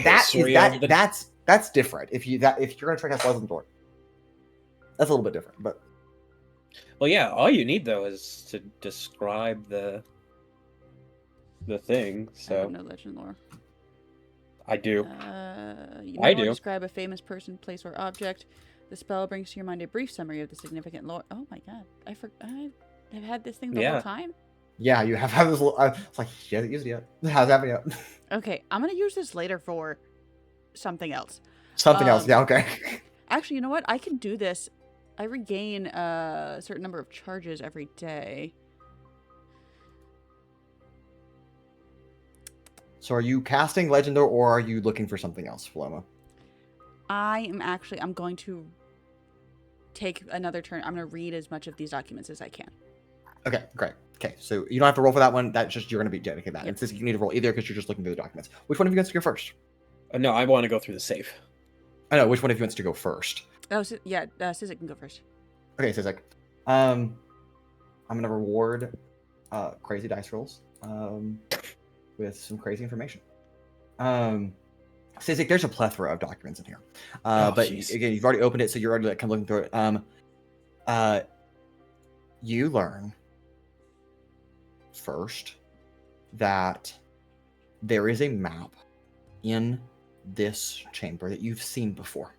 that's different. If you're gonna try to cast legend lore, that's a little bit different. But Well, yeah, all you need though is to describe the thing. I So don't know legend lore. I do. You I may do. describe a famous person, place, or object. The spell brings to your mind a brief summary of the significant lore. Oh my god, I have had this thing the Yeah. whole time. yeah, you have this. It's like she hasn't used it yet. How's that yet? Okay, I'm gonna use this later for something else. Something else. Um, Yeah. Okay. Actually, you know what? I can do this. I regain a certain number of charges every day. So are you casting legend lore, or are you looking for something else, Paloma? I'm going to take another turn. I'm going to read as much of these documents as I can. Okay, great. Okay, so you don't have to roll for that one. That's just you're going to be dedicated that. Yep. It's just you need to roll either because you're just looking through the documents. Which one of you wants to go first? No, I want to go through the safe. I know. Which one of you wants to go first? Oh, yeah, Sizik can go first. Okay, Sizik. I'm going to reward crazy dice rolls with some crazy information. Sizik, there's a plethora of documents in here. But jeez. again, you've already opened it, so you're already like, kind of looking through it. You learn first that there is a map in this chamber that you've seen before.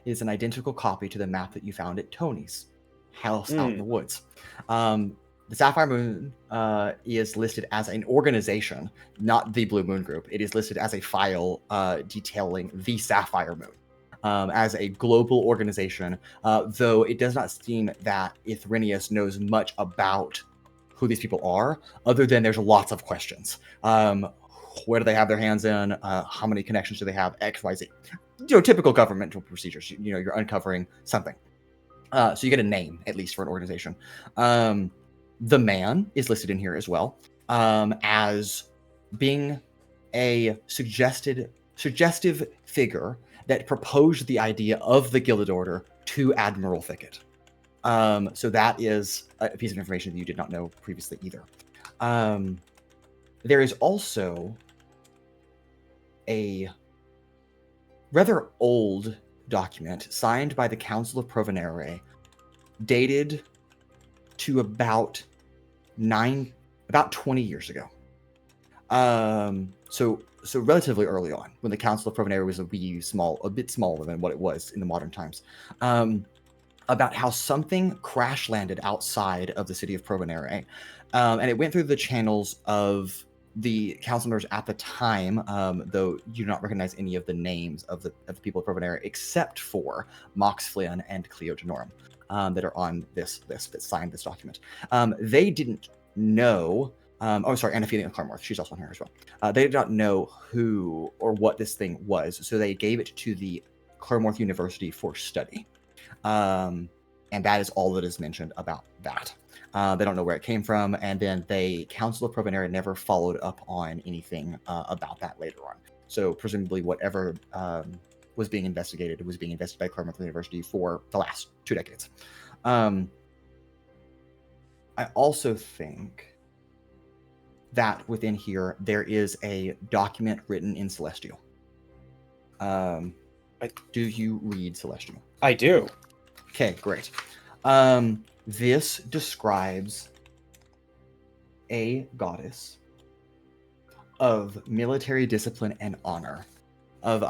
It is an identical copy to the map that you found at Tony's house out in the woods. The Sapphire Moon is listed as an organization, not the Blue Moon Group. It is listed as a file detailing the Sapphire Moon as a global organization, though it does not seem that Ithrinius knows much about who these people are, other than there's lots of questions. Where do they have their hands in? How many connections do they have? X, Y, Z. Typical governmental procedures. You're uncovering something. So you get a name, at least, for an organization. The man is listed in here as well as being a suggestive figure that proposed the idea of the Gilded Order to Admiral Thicket. So that is a piece of information that you did not know previously either. There is also a rather old document signed by the Council of Provonere, dated to about 20 years ago. So relatively early on, when the Council of Provonere was a bit smaller than what it was in the modern times, about how something crash landed outside of the city of Provonere, and it went through the channels of the council members at the time, though you do not recognize any of the names of the people of Provonere except for Mox Flynn and Cleo Denorum, that are on this list that signed this document. They didn't know. And Ophelia Claremore, she's also on here as well. They did not know who or what this thing was, so they gave it to the Claremore University for study. And that is all that is mentioned about that. They don't know where it came from, and then the Council of Provonere never followed up on anything about that later on. So presumably whatever was being investigated was being investigated by Claremont University for the last 2 decades. I also think that within here there is a document written in Celestial. Do you read Celestial? I do. Okay, great. This describes a goddess of military discipline and honor, of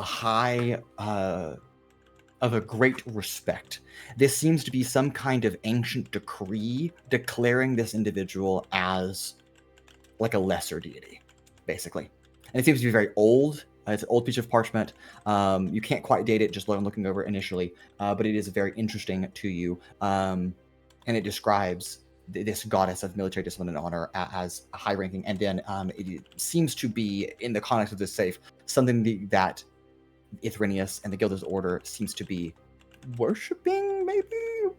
a great respect. This seems to be some kind of ancient decree declaring this individual as like a lesser deity, basically. And it seems to be very old. It's an old piece of parchment. You can't quite date it just looking over it initially, but it is very interesting to you. And it describes this goddess of military discipline and honor as high-ranking. And then it seems to be, in the context of this safe, something that Ithrenius and the Gilded Order seems to be worshipping, maybe?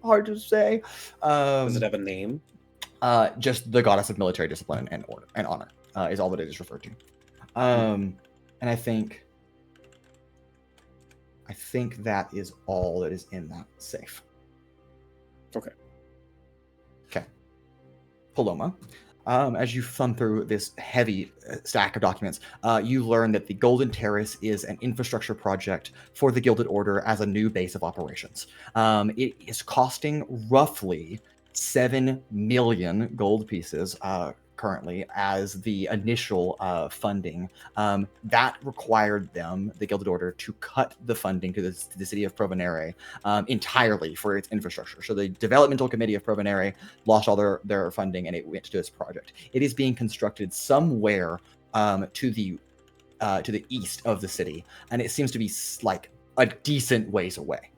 Hard to say. Does it have a name? Just the goddess of military discipline and order and honor is all that it is referred to. And I think that is all that is in that safe. Okay. Paloma, as you thumb through this heavy stack of documents, you learn that the Golden Terrace is an infrastructure project for the Gilded Order as a new base of operations. It is costing roughly 7 million gold pieces currently as the initial funding. That required them, the Gilded Order, to cut the funding to the city of Provonere entirely for its infrastructure. So the developmental committee of Provonere lost all their funding, and it went to this project. It is being constructed somewhere to the east of the city, and it seems to be like a decent ways away.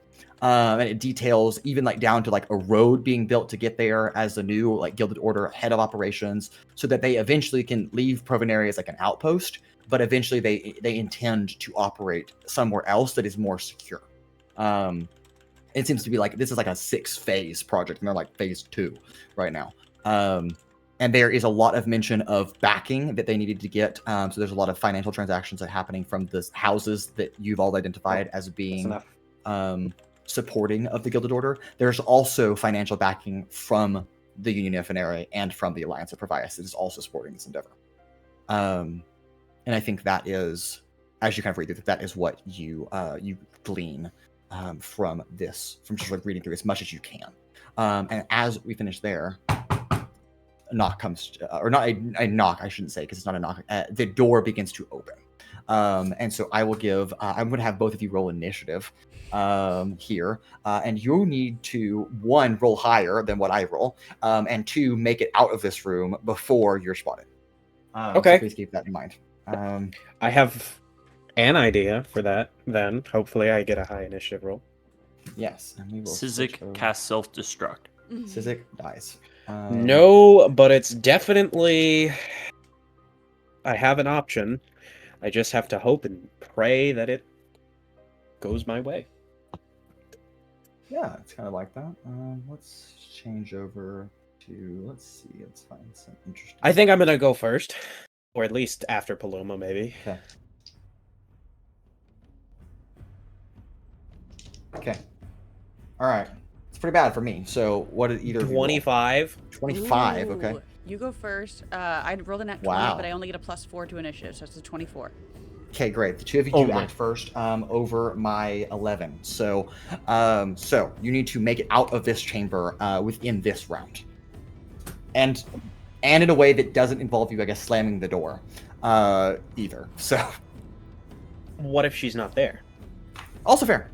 And it details even like down to like a road being built to get there as the new like Gilded Order head of operations, so that they eventually can leave Provonere as like an outpost, but eventually they intend to operate somewhere else that is more secure. It seems to be like this is like a 6-phase project, and they're like phase 2 right now. And there is a lot of mention of backing that they needed to get. So there's a lot of financial transactions that are happening from the houses that you've all identified as being supporting of the Gilded Order. There's also financial backing from the Union of Provonere and from the Alliance of Provias that is also supporting this endeavor. And I think that is, as you kind of read through, that is what you glean from this, from just like reading through as much as you can. And as we finish there, a knock comes, or not a knock, I shouldn't say, because it's not a knock. The door begins to open. And so I will give, I'm going to have both of you roll initiative here. And you need to, 1, roll higher than what I roll, and 2, make it out of this room before you're spotted. Okay. So please keep that in mind. I have an idea for that, then. Hopefully I get a high initiative roll. Yes. And we will Sizik casts self-destruct. Sizik dies. No, but it's definitely... I have an option. I just have to hope and pray that it goes my way. Yeah, it's kind of like that. Let's change over to, let's see, let's find some interesting... I think I'm going to go first. Or at least after Paloma, maybe. Okay. All right. It's pretty bad for me. So what did either 25. 25, okay. Ooh, you go first. I rolled a nat 20, Wow. but I only get a +4 to initiative, so it's a 24. Okay, great. The two of you do act first over my 11. So so you need to make it out of this chamber within this round. And in a way that doesn't involve you, I guess, slamming the door either. So what if she's not there? Also fair.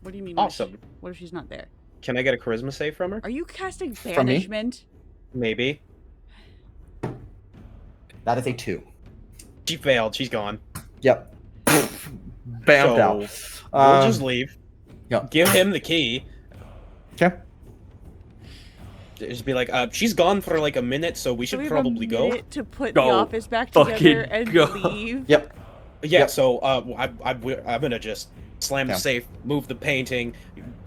What do you mean? Awesome. What if she's not there? Can I get a charisma save from her? Are you casting From me? banishment? Maybe. That is a 2. She failed. She's gone. Yep. Bammed out. We'll just leave. Yep. Give him the key. Okay. Just be like, she's gone for like a minute, so we should have probably a go. minute to put Go. the office back Fucking together and go. leave. Yep. Yeah, Yep. so I'm gonna just slam the safe, move the painting,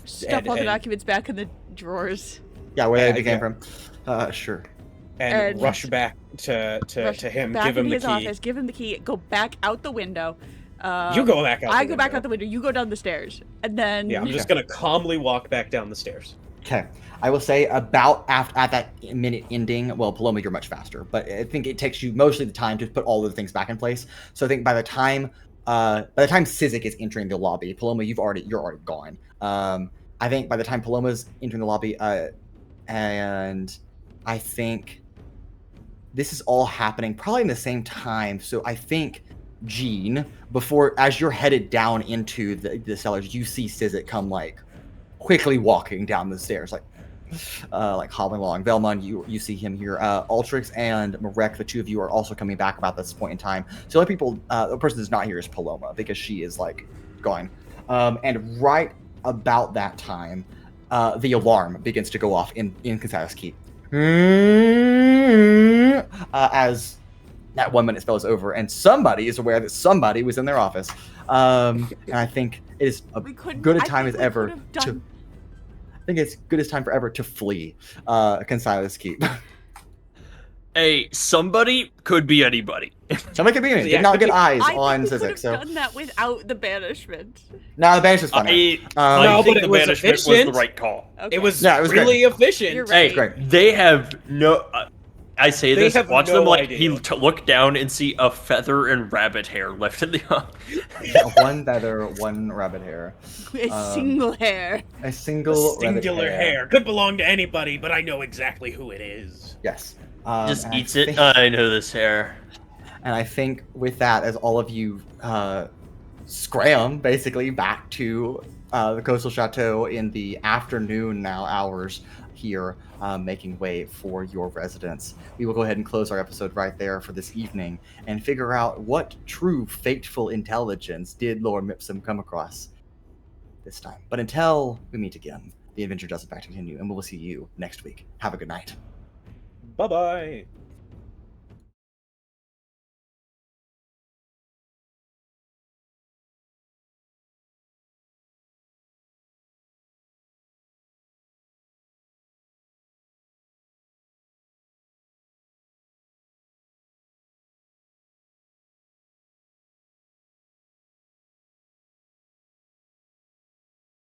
Stuff all the documents back in the drawers. Yeah, where they Yeah. came from. Sure. and rush back to him, Back give him into the his key. office, give him the key, go back out the window. You go back out. I go back out the window. You go down the stairs, and then Yeah, I'm just gonna calmly walk back down the stairs. Okay. I will say about at that minute ending, well, Paloma, you're much faster, but I think it takes you mostly the time to put all of the things back in place. So I think by the time Sizik is entering the lobby, Paloma, you're already gone. I think by the time Paloma's entering the lobby, and I think this is all happening probably in the same time. So I think Jean, as you're headed down into the cellars, you see Sizik come like quickly walking down the stairs, like like hobbling along. Vellmon, you see him here. Altrix and Marek, the two of you are also coming back about this point in time. So the person that's not here is Paloma because she is like gone. And right about that time, the alarm begins to go off in Consider's Keep. As that 1 minute spell is over, and somebody is aware that somebody was in their office. And I think it is good a time as ever to. I think it's good as time forever to flee Consider's Keep. Hey, somebody could be anybody. Somebody could be in it. Did not get eyes on Sizik. Sizik. So Done that without the banishment. no, the banishment's funny. I think but the it was banishment was efficient. the right call. Okay. It was Yeah, it was really efficient. You're Hey, right. they have no. I say They this. have Watch no them like idea. look down and see a feather and rabbit hair left in the. One feather, one rabbit hair. A single hair. A single rabbit Singular hair. Could belong to anybody, but I know exactly who it is. Yes. Just And I eats it. think- I know this hair. And I think with that, as all of you scram basically back to the coastal chateau in the afternoon now hours here, making way for your residence, we will go ahead and close our episode right there for this evening and figure out what true fateful intelligence did Lorem Ipsum come across this time. But until we meet again, the adventure does in fact continue, and we will see you next week. Have a good night. Bye-bye.